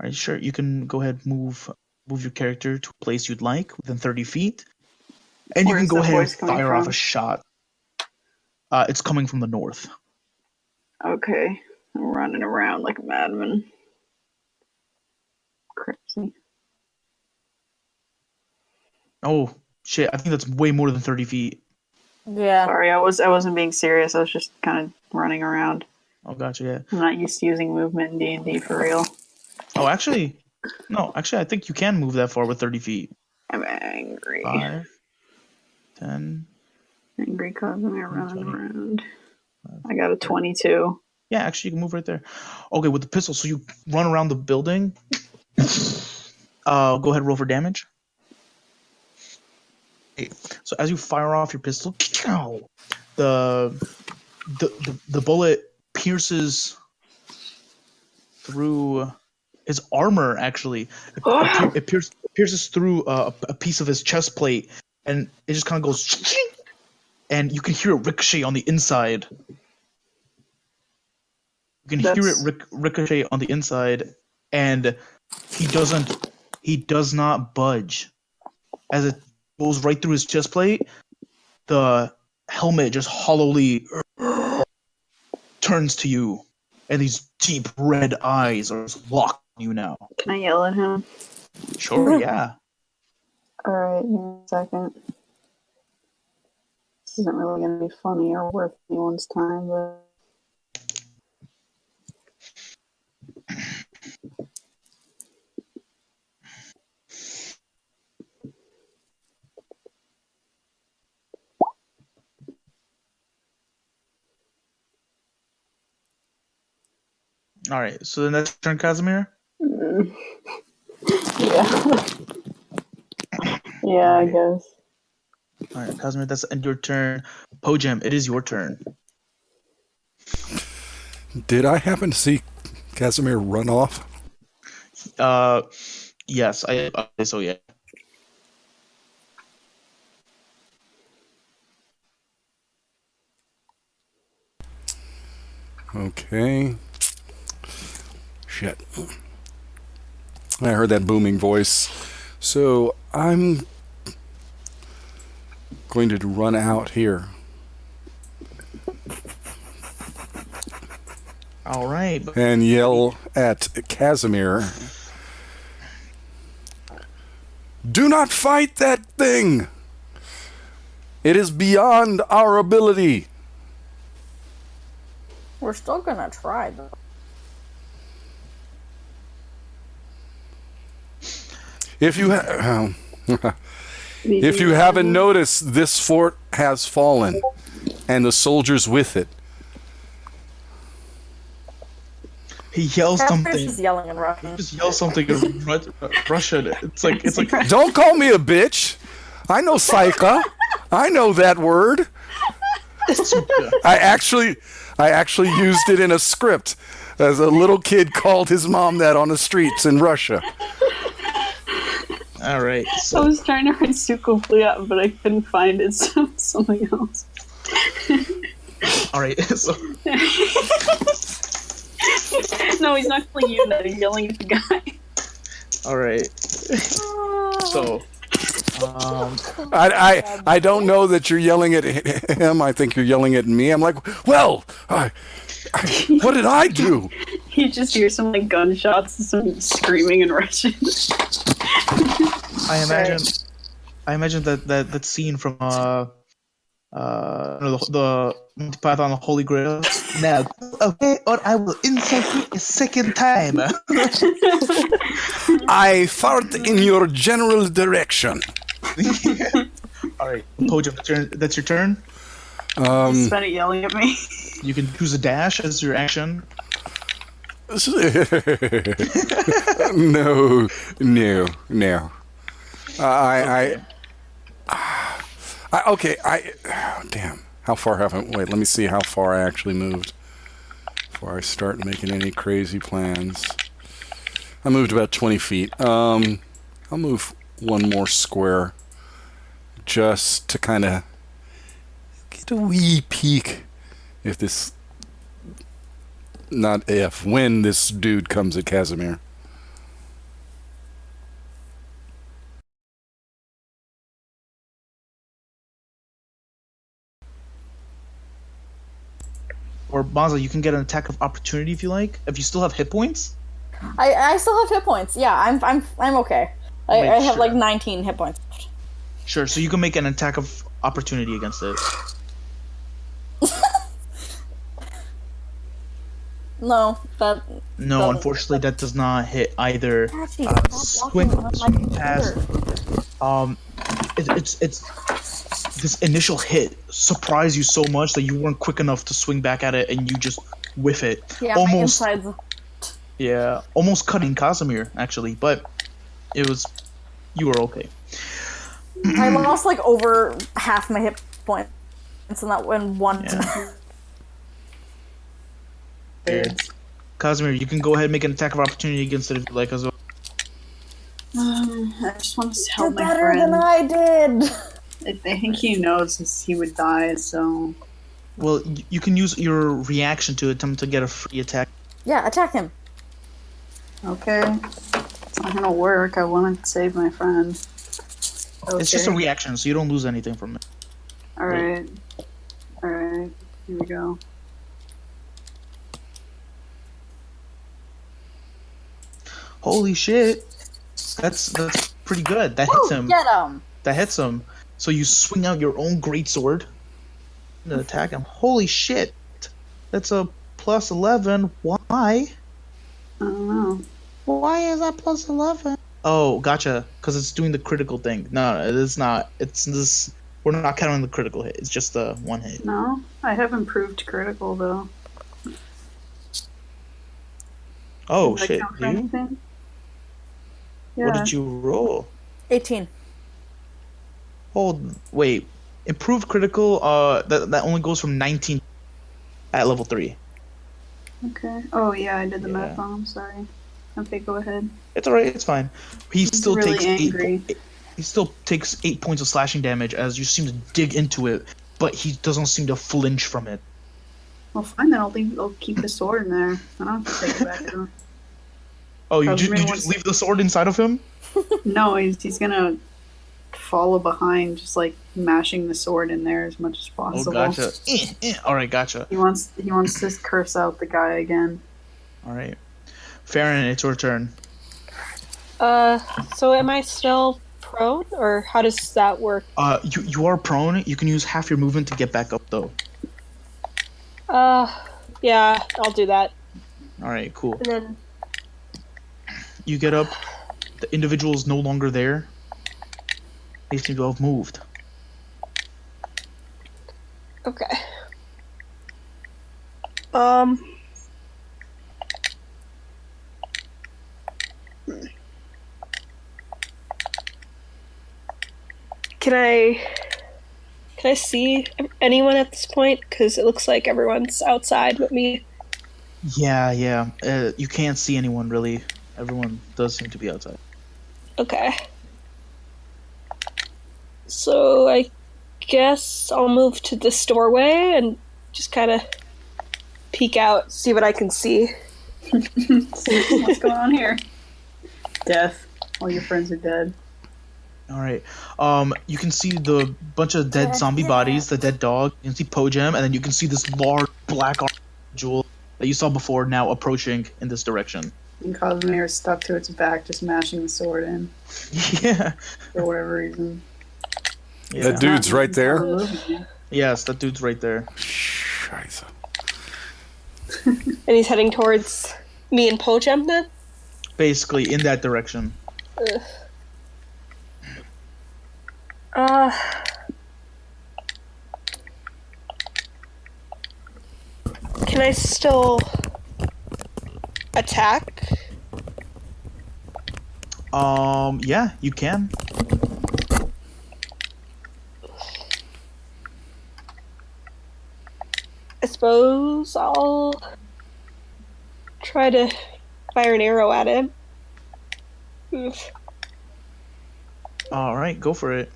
right, sure. You can go ahead move your character to a place you'd like within 30 feet, and you Where can is go the ahead and voice coming fire off from? a shot. It's coming from the north. Okay. I'm running around like a madman. Crazy. Oh shit! I think that's way more than 30 feet. Yeah. Sorry, I wasn't being serious. I was just kind of running around. Oh, gotcha. Yeah. I'm not used to using movement in D&D for real. Oh, actually, no. Actually, I think you can move that far with 30 feet. I'm angry. 5, 10. Angry cause I'm running 20. around. I got a 22. Yeah, actually, you can move right there. Okay, with the pistol, so you run around the building. Go ahead and roll for damage. Okay, so as you fire off your pistol, the bullet pierces through his armor. Actually, it pierces through a piece of his chest plate, and it just kind of goes, and you can hear it ricochet on the inside. You can hear it ricochet on the inside, and he does not budge. As it goes right through his chest plate, the helmet just hollowly turns to you, and these deep red eyes are just locked on you now. Can I yell at him? Sure, yeah. Alright, give me a second. This isn't really going to be funny or worth anyone's time, but... All right, so then that's your turn, Casimir. Yeah. Yeah, I guess. All right, Casimir, that's end your turn. Po-jem, it is your turn. Did I happen to see Casimir run off? Yes, so yeah. Okay. Shit. I heard that booming voice. So I'm going to run out here. All right. And yell at Casimir. Do not fight that thing! It is beyond our ability. We're still gonna try, though. If you if you haven't noticed, this fort has fallen, and the soldiers with it. He yells Caspire's something. just yelling in Russian. He just yells something in Russian. It's like Don't call me a bitch. I know Saika. I know that word. I actually used it in a script as a little kid called his mom that on the streets in Russia. All right. I So, was trying to write Sukuflia, but I couldn't find it, so something else. all right. So, No, he's not calling you that. He's yelling at the guy. all right. So, I don't know that you're yelling at him. I think you're yelling at me. I'm like, well, what did I do? You just hear some like gunshots and some screaming in Russian. I imagine that scene from the Monty Python the Holy Grail. Now, okay, or I will insult you a second time. I fart in your general direction. All right, Po-jem, that's your turn. He spent it yelling at me. You can choose a dash as your action. No. Damn. How far haven't? Wait, let me see how far I actually moved before I start making any crazy plans. I moved about 20 feet. I'll move one more square just to kind of get a wee peek if this, not if, when this dude comes at Casimir. Or Maza, you can get an attack of opportunity if you like. If you still have hit points. I still have hit points. Yeah, I'm okay. I have like 19 hit points. Sure, so you can make an attack of opportunity against it. No, that. No, doesn't- unfortunately, that does not hit either. Actually, stop Swing walking on my past. computer. It's this initial hit surprised you so much that you weren't quick enough to swing back at it, and you just whiff it. Yeah, almost, my insides. yeah, almost cutting Casimir actually, but it was, you were okay. I lost like over half my hit points, and that when one. Yeah. Casimir, you can go ahead and make an attack of opportunity against it if you like as well. I just want to You're help my better friend. than I did. I think he knows he would die, so... Well, you can use your reaction to attempt to get a free attack. Yeah, attack him. Okay. It's not gonna work. I want to save my friend. Okay. It's just a reaction, so you don't lose anything from it. Alright. Alright. Here we go. Holy shit. That's pretty good. That hits him. Get him. That hits him. So you swing out your own greatsword to attack him. Holy shit. That's a plus 11. Why? I don't know. Why is that plus 11? Oh, gotcha. Because it's doing the critical thing. No, it's not. It's this. We're not counting the critical hit. It's just the one hit. No? I have improved critical, though. Oh, Does that shit. count for You? anything? Yeah. What did you roll? 18. Wait. Improved critical, that only goes from 19 at level 3. Okay. Oh yeah, I did the Yeah. math wrong. Sorry. Okay, go ahead. It's alright, it's fine. He still really takes angry. he still takes 8 points of slashing damage as you seem to dig into it, but he doesn't seem to flinch from it. Well, fine then. I'll keep the sword in there. I don't have to take it back to him. Oh, you Probably just wants- leave the sword inside of him? No, he's gonna follow behind, just like mashing the sword in there as much as Oh, possible. gotcha. Alright, gotcha. He wants to curse out the guy again. Alright. Farron, it's your turn. So am I still prone, or how does that work? You are prone. You can use half your movement to get back up, though. Yeah, I'll do that. Alright, cool. And then, You get up. The individual is no longer there. They seem to have moved. okay. Can I see anyone at this point? Because it looks like everyone's outside but me. Yeah. You can't see anyone, really. Everyone does seem to be outside. Okay. So I guess I'll move to this doorway and just kind of peek out, see what I can see. What's going on here? Death. All your friends are dead. Alright. You can see the bunch of dead zombie bodies, the dead dog. You can see Po-jem, and then you can see this large black jewel that you saw before now approaching in this direction. And Cosmere is stuck to its back, just mashing the sword in Yeah. for whatever reason. Yeah. That dude's right there. Removing it. Yes, that dude's right there. Scheiße. And he's heading towards me and Po-jem then? Basically, in that direction. Can I still attack? Yeah, you can. I suppose I'll try to fire an arrow at him. Oof. Alright, go for it.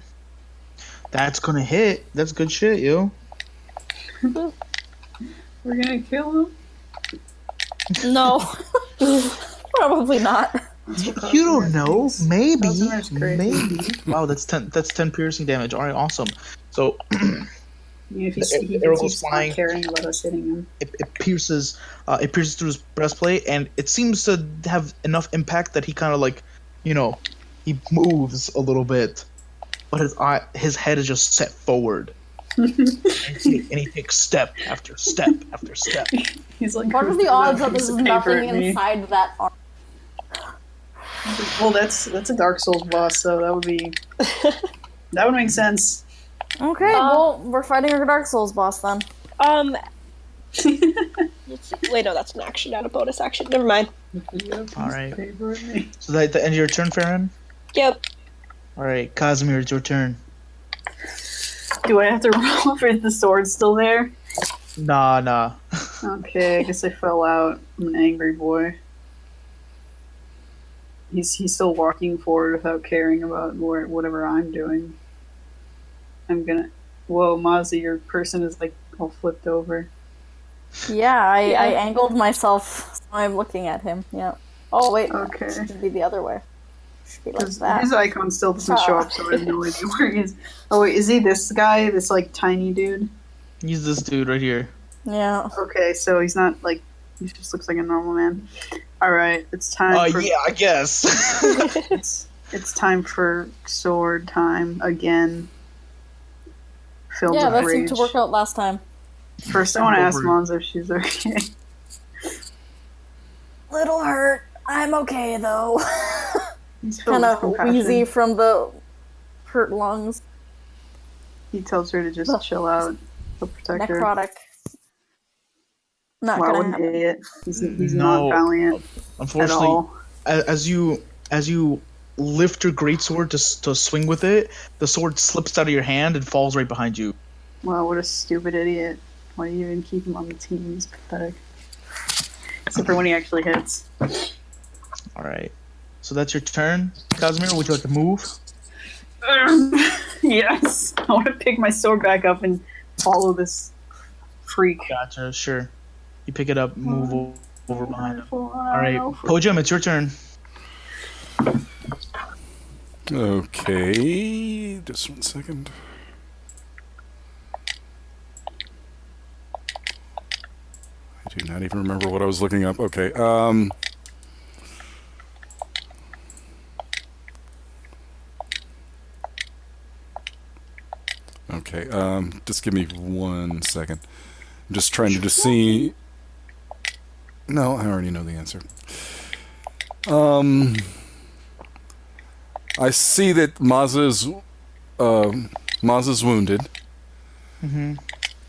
That's gonna hit. That's good shit, yo. We're gonna kill him? No. Probably not. You don't know. Maybe. Cosimere's crazy. Maybe. Wow, that's 10 piercing damage. Alright, awesome. So If The he arrow thinks goes he's flying. not caring about us hitting him. it pierces through his breastplate, and it seems to have enough impact that he kind of like, he moves a little bit, but his head is just set forward. and he takes step after step after step. He's like, What are "Who's the throwing odds that that there's piece of paper nothing at me?" inside that arm? Well, that's a Dark Souls boss, so that would make sense. Okay, well, we're fighting a Dark Souls boss then. Let's see. Wait, no, that's an action, not a bonus action. Never mind. All right. Paper at me. So that the end of your turn, Farron? Yep. All right, Casimir, it's your turn. Do I have to roll if the sword's still there? Nah. Okay, I guess I fell out. I'm an angry boy. He's still walking forward without caring about whatever I'm doing. I'm gonna. Whoa, Massi, your person is like all flipped over. Yeah, I angled myself, so I'm looking at him. Yeah. Oh, wait. Okay. It should be the other way. Should be like Because that. his icon still doesn't show up, so I have no idea where he is. Oh wait, is he this guy? This like tiny dude? Use this dude right here. Yeah. Okay, so he's not like he just looks like a normal man. All right, it's time. For, Yeah, I guess. it's time for sword time again. Filled Yeah, with that rage. seemed to work out last time. First, I want to ask Over. Mons if she's okay. Little hurt. I'm okay, though. He's filled Kind with of compassion. wheezy from the hurt lungs. He tells her to just chill out. He'll protect her. Necrotic. Not Wow, gonna what an happen. idiot. He's No. not valiant at Unfortunately, all. as you lift your greatsword to swing with it, the sword slips out of your hand and falls right behind you. Wow, what a stupid idiot. Why do you even keep him on the team? He's pathetic. Except for when he actually hits. Alright. So that's your turn. Casimir, would you like to move? Yes. I want to pick my sword back up and follow this freak. Gotcha, sure. You pick it up, move over behind him. All Alright, Po-jem, it's your turn. Okay, just 1 second. I do not even remember what I was looking up. Okay, okay, just give me 1 second. I'm just trying to just see. No, I already know the answer. I see that Maz's wounded. Mm-hmm.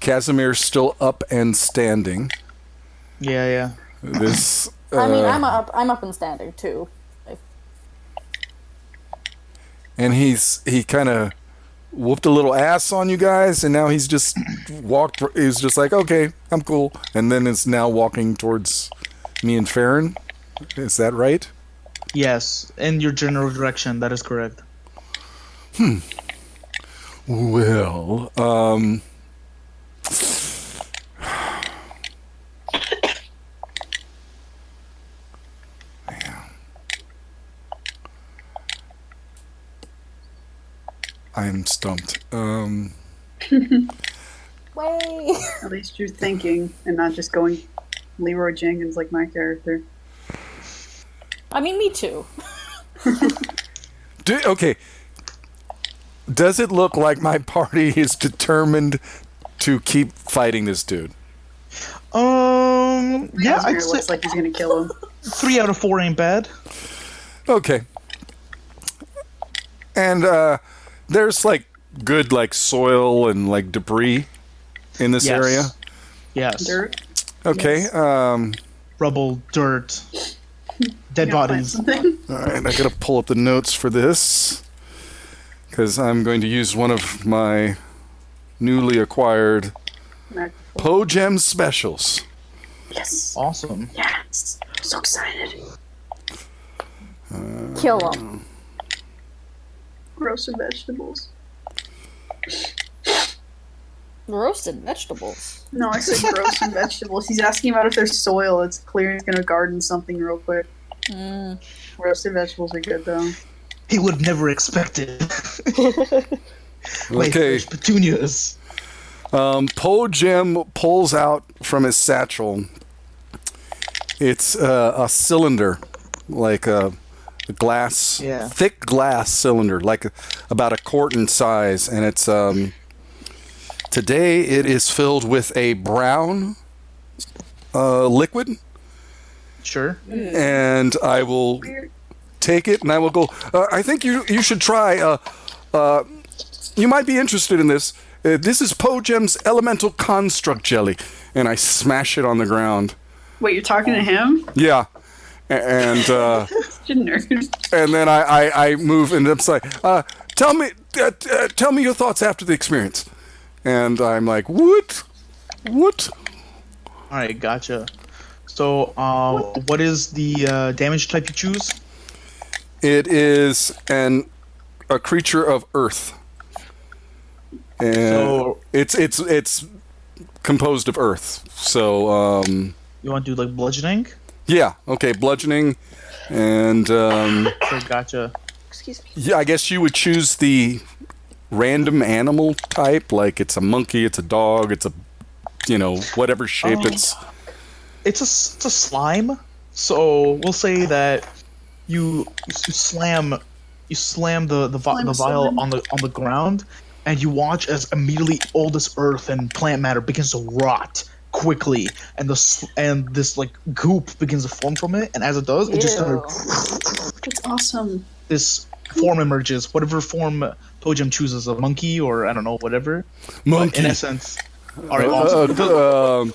Casimir's still up and standing. Yeah. This. I mean, I'm up and standing too. And he kind of whooped a little ass on you guys, and now he's just He's just like, okay, I'm cool, and then is now walking towards me and Farron. Is that right? Yes, in your general direction, that is correct. Well, I'm stumped. Way. At least you're thinking and not just going Leroy Jenkins like my character. I mean, me too. Okay. Does it look like my party is determined to keep fighting this dude? Yeah, I'd say looks like he's gonna kill him. 3 out of 4 ain't bad. Okay. And there's like good like soil and like debris in this Yes. area. Yes. Dirt. Okay. Yes. Rubble, dirt, dead You gotta find bodies. something. All right. I gotta pull up the notes for this because I'm going to use one of my newly acquired Po-jem specials. Yes. Awesome. Yes. I'm so excited. Kill him. Roasted vegetables. Roasted vegetables. No, I said roasted vegetables. He's asking about if there's soil. It's clear he's gonna garden something real quick. Roasted vegetables are good though. He would have never expected. My Okay. fresh petunias. Po-jem pulls out from his satchel. It's a cylinder, like a glass, Yeah. thick glass cylinder, like about a quart in size, and it's today it is filled with a brown liquid, Sure. and I will take it and I will go. I think you should try. You might be interested in this. This is Po-jem's elemental construct jelly, and I smash it on the ground. Wait, you're talking to him? Yeah, and Such a nerd. and then I move and it's like, tell me your thoughts after the experience, and I'm like, what? Alright, gotcha. So, what is the damage type you choose? It is a creature of earth, and So- it's composed of earth. So You want to do like bludgeoning? yeah, okay, bludgeoning, and Sure, gotcha. Excuse me. yeah, I guess you would choose the random animal type, like it's a monkey, it's a dog, it's a whatever shape it's. It's a slime. So we'll say that you slam the vial slime. on the ground, and you watch as immediately all this earth and plant matter begins to rot quickly, and this like goop begins to form from it, and as it does, it just Ew. That's awesome. this form emerges, whatever form Po-jem chooses, a monkey or I don't know, whatever. Monkey. But in essence, all right, awesome.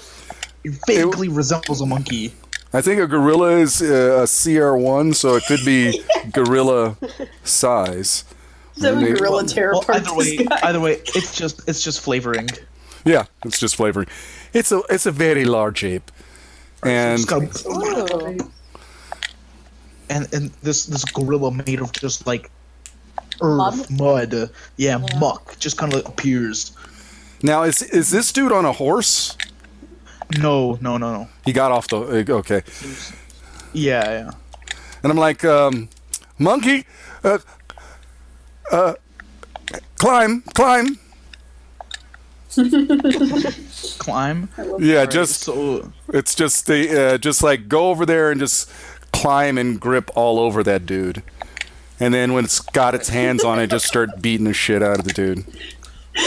It vaguely resembles a monkey. I think a gorilla is a CR1, so it could be gorilla size. So Maybe- gorilla tear Well, apart either way, this guy. either way, it's just flavoring. Yeah, it's just flavoring. It's a very large ape, and It's got Ooh. and this gorilla made of just like earth, mud, yeah, muck, just kind of appears. now is this dude on a horse? No. He got off the okay, Yeah. and I'm like, monkey, climb. Climb. Yeah, just So it's just the just like go over there and just climb and grip all over that dude, and then when it's got its hands on it, just start beating the shit out of the dude.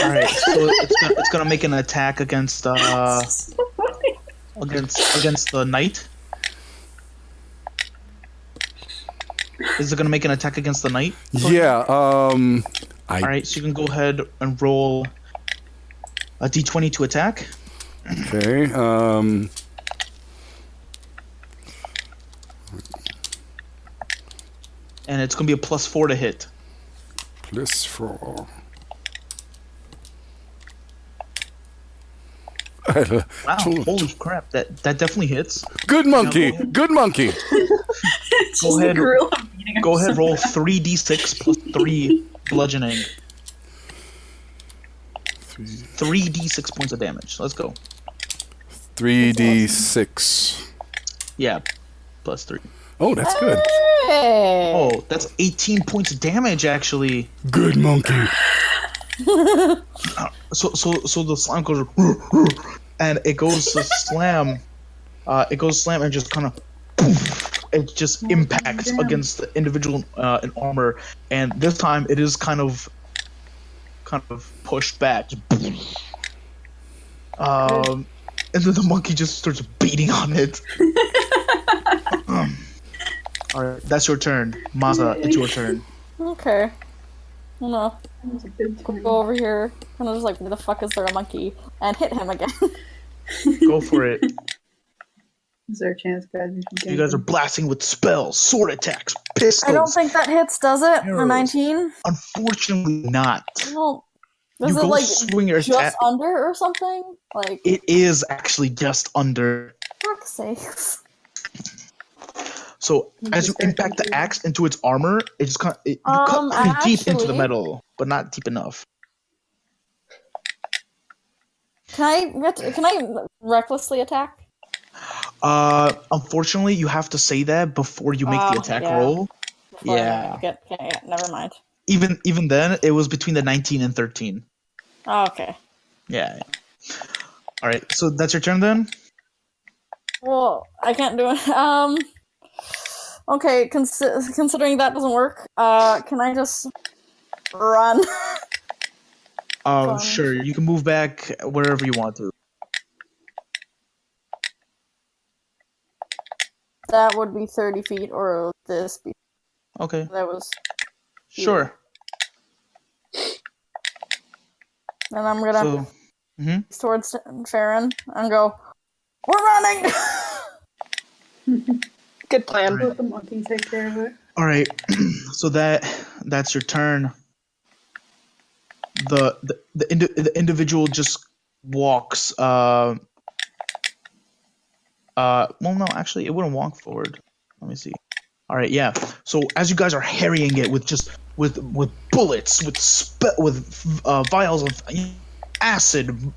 all right, so it's gonna make an attack against against the knight. Is it gonna make an attack against the knight? Yeah. All right, so you can go ahead and roll a d20 to attack. Okay. And it's gonna be a +4 to hit. +4. Wow, holy crap! That definitely hits. Good monkey. Good monkey. It's Go just ahead. a gorilla beating Go ahead, himself. roll 3d6 plus 3 bludgeoning. 3d6 points of damage. Let's go. 3d6. Yeah, plus 3. Oh, that's good. Hey. Oh, that's 18 points of damage actually. Good monkey. So the slime goes and it goes to slam. It goes slam and just kind of it just impacts against the individual in armor, and this time it is kind of pushed back. And then the monkey just starts beating on it. All right, that's your turn, Maza. It's your turn. Okay. I'm gonna That was a good time. go over here and I'm just like, where the fuck is there a monkey? And hit him again. Go for it. Is there a chance, guys? We can You guys are blasting with spells, sword attacks, pistols. I don't think that hits, does it? A Arrows. 19? Unfortunately, not. Well, You does it go like swing your attack. just under or something? Like, It is actually just under. fuck's sakes. So as you impact the axe into its armor, it just kind of you cut pretty deep into the actually- metal, but not deep enough. Can I recklessly attack? Unfortunately, you have to say that before you make the Oh, attack yeah. roll. Before I Yeah. make it? Okay, yeah, never mind. Even then, it was between the 19 and 13. Oh, okay. Yeah. All right, so that's your turn then. Well, I can't do it. Okay, considering that doesn't work, can I just run? Fine. Sure, you can move back wherever you want to. That would be 30 feet, or would this be? Okay, That was. sure. And I'm gonna So, towards Farron and go, we're running! Good plan. let the monkey take care of it. all right, so that's your turn. The individual just walks. Well, no, actually, it wouldn't walk forward. Let me see. All right, yeah. So as you guys are harrying it with bullets, with vials of acid,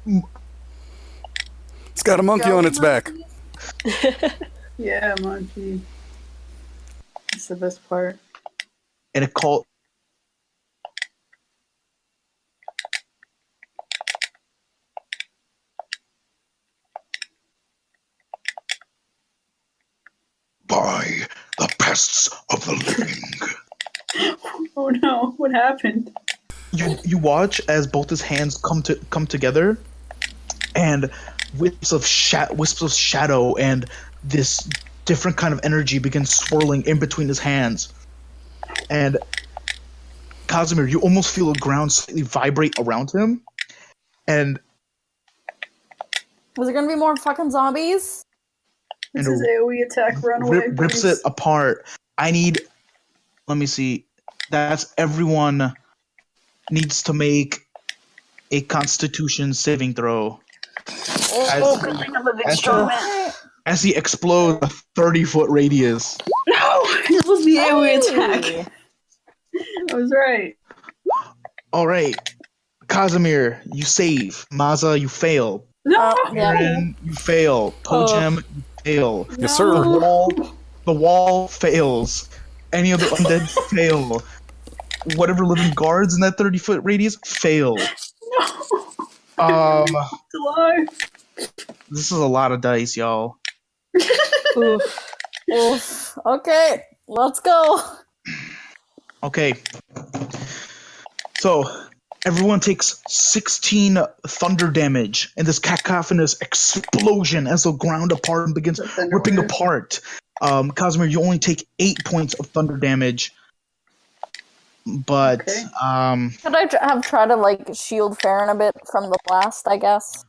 It's got a monkey on its back. Yeah, monkey. That's the best part. and it called. By the pests of the living. Oh no, what happened? You watch as both his hands come together, and wisps of shadow and this different kind of energy begins swirling in between his hands. And Casimir, you almost feel the ground slightly vibrate around him, and Was it gonna be more fucking zombies? This and is AoE attack, run away, rips please. it apart. I need. Let me see. That's everyone needs to make a Constitution saving throw. Oh, good thing I'm a big as- strong man. As he explodes a 30-foot radius. No! It was the AoE Hey! attack. I was right. All right, Casimir, you save. Maza, you fail. No! Yeah. Aaron, you fail. Po-jem, you fail. Yes, sir. The wall fails. Any of the undead fail. Whatever living guards in that 30-foot radius fail. No! Um, It's alive. this is a lot of dice, y'all. Oof. Oof. Okay, let's go. Okay. So, everyone takes 16 thunder damage in this cacophonous explosion as the ground apart and begins ripping apart. Casimir, you only take 8 points of thunder damage. But, Okay. Could I have tried to like shield Farron a bit from the blast? I guess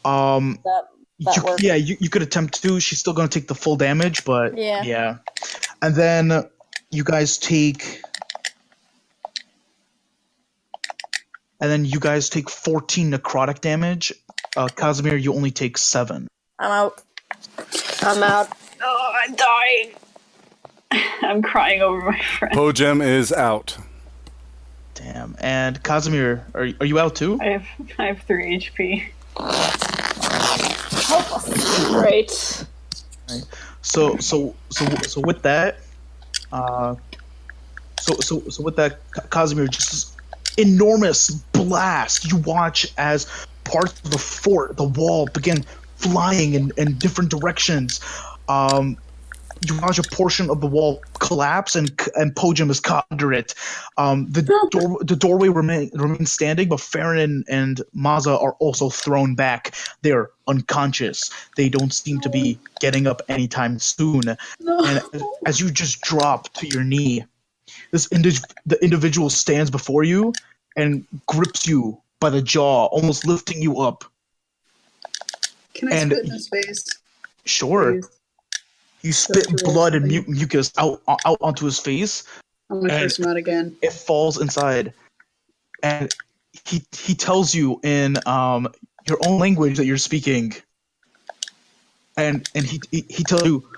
that works. yeah, you could attempt to. She's still going to take the full damage, but Yeah. And then you guys take. And then you guys take 14 necrotic damage. Casimir, you only take 7. I'm out. I'm out. Oh, I'm dying. I'm crying over my friend. Po-jem is out. Damn. And Casimir, are you out too? I have 3 HP. Right. So with that, so with that, Casimir, just this enormous blast. You watch as parts of the fort, the wall, begin flying in different directions. You watch a portion of the wall collapse, and Po-jem is caught under it. The doorway remains standing, but Farron and Maza are also thrown back. They're unconscious. They don't seem to be getting up anytime soon. No. And as you just drop to your knee, the individual stands before you and grips you by the jaw, almost lifting you up. Can I spit in his face? Sure. Please? You spit Don't you roll blood and something? mucus out onto his face. I'm gonna And- curse him out again. It falls inside, and he tells you in your own language that you're speaking, and he tells you,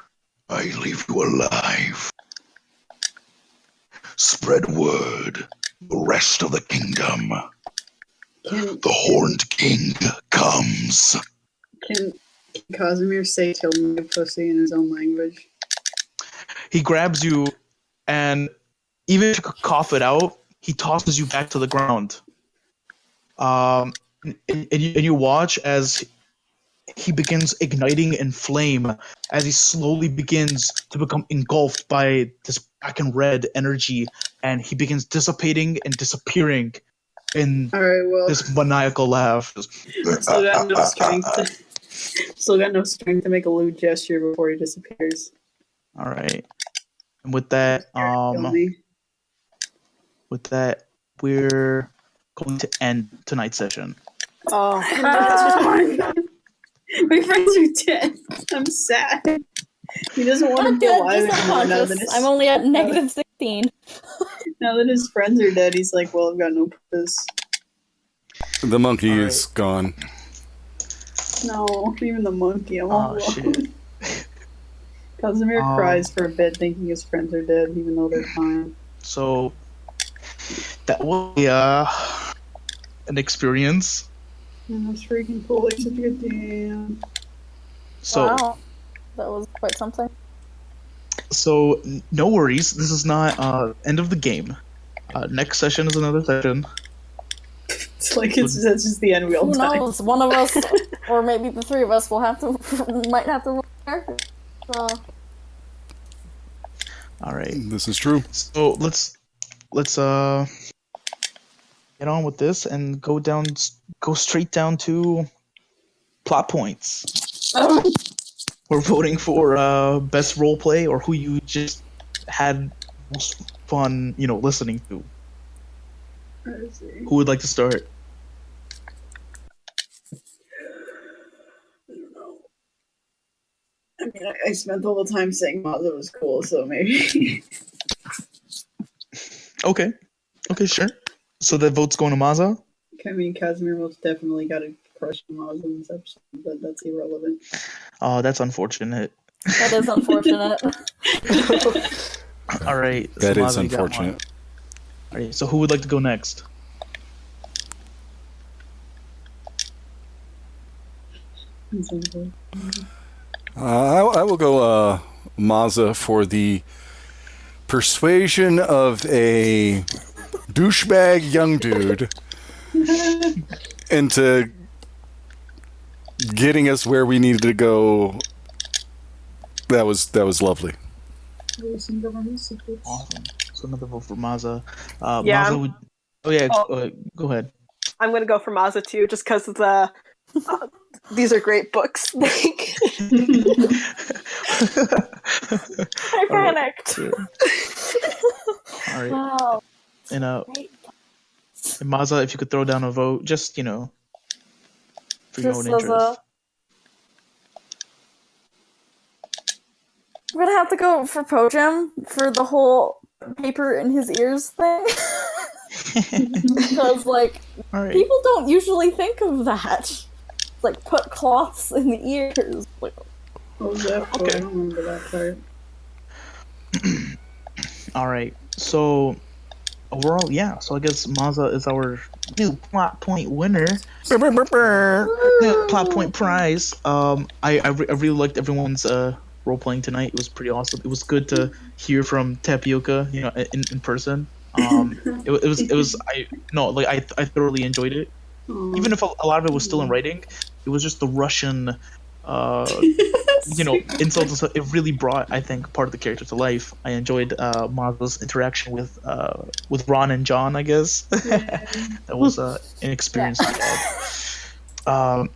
I leave you alive. Spread word. The rest of the kingdom. Can The Horned King comes. can Casimir say "kill me, pussy" in his own language? he grabs you, and even to cough it out, he tosses you back to the ground. And you watch as he begins igniting in flame, as he slowly begins to become engulfed by this black and red energy, and he begins dissipating and disappearing in All right, well, this maniacal laugh. still got no strength. Still got no strength to make a lewd gesture before he disappears. All right, and with that, Kill me. we're going to end tonight's session. Oh, My friends are dead. I'm sad. He doesn't want to Not be dead, alive just anymore now that, unconscious. I'm only at negative 16. now that his friends are dead. He's like, well, I've got no purpose. The monkey All is gone. No, even the monkey. I'm all Oh, shit. Casimir cries for a bit, thinking his friends are dead, even though they're fine. So that was an experience. And that's freaking cool. Like, such a good damn. So Wow, that was quite something. so no worries. This is not end of the game. Next session is another session. It's like that's just the end. We all Who die. knows? One of us, or maybe the three of us, will have to might have to roll characters. So All right. This is true. So let's get on with this and go straight down to plot points. We're voting for best roleplay or who you just had most fun, listening to. Let's see. Who would like to start? I don't know. I mean, I spent all the time saying Mazda was cool, so maybe. Okay. Okay, sure. So that vote's going to Maza? I mean, Casimir most definitely got a crush on Mazda in this episode, but that's irrelevant. Oh, that's unfortunate. That is unfortunate. All right. That so is Maza, you got one. unfortunate. All right. So who would like to go next? I will go Maza for the persuasion of a douchebag young dude into getting us where we needed to go. That was lovely. Awesome. So another vote for Maza. Yeah, Maza I'm- would. Oh yeah. Oh. Go ahead. I'm gonna go for Mazda too, just because of the. These are great books. Like, I panicked. All right. Wow. And Great. and Maza, if you could throw down a vote, just for your Just own as interest. We're gonna have to go for Po-jem for the whole paper in his ears thing. Because, like, All right. people don't usually think of that. Like, put cloths in the ears. Like, What was that for? I don't remember that part. All right. So overall, yeah. So I guess Maza is our new plot point winner. Plot point prize. I really liked everyone's role playing tonight. It was pretty awesome. It was good to hear from Tapioca, in person. It was I thoroughly enjoyed it. Even if a lot of it was still in writing, it was just the Russian insults and stuff. It really brought, I think, part of the character to life. I enjoyed Maza's interaction with Ron and John, I guess. That was an experience I had.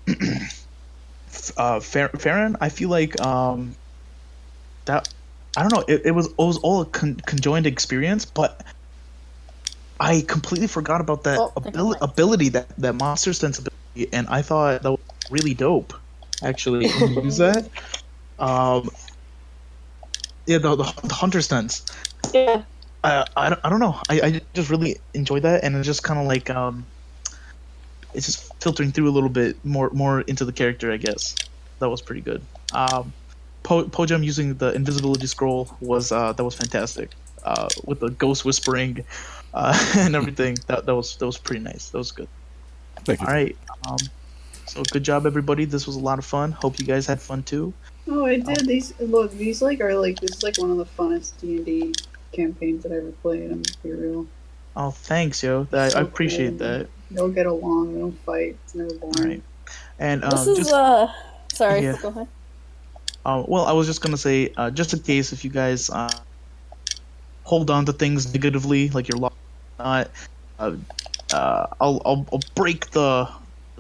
Farron, I feel like that, I don't know, it was all a conjoined experience, but I completely forgot about that ability, that monster sensibility, and I thought that was really dope, actually, when you use that. The hunter sense. yeah. I don't know. I just really enjoyed that, and it's just kind of like it's just filtering through a little bit more into the character, I guess. That was pretty good. Po-jem using the invisibility scroll was fantastic. With the ghost whispering and everything, that was pretty nice. That was good. Thank you. All right. So good job, everybody. This was a lot of fun. Hope you guys had fun too. Oh, I did. These this is like one of the funnest D&D campaigns that I ever played. I'm gonna be real. Oh, thanks, yo. I So appreciate cool. that. They all get along. They don't fight. It's never boring. All right. And this is, sorry, yeah. go ahead. Well, I was just gonna say, just in case if you guys hold on to things negatively, like you're lost, I'll break the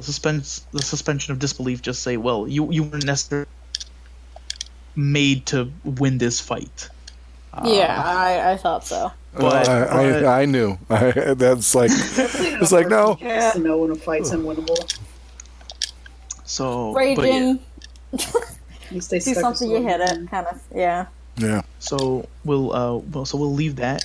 suspension of disbelief. Just say, well, you weren't necessarily made to win this fight. I thought so. But I knew. That's like, it's like, no. To know when a fight's unwinnable. So Raging, You stay do stuck something, you hit it, kind of, yeah. Yeah. So we'll leave that.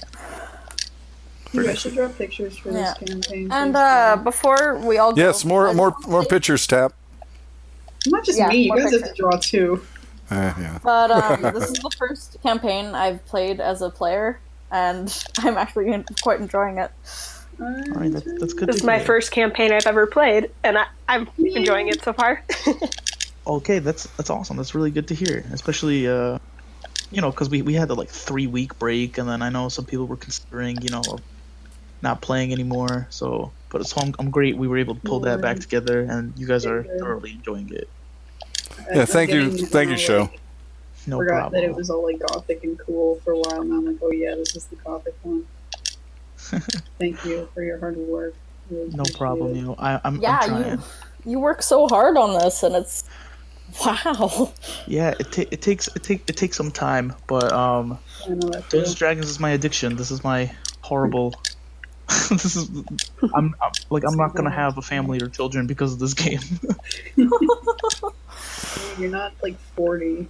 You guys should draw pictures for Yeah. this campaign. And please. before we all go, Yes, more pictures, Tap. Not just yeah, me. You more guys have to pictures. draw too. Yeah. But this is the first campaign I've played as a player, and I'm actually quite enjoying it. All right, that's good. This to is my hear. first campaign I've ever played, and I'm enjoying it so far. Okay, that's awesome. That's really good to hear, especially because we had the 3-week break, and then I know some people were considering not playing anymore. So I'm great we were able to pull that back together, and you guys are thoroughly enjoying it. Yeah, thank you, Show. No Forgot problem. that it was all gothic and cool for a while. Now I'm like, oh yeah, this is the gothic one. Thank you for your hard work. Really No appreciate problem. it. I'm Yeah, trying. you work so hard on this, and it's wow. Yeah, it takes some time, but I know that too. Dungeons and Dragons is my addiction. This is my horrible. I'm not gonna have a family or children because of this game. You're not 40.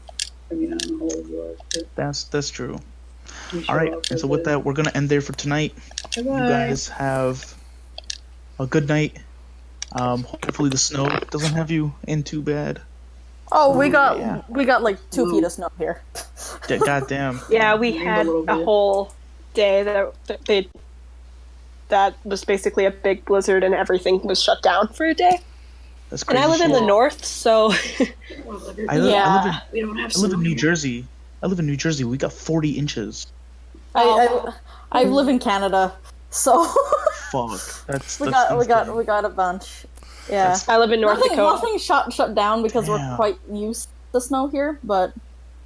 I mean, I don't know how old you are. But That's true. you show All right, up and for so with the- that, we're gonna end there for tonight. You Bye-bye. guys have a good night. Hopefully the snow doesn't have you in too bad. Oh, we yeah. got like 2 Ooh. feet of snow here. Goddamn. Yeah, we Maybe a had little a bit. whole day that was basically a big blizzard and everything was shut down for a day. That's And crazy. I live in the shit. north, so I live We don't have I live in snow New here. Jersey. I live in New Jersey. We got 40 inches. I live in Canada, so Fuck. That's we insane. got a bunch. Yeah. That's- I live in North Dakota. Nothing shut down because we're Damn. quite used to snow here, but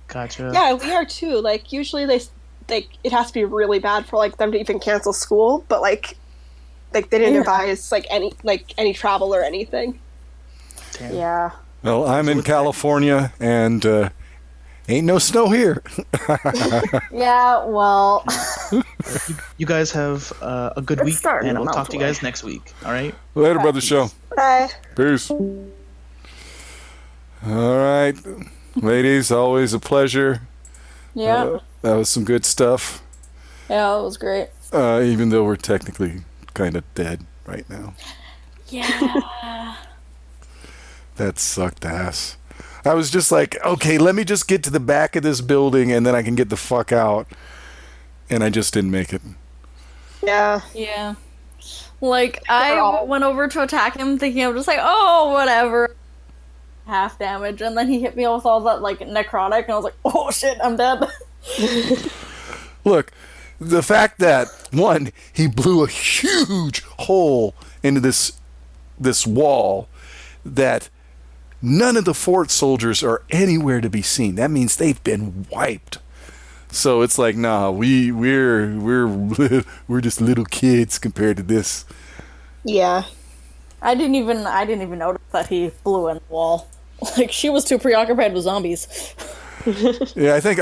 Gotcha. Yeah, we are too. Like usually it has to be really bad for like them to even cancel school, but like they didn't Yeah. advise any travel or anything. Damn. yeah. Well, I'm in California, and ain't no snow here. Yeah, well, You guys have a good It's week, starting and to I'll melt talk to you away. guys next week. All right. Later, brother. Show. Bye. Peace. All right, ladies, always a pleasure. yeah. That was some good stuff. Yeah, it was great. Even though we're technically kind of dead right now. Yeah. That sucked ass. I was just like, okay, let me just get to the back of this building and then I can get the fuck out. And I just didn't make it. Yeah. Yeah. Like, I went over to attack him thinking I'm just like, oh, whatever. Half damage, and then he hit me with all that, like, necrotic, and I was like, oh shit, I'm dead. Look, the fact that, one, he blew a huge hole into this wall that none of the fort soldiers are anywhere to be seen. That means they've been wiped. So it's like, nah, we're just little kids compared to this. Yeah. I didn't even notice that he blew in the wall. Like, she was too preoccupied with zombies. Yeah, I think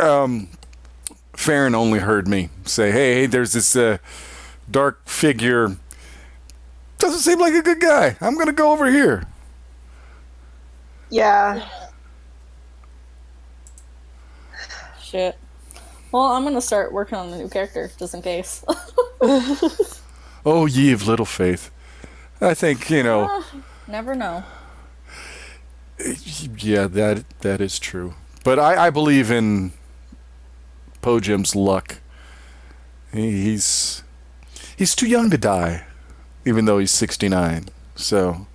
Farron only heard me say, hey, there's this dark figure. Doesn't seem like a good guy. I'm going to go over here. Yeah. Shit. Well, I'm gonna start working on a new character, just in case. Oh, ye of little faith. I think, Never know. yeah, that is true. But I believe in Po-jem's luck. He's too young to die, even though he's 69. So,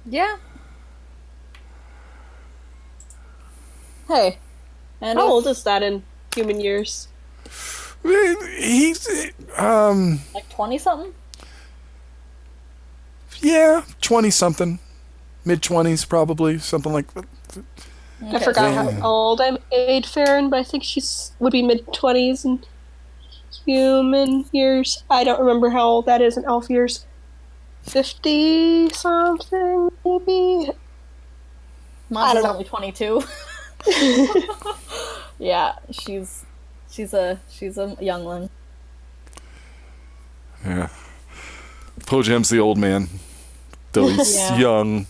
Yeah. Hey. And How old is that in human years? he's, like 20-something? yeah, 20-something. Mid-20s, probably, something like that. I forgot Yeah. how old I made Farron, but I think would be mid-20s in human years. I don't remember how old that is in elf years. 50-something, maybe? Mom's don't know. only 22. Yeah, she's a youngling. Yeah. Po-jem's the old man, though he's Yeah. young.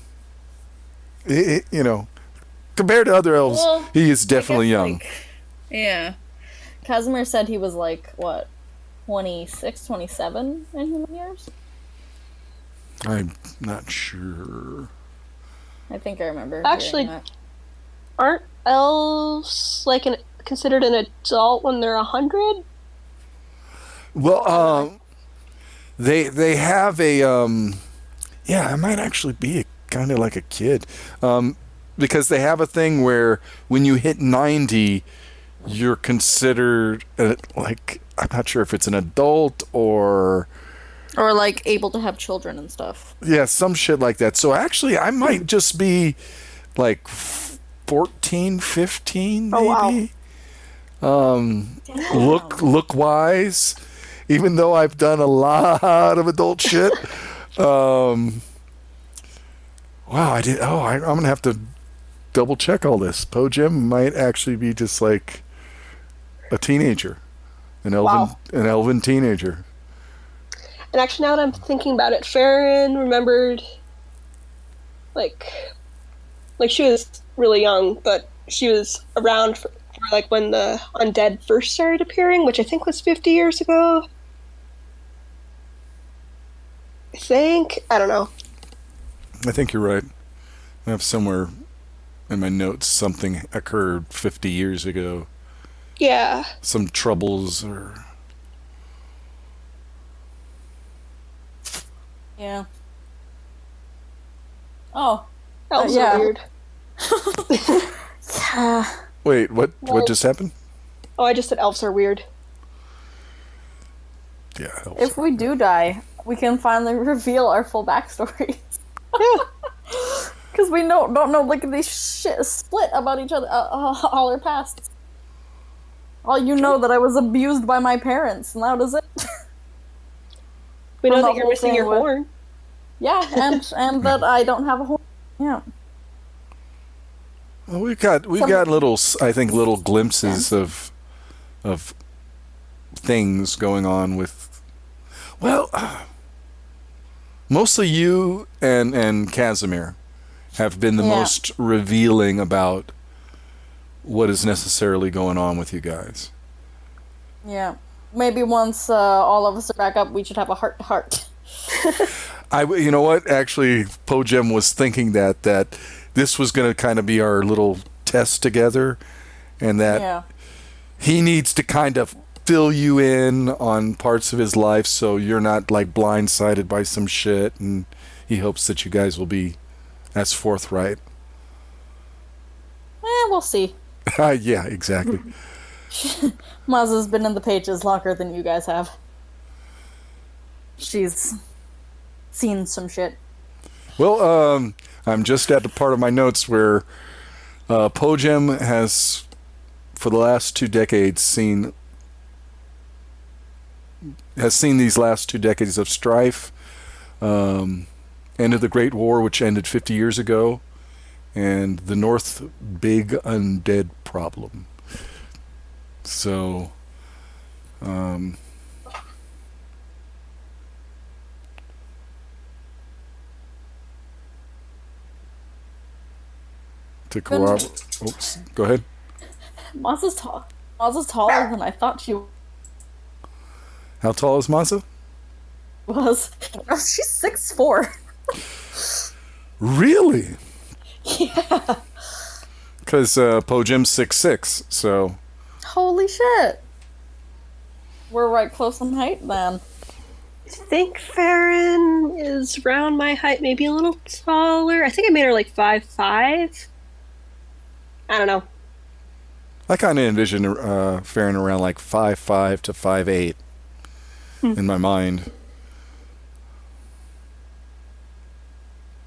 Compared to other elves, Well, he is definitely young. Like, yeah. Casimir said he was like, what, 26, 27 in human years? I'm not sure. I think I remember. Actually- hearing that. Aren't elves considered an adult when they're 100? Well, they have a yeah, I might actually be kind of like a kid, because they have a thing where when you hit 90, you're considered like, I'm not sure if it's an adult or like able to have children and stuff. yeah, some shit like that. So actually, I might just be like 14, 15, maybe. Oh, wow. Look wise, even though I've done a lot of adult shit. Wow, I did. Oh, I'm gonna have to double check all this. Po-jem might actually be just like a teenager, an elven teenager. And actually, now that I'm thinking about it, Farron remembered, like, Like, she was really young, but she was around for like when the undead first started appearing, which I think was 50 years ago. I don't know. I think you're right. I have somewhere in my notes something occurred 50 years ago. Yeah. Some troubles or... Yeah. Oh. Elves yeah. are weird. Wait, what Well- just happened? Oh, I just said elves are weird. Yeah, elves If we do die, we can finally reveal our full backstories. Because we don't know, like, these shit split about each other, all our pasts. All you know that I was abused by my parents, and that was it. We know From that the you're whole missing thing your with- horn. Yeah, and that I don't have a horn. Yeah. Well, we've got little, I think, little glimpses of things going on with, well, mostly you and Casimir have been the Yeah. most revealing about what is necessarily going on with you guys. Yeah. Maybe once all of us are back up, we should have a heart-to-heart. You know what? Actually, Po-jem was thinking that this was going to kind of be our little test together, and that Yeah. he needs to kind of fill you in on parts of his life so you're not like blindsided by some shit, and he hopes that you guys will be as forthright. We'll see. Yeah, exactly. Maz's been in the pages longer than you guys have. She's seen some shit. Well, I'm just at the part of my notes where Po-jem has, for the last 2 decades, seen these last 2 decades of strife, end of the Great War, which ended 50 years ago, and the North big undead problem. So, to corroborate. Oops, go ahead. Maz is tall. Maz is taller than I thought she How tall is Masa? was. Oh, she's 6'4". Really? Yeah. Because Po-jem's 6'6", so... Holy shit. We're right close in height then. I think Farron is around my height, maybe a little taller. I think I made her like 5'5". I don't know. I kind of envision Farron around like 5'5" to 5'8" in my mind.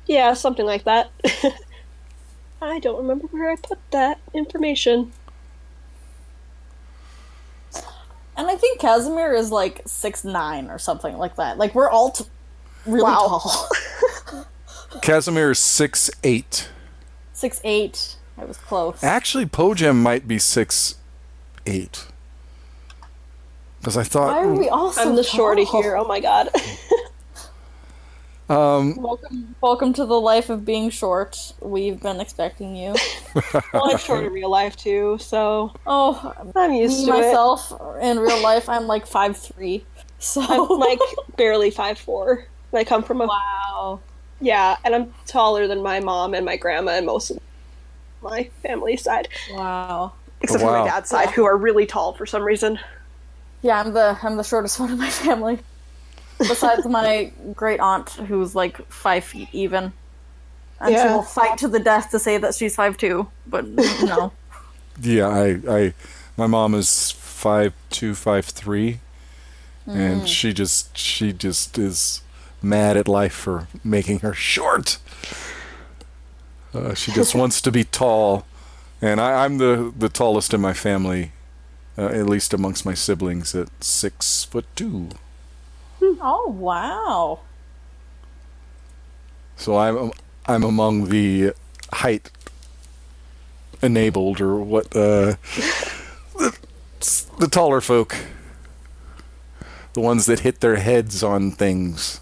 Yeah, something like that. I don't remember where I put that information. And I think Casimir is like 6'9" or something like that. Like, we're all really Wow. tall. Casimir is 6'8". 6'8". I was close. Actually, Po-jem might be 6'8". Because I thought... Why are we all so I'm the tall? shorty here. Oh my god. Welcome to the life of being short. We've been expecting you. Well, I'm short in real life too, so Oh, I'm used me to it. myself in real life, I'm like 5'3". So I'm like barely 5'4". I come from a wow. yeah, and I'm taller than my mom and my grandma and most of my family side, Wow. except for Wow. my dad's side, who are really tall for some reason. Yeah, I'm the shortest one in my family. Besides my great aunt, who's like 5 feet even. And she Yeah. will fight to the death to say that she's 5'2", but no. Yeah, my mom is 5'2", 5'3", and she just is mad at life for making her short. She just wants to be tall, and I'm the tallest in my family, at least amongst my siblings, at 6'2". Oh wow. So I'm among the height enabled, or what, the taller folk, the ones that hit their heads on things.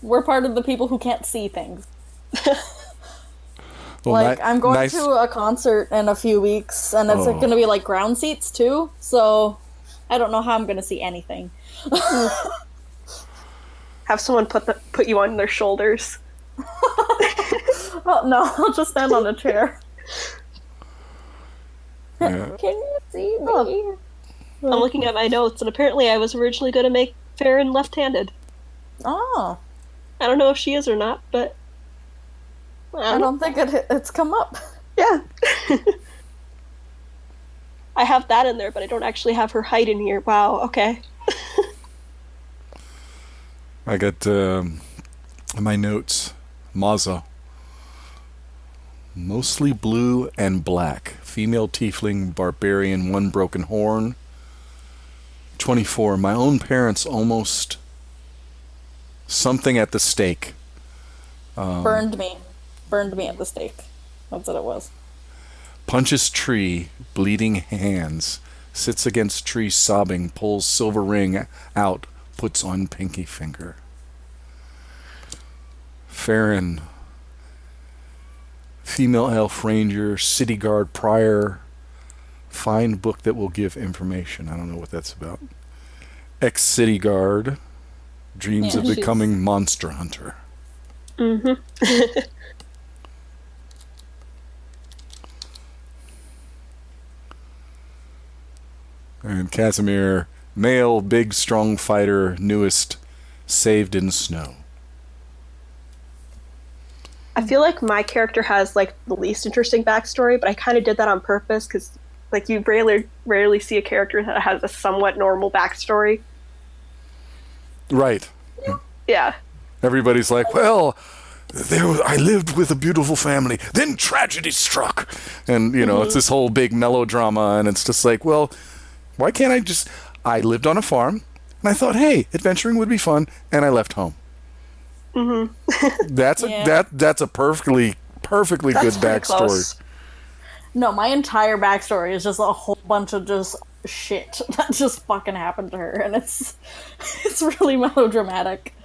We're part of the people who can't see things. Well, like, I'm going nice. to a concert in a few weeks, and it's Oh. going to be like ground seats too. So I don't know how I'm going to see anything. Have someone put you on their shoulders. Oh no, I'll just stand on a chair. Yeah. Can you see me? Oh. I'm looking at my notes, and apparently I was originally going to make Farron left-handed. Oh, I don't know if she is or not, but I don't think it's come up. Yeah. I have that in there, but I don't actually have her height in here. Wow, okay. I got my notes. Maza. Mostly blue and black. Female tiefling, barbarian, one broken horn. 24. My own parents almost something at the stake. Burned me at the stake. That's what it was. Punches tree, bleeding hands. Sits against tree sobbing, pulls silver ring out, puts on pinky finger. Farron. Female elf ranger, city guard prior. Find book that will give information. I don't know what that's about. Ex-city guard. Dreams Yeah, of becoming monster hunter. Mm-hmm. And Casimir, male, big, strong fighter, newest, saved in snow. I feel like my character has like the least interesting backstory, but I kind of did that on purpose because like you rarely see a character that has a somewhat normal backstory. Right. Yeah. Everybody's like, well, I lived with a beautiful family. Then tragedy struck. And, you know, it's this whole big melodrama. And it's just like, well, why can't I lived on a farm. And I thought, hey, adventuring would be fun. And I left home. Mm-hmm. That's a perfectly good backstory. Close. No, my entire backstory is just a whole bunch of just shit that just fucking happened to her, and it's really melodramatic.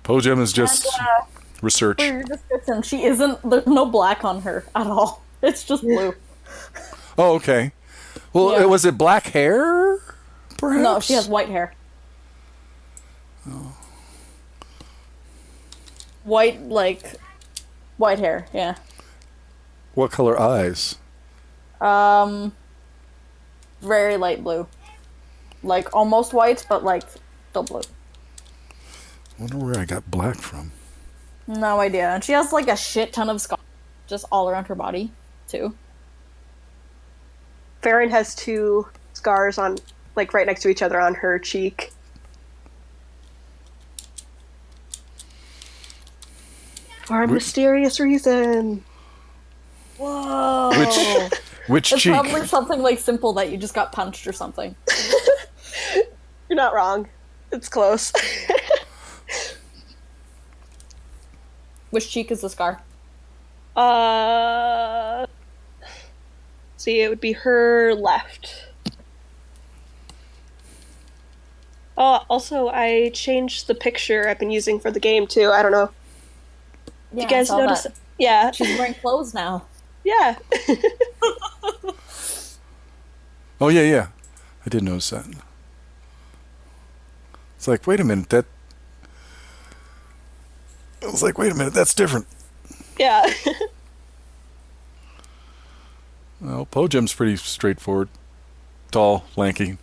Po-jem is just research. For your description, there's no black on her at all. It's just blue. Oh, okay. Well, Yeah. was it black hair, perhaps? No, she has white hair. Oh. White hair, yeah. What color eyes? Very light blue. Like, almost white, but, like, still blue. I wonder where I got black from. No idea. And she has, like, a shit ton of scars just all around her body, too. Farron has 2 scars on, like, right next to each other on her cheek. For a mysterious reason. Whoa! Which It's cheek? probably something, like, simple that you just got punched or something. You're not wrong. It's close. Which cheek is the scar? See, it would be her left. Oh, also, I changed the picture I've been using for the game, too. I don't know. Yeah, Did you guys I saw notice? that. Yeah. She's wearing clothes now. Yeah. Oh, yeah. I did notice that. It's like, wait a minute, that's different. Yeah. Well, Po-jem's pretty straightforward. Tall, lanky.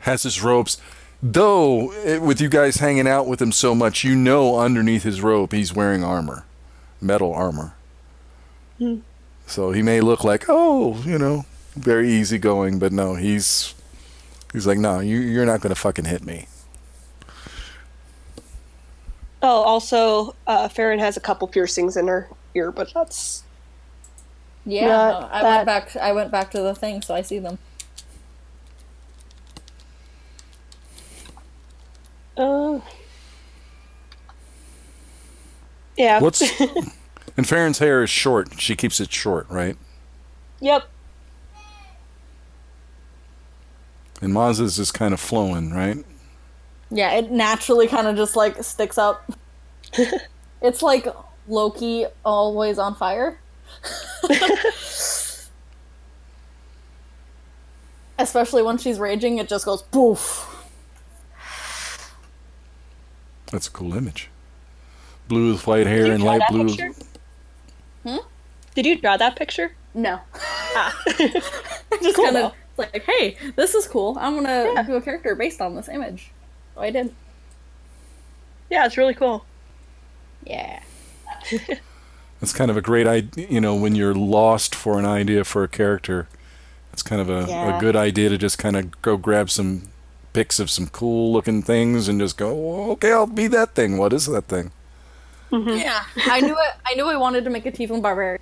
Has his robes. Though, with you guys hanging out with him so much, you know underneath his robe he's wearing armor. Metal armor. So he may look like, very easygoing, but no, he's like, no, you're not going to fucking hit me. Oh, also, Farron has a couple piercings in her ear, but that's... Yeah, Not I went back to the thing, so I see them. Yeah. And Farron's hair is short. She keeps it short, right? Yep. And Maz's is kind of flowing, right? Yeah, it naturally kind of just, like, sticks up. It's like Loki always on fire. Especially when she's raging, it just goes poof. That's a cool image. Blue with white Did hair you and draw light that blue. picture? Did you draw that picture? No. Ah. Just Cool, kind though. of like, hey, this is cool. I'm gonna do a character based on this image. So I did. Yeah, it's really cool. Yeah. It's kind of a great idea, you know, when you're lost for an idea for a character. It's kind of a good idea to just kind of go grab some pics of some cool looking things and just go, oh, okay, I'll be that thing. What is that thing? Yeah. I knew it. I knew I wanted to make a Tiefling barbarian.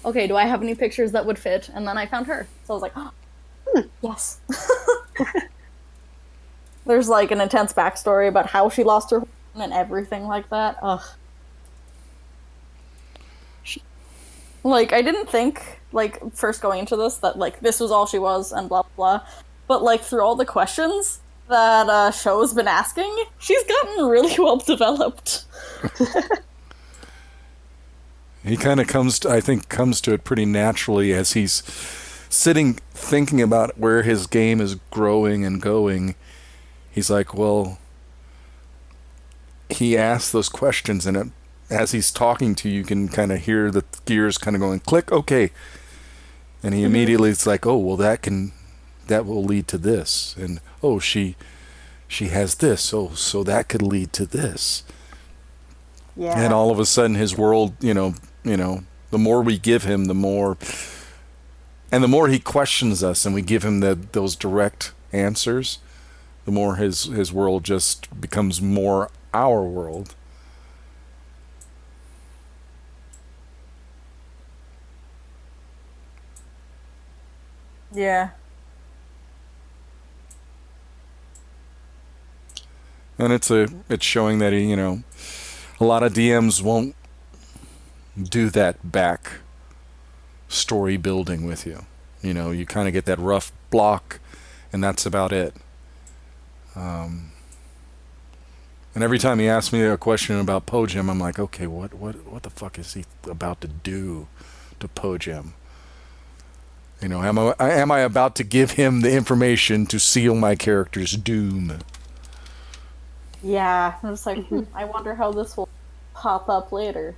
Okay, do I have any pictures that would fit? And then I found her. So I was like, oh, yes. There's like an intense backstory about how she lost her and everything like that. Ugh. Like, I didn't think, like, first going into this, that, like, this was all she was and blah, blah, blah. But, like, through all the questions that show's been asking, she's gotten really well developed. He kind of comes to it pretty naturally as he's sitting thinking about where his game is growing and going. He's like, well, he asks those questions, and as he's talking to you, you can kind of hear the gears kind of going click, okay. And he immediately is like, oh, well, that will lead to this. And, oh, she has this. Oh, so that could lead to this. Yeah. And all of a sudden his world, you know, the more we give him, the more he questions us and we give him those direct answers, the more his world just becomes more our world. Yeah. And it's showing that he, a lot of DMs won't do that back story building with you. You kind of get that rough block, and that's about it. And every time he asks me a question about Po-jem, I'm like, okay, what the fuck is he about to do to Po-jem? Am I about to give him the information to seal my character's doom? Yeah. I was like, I wonder how this will pop up later.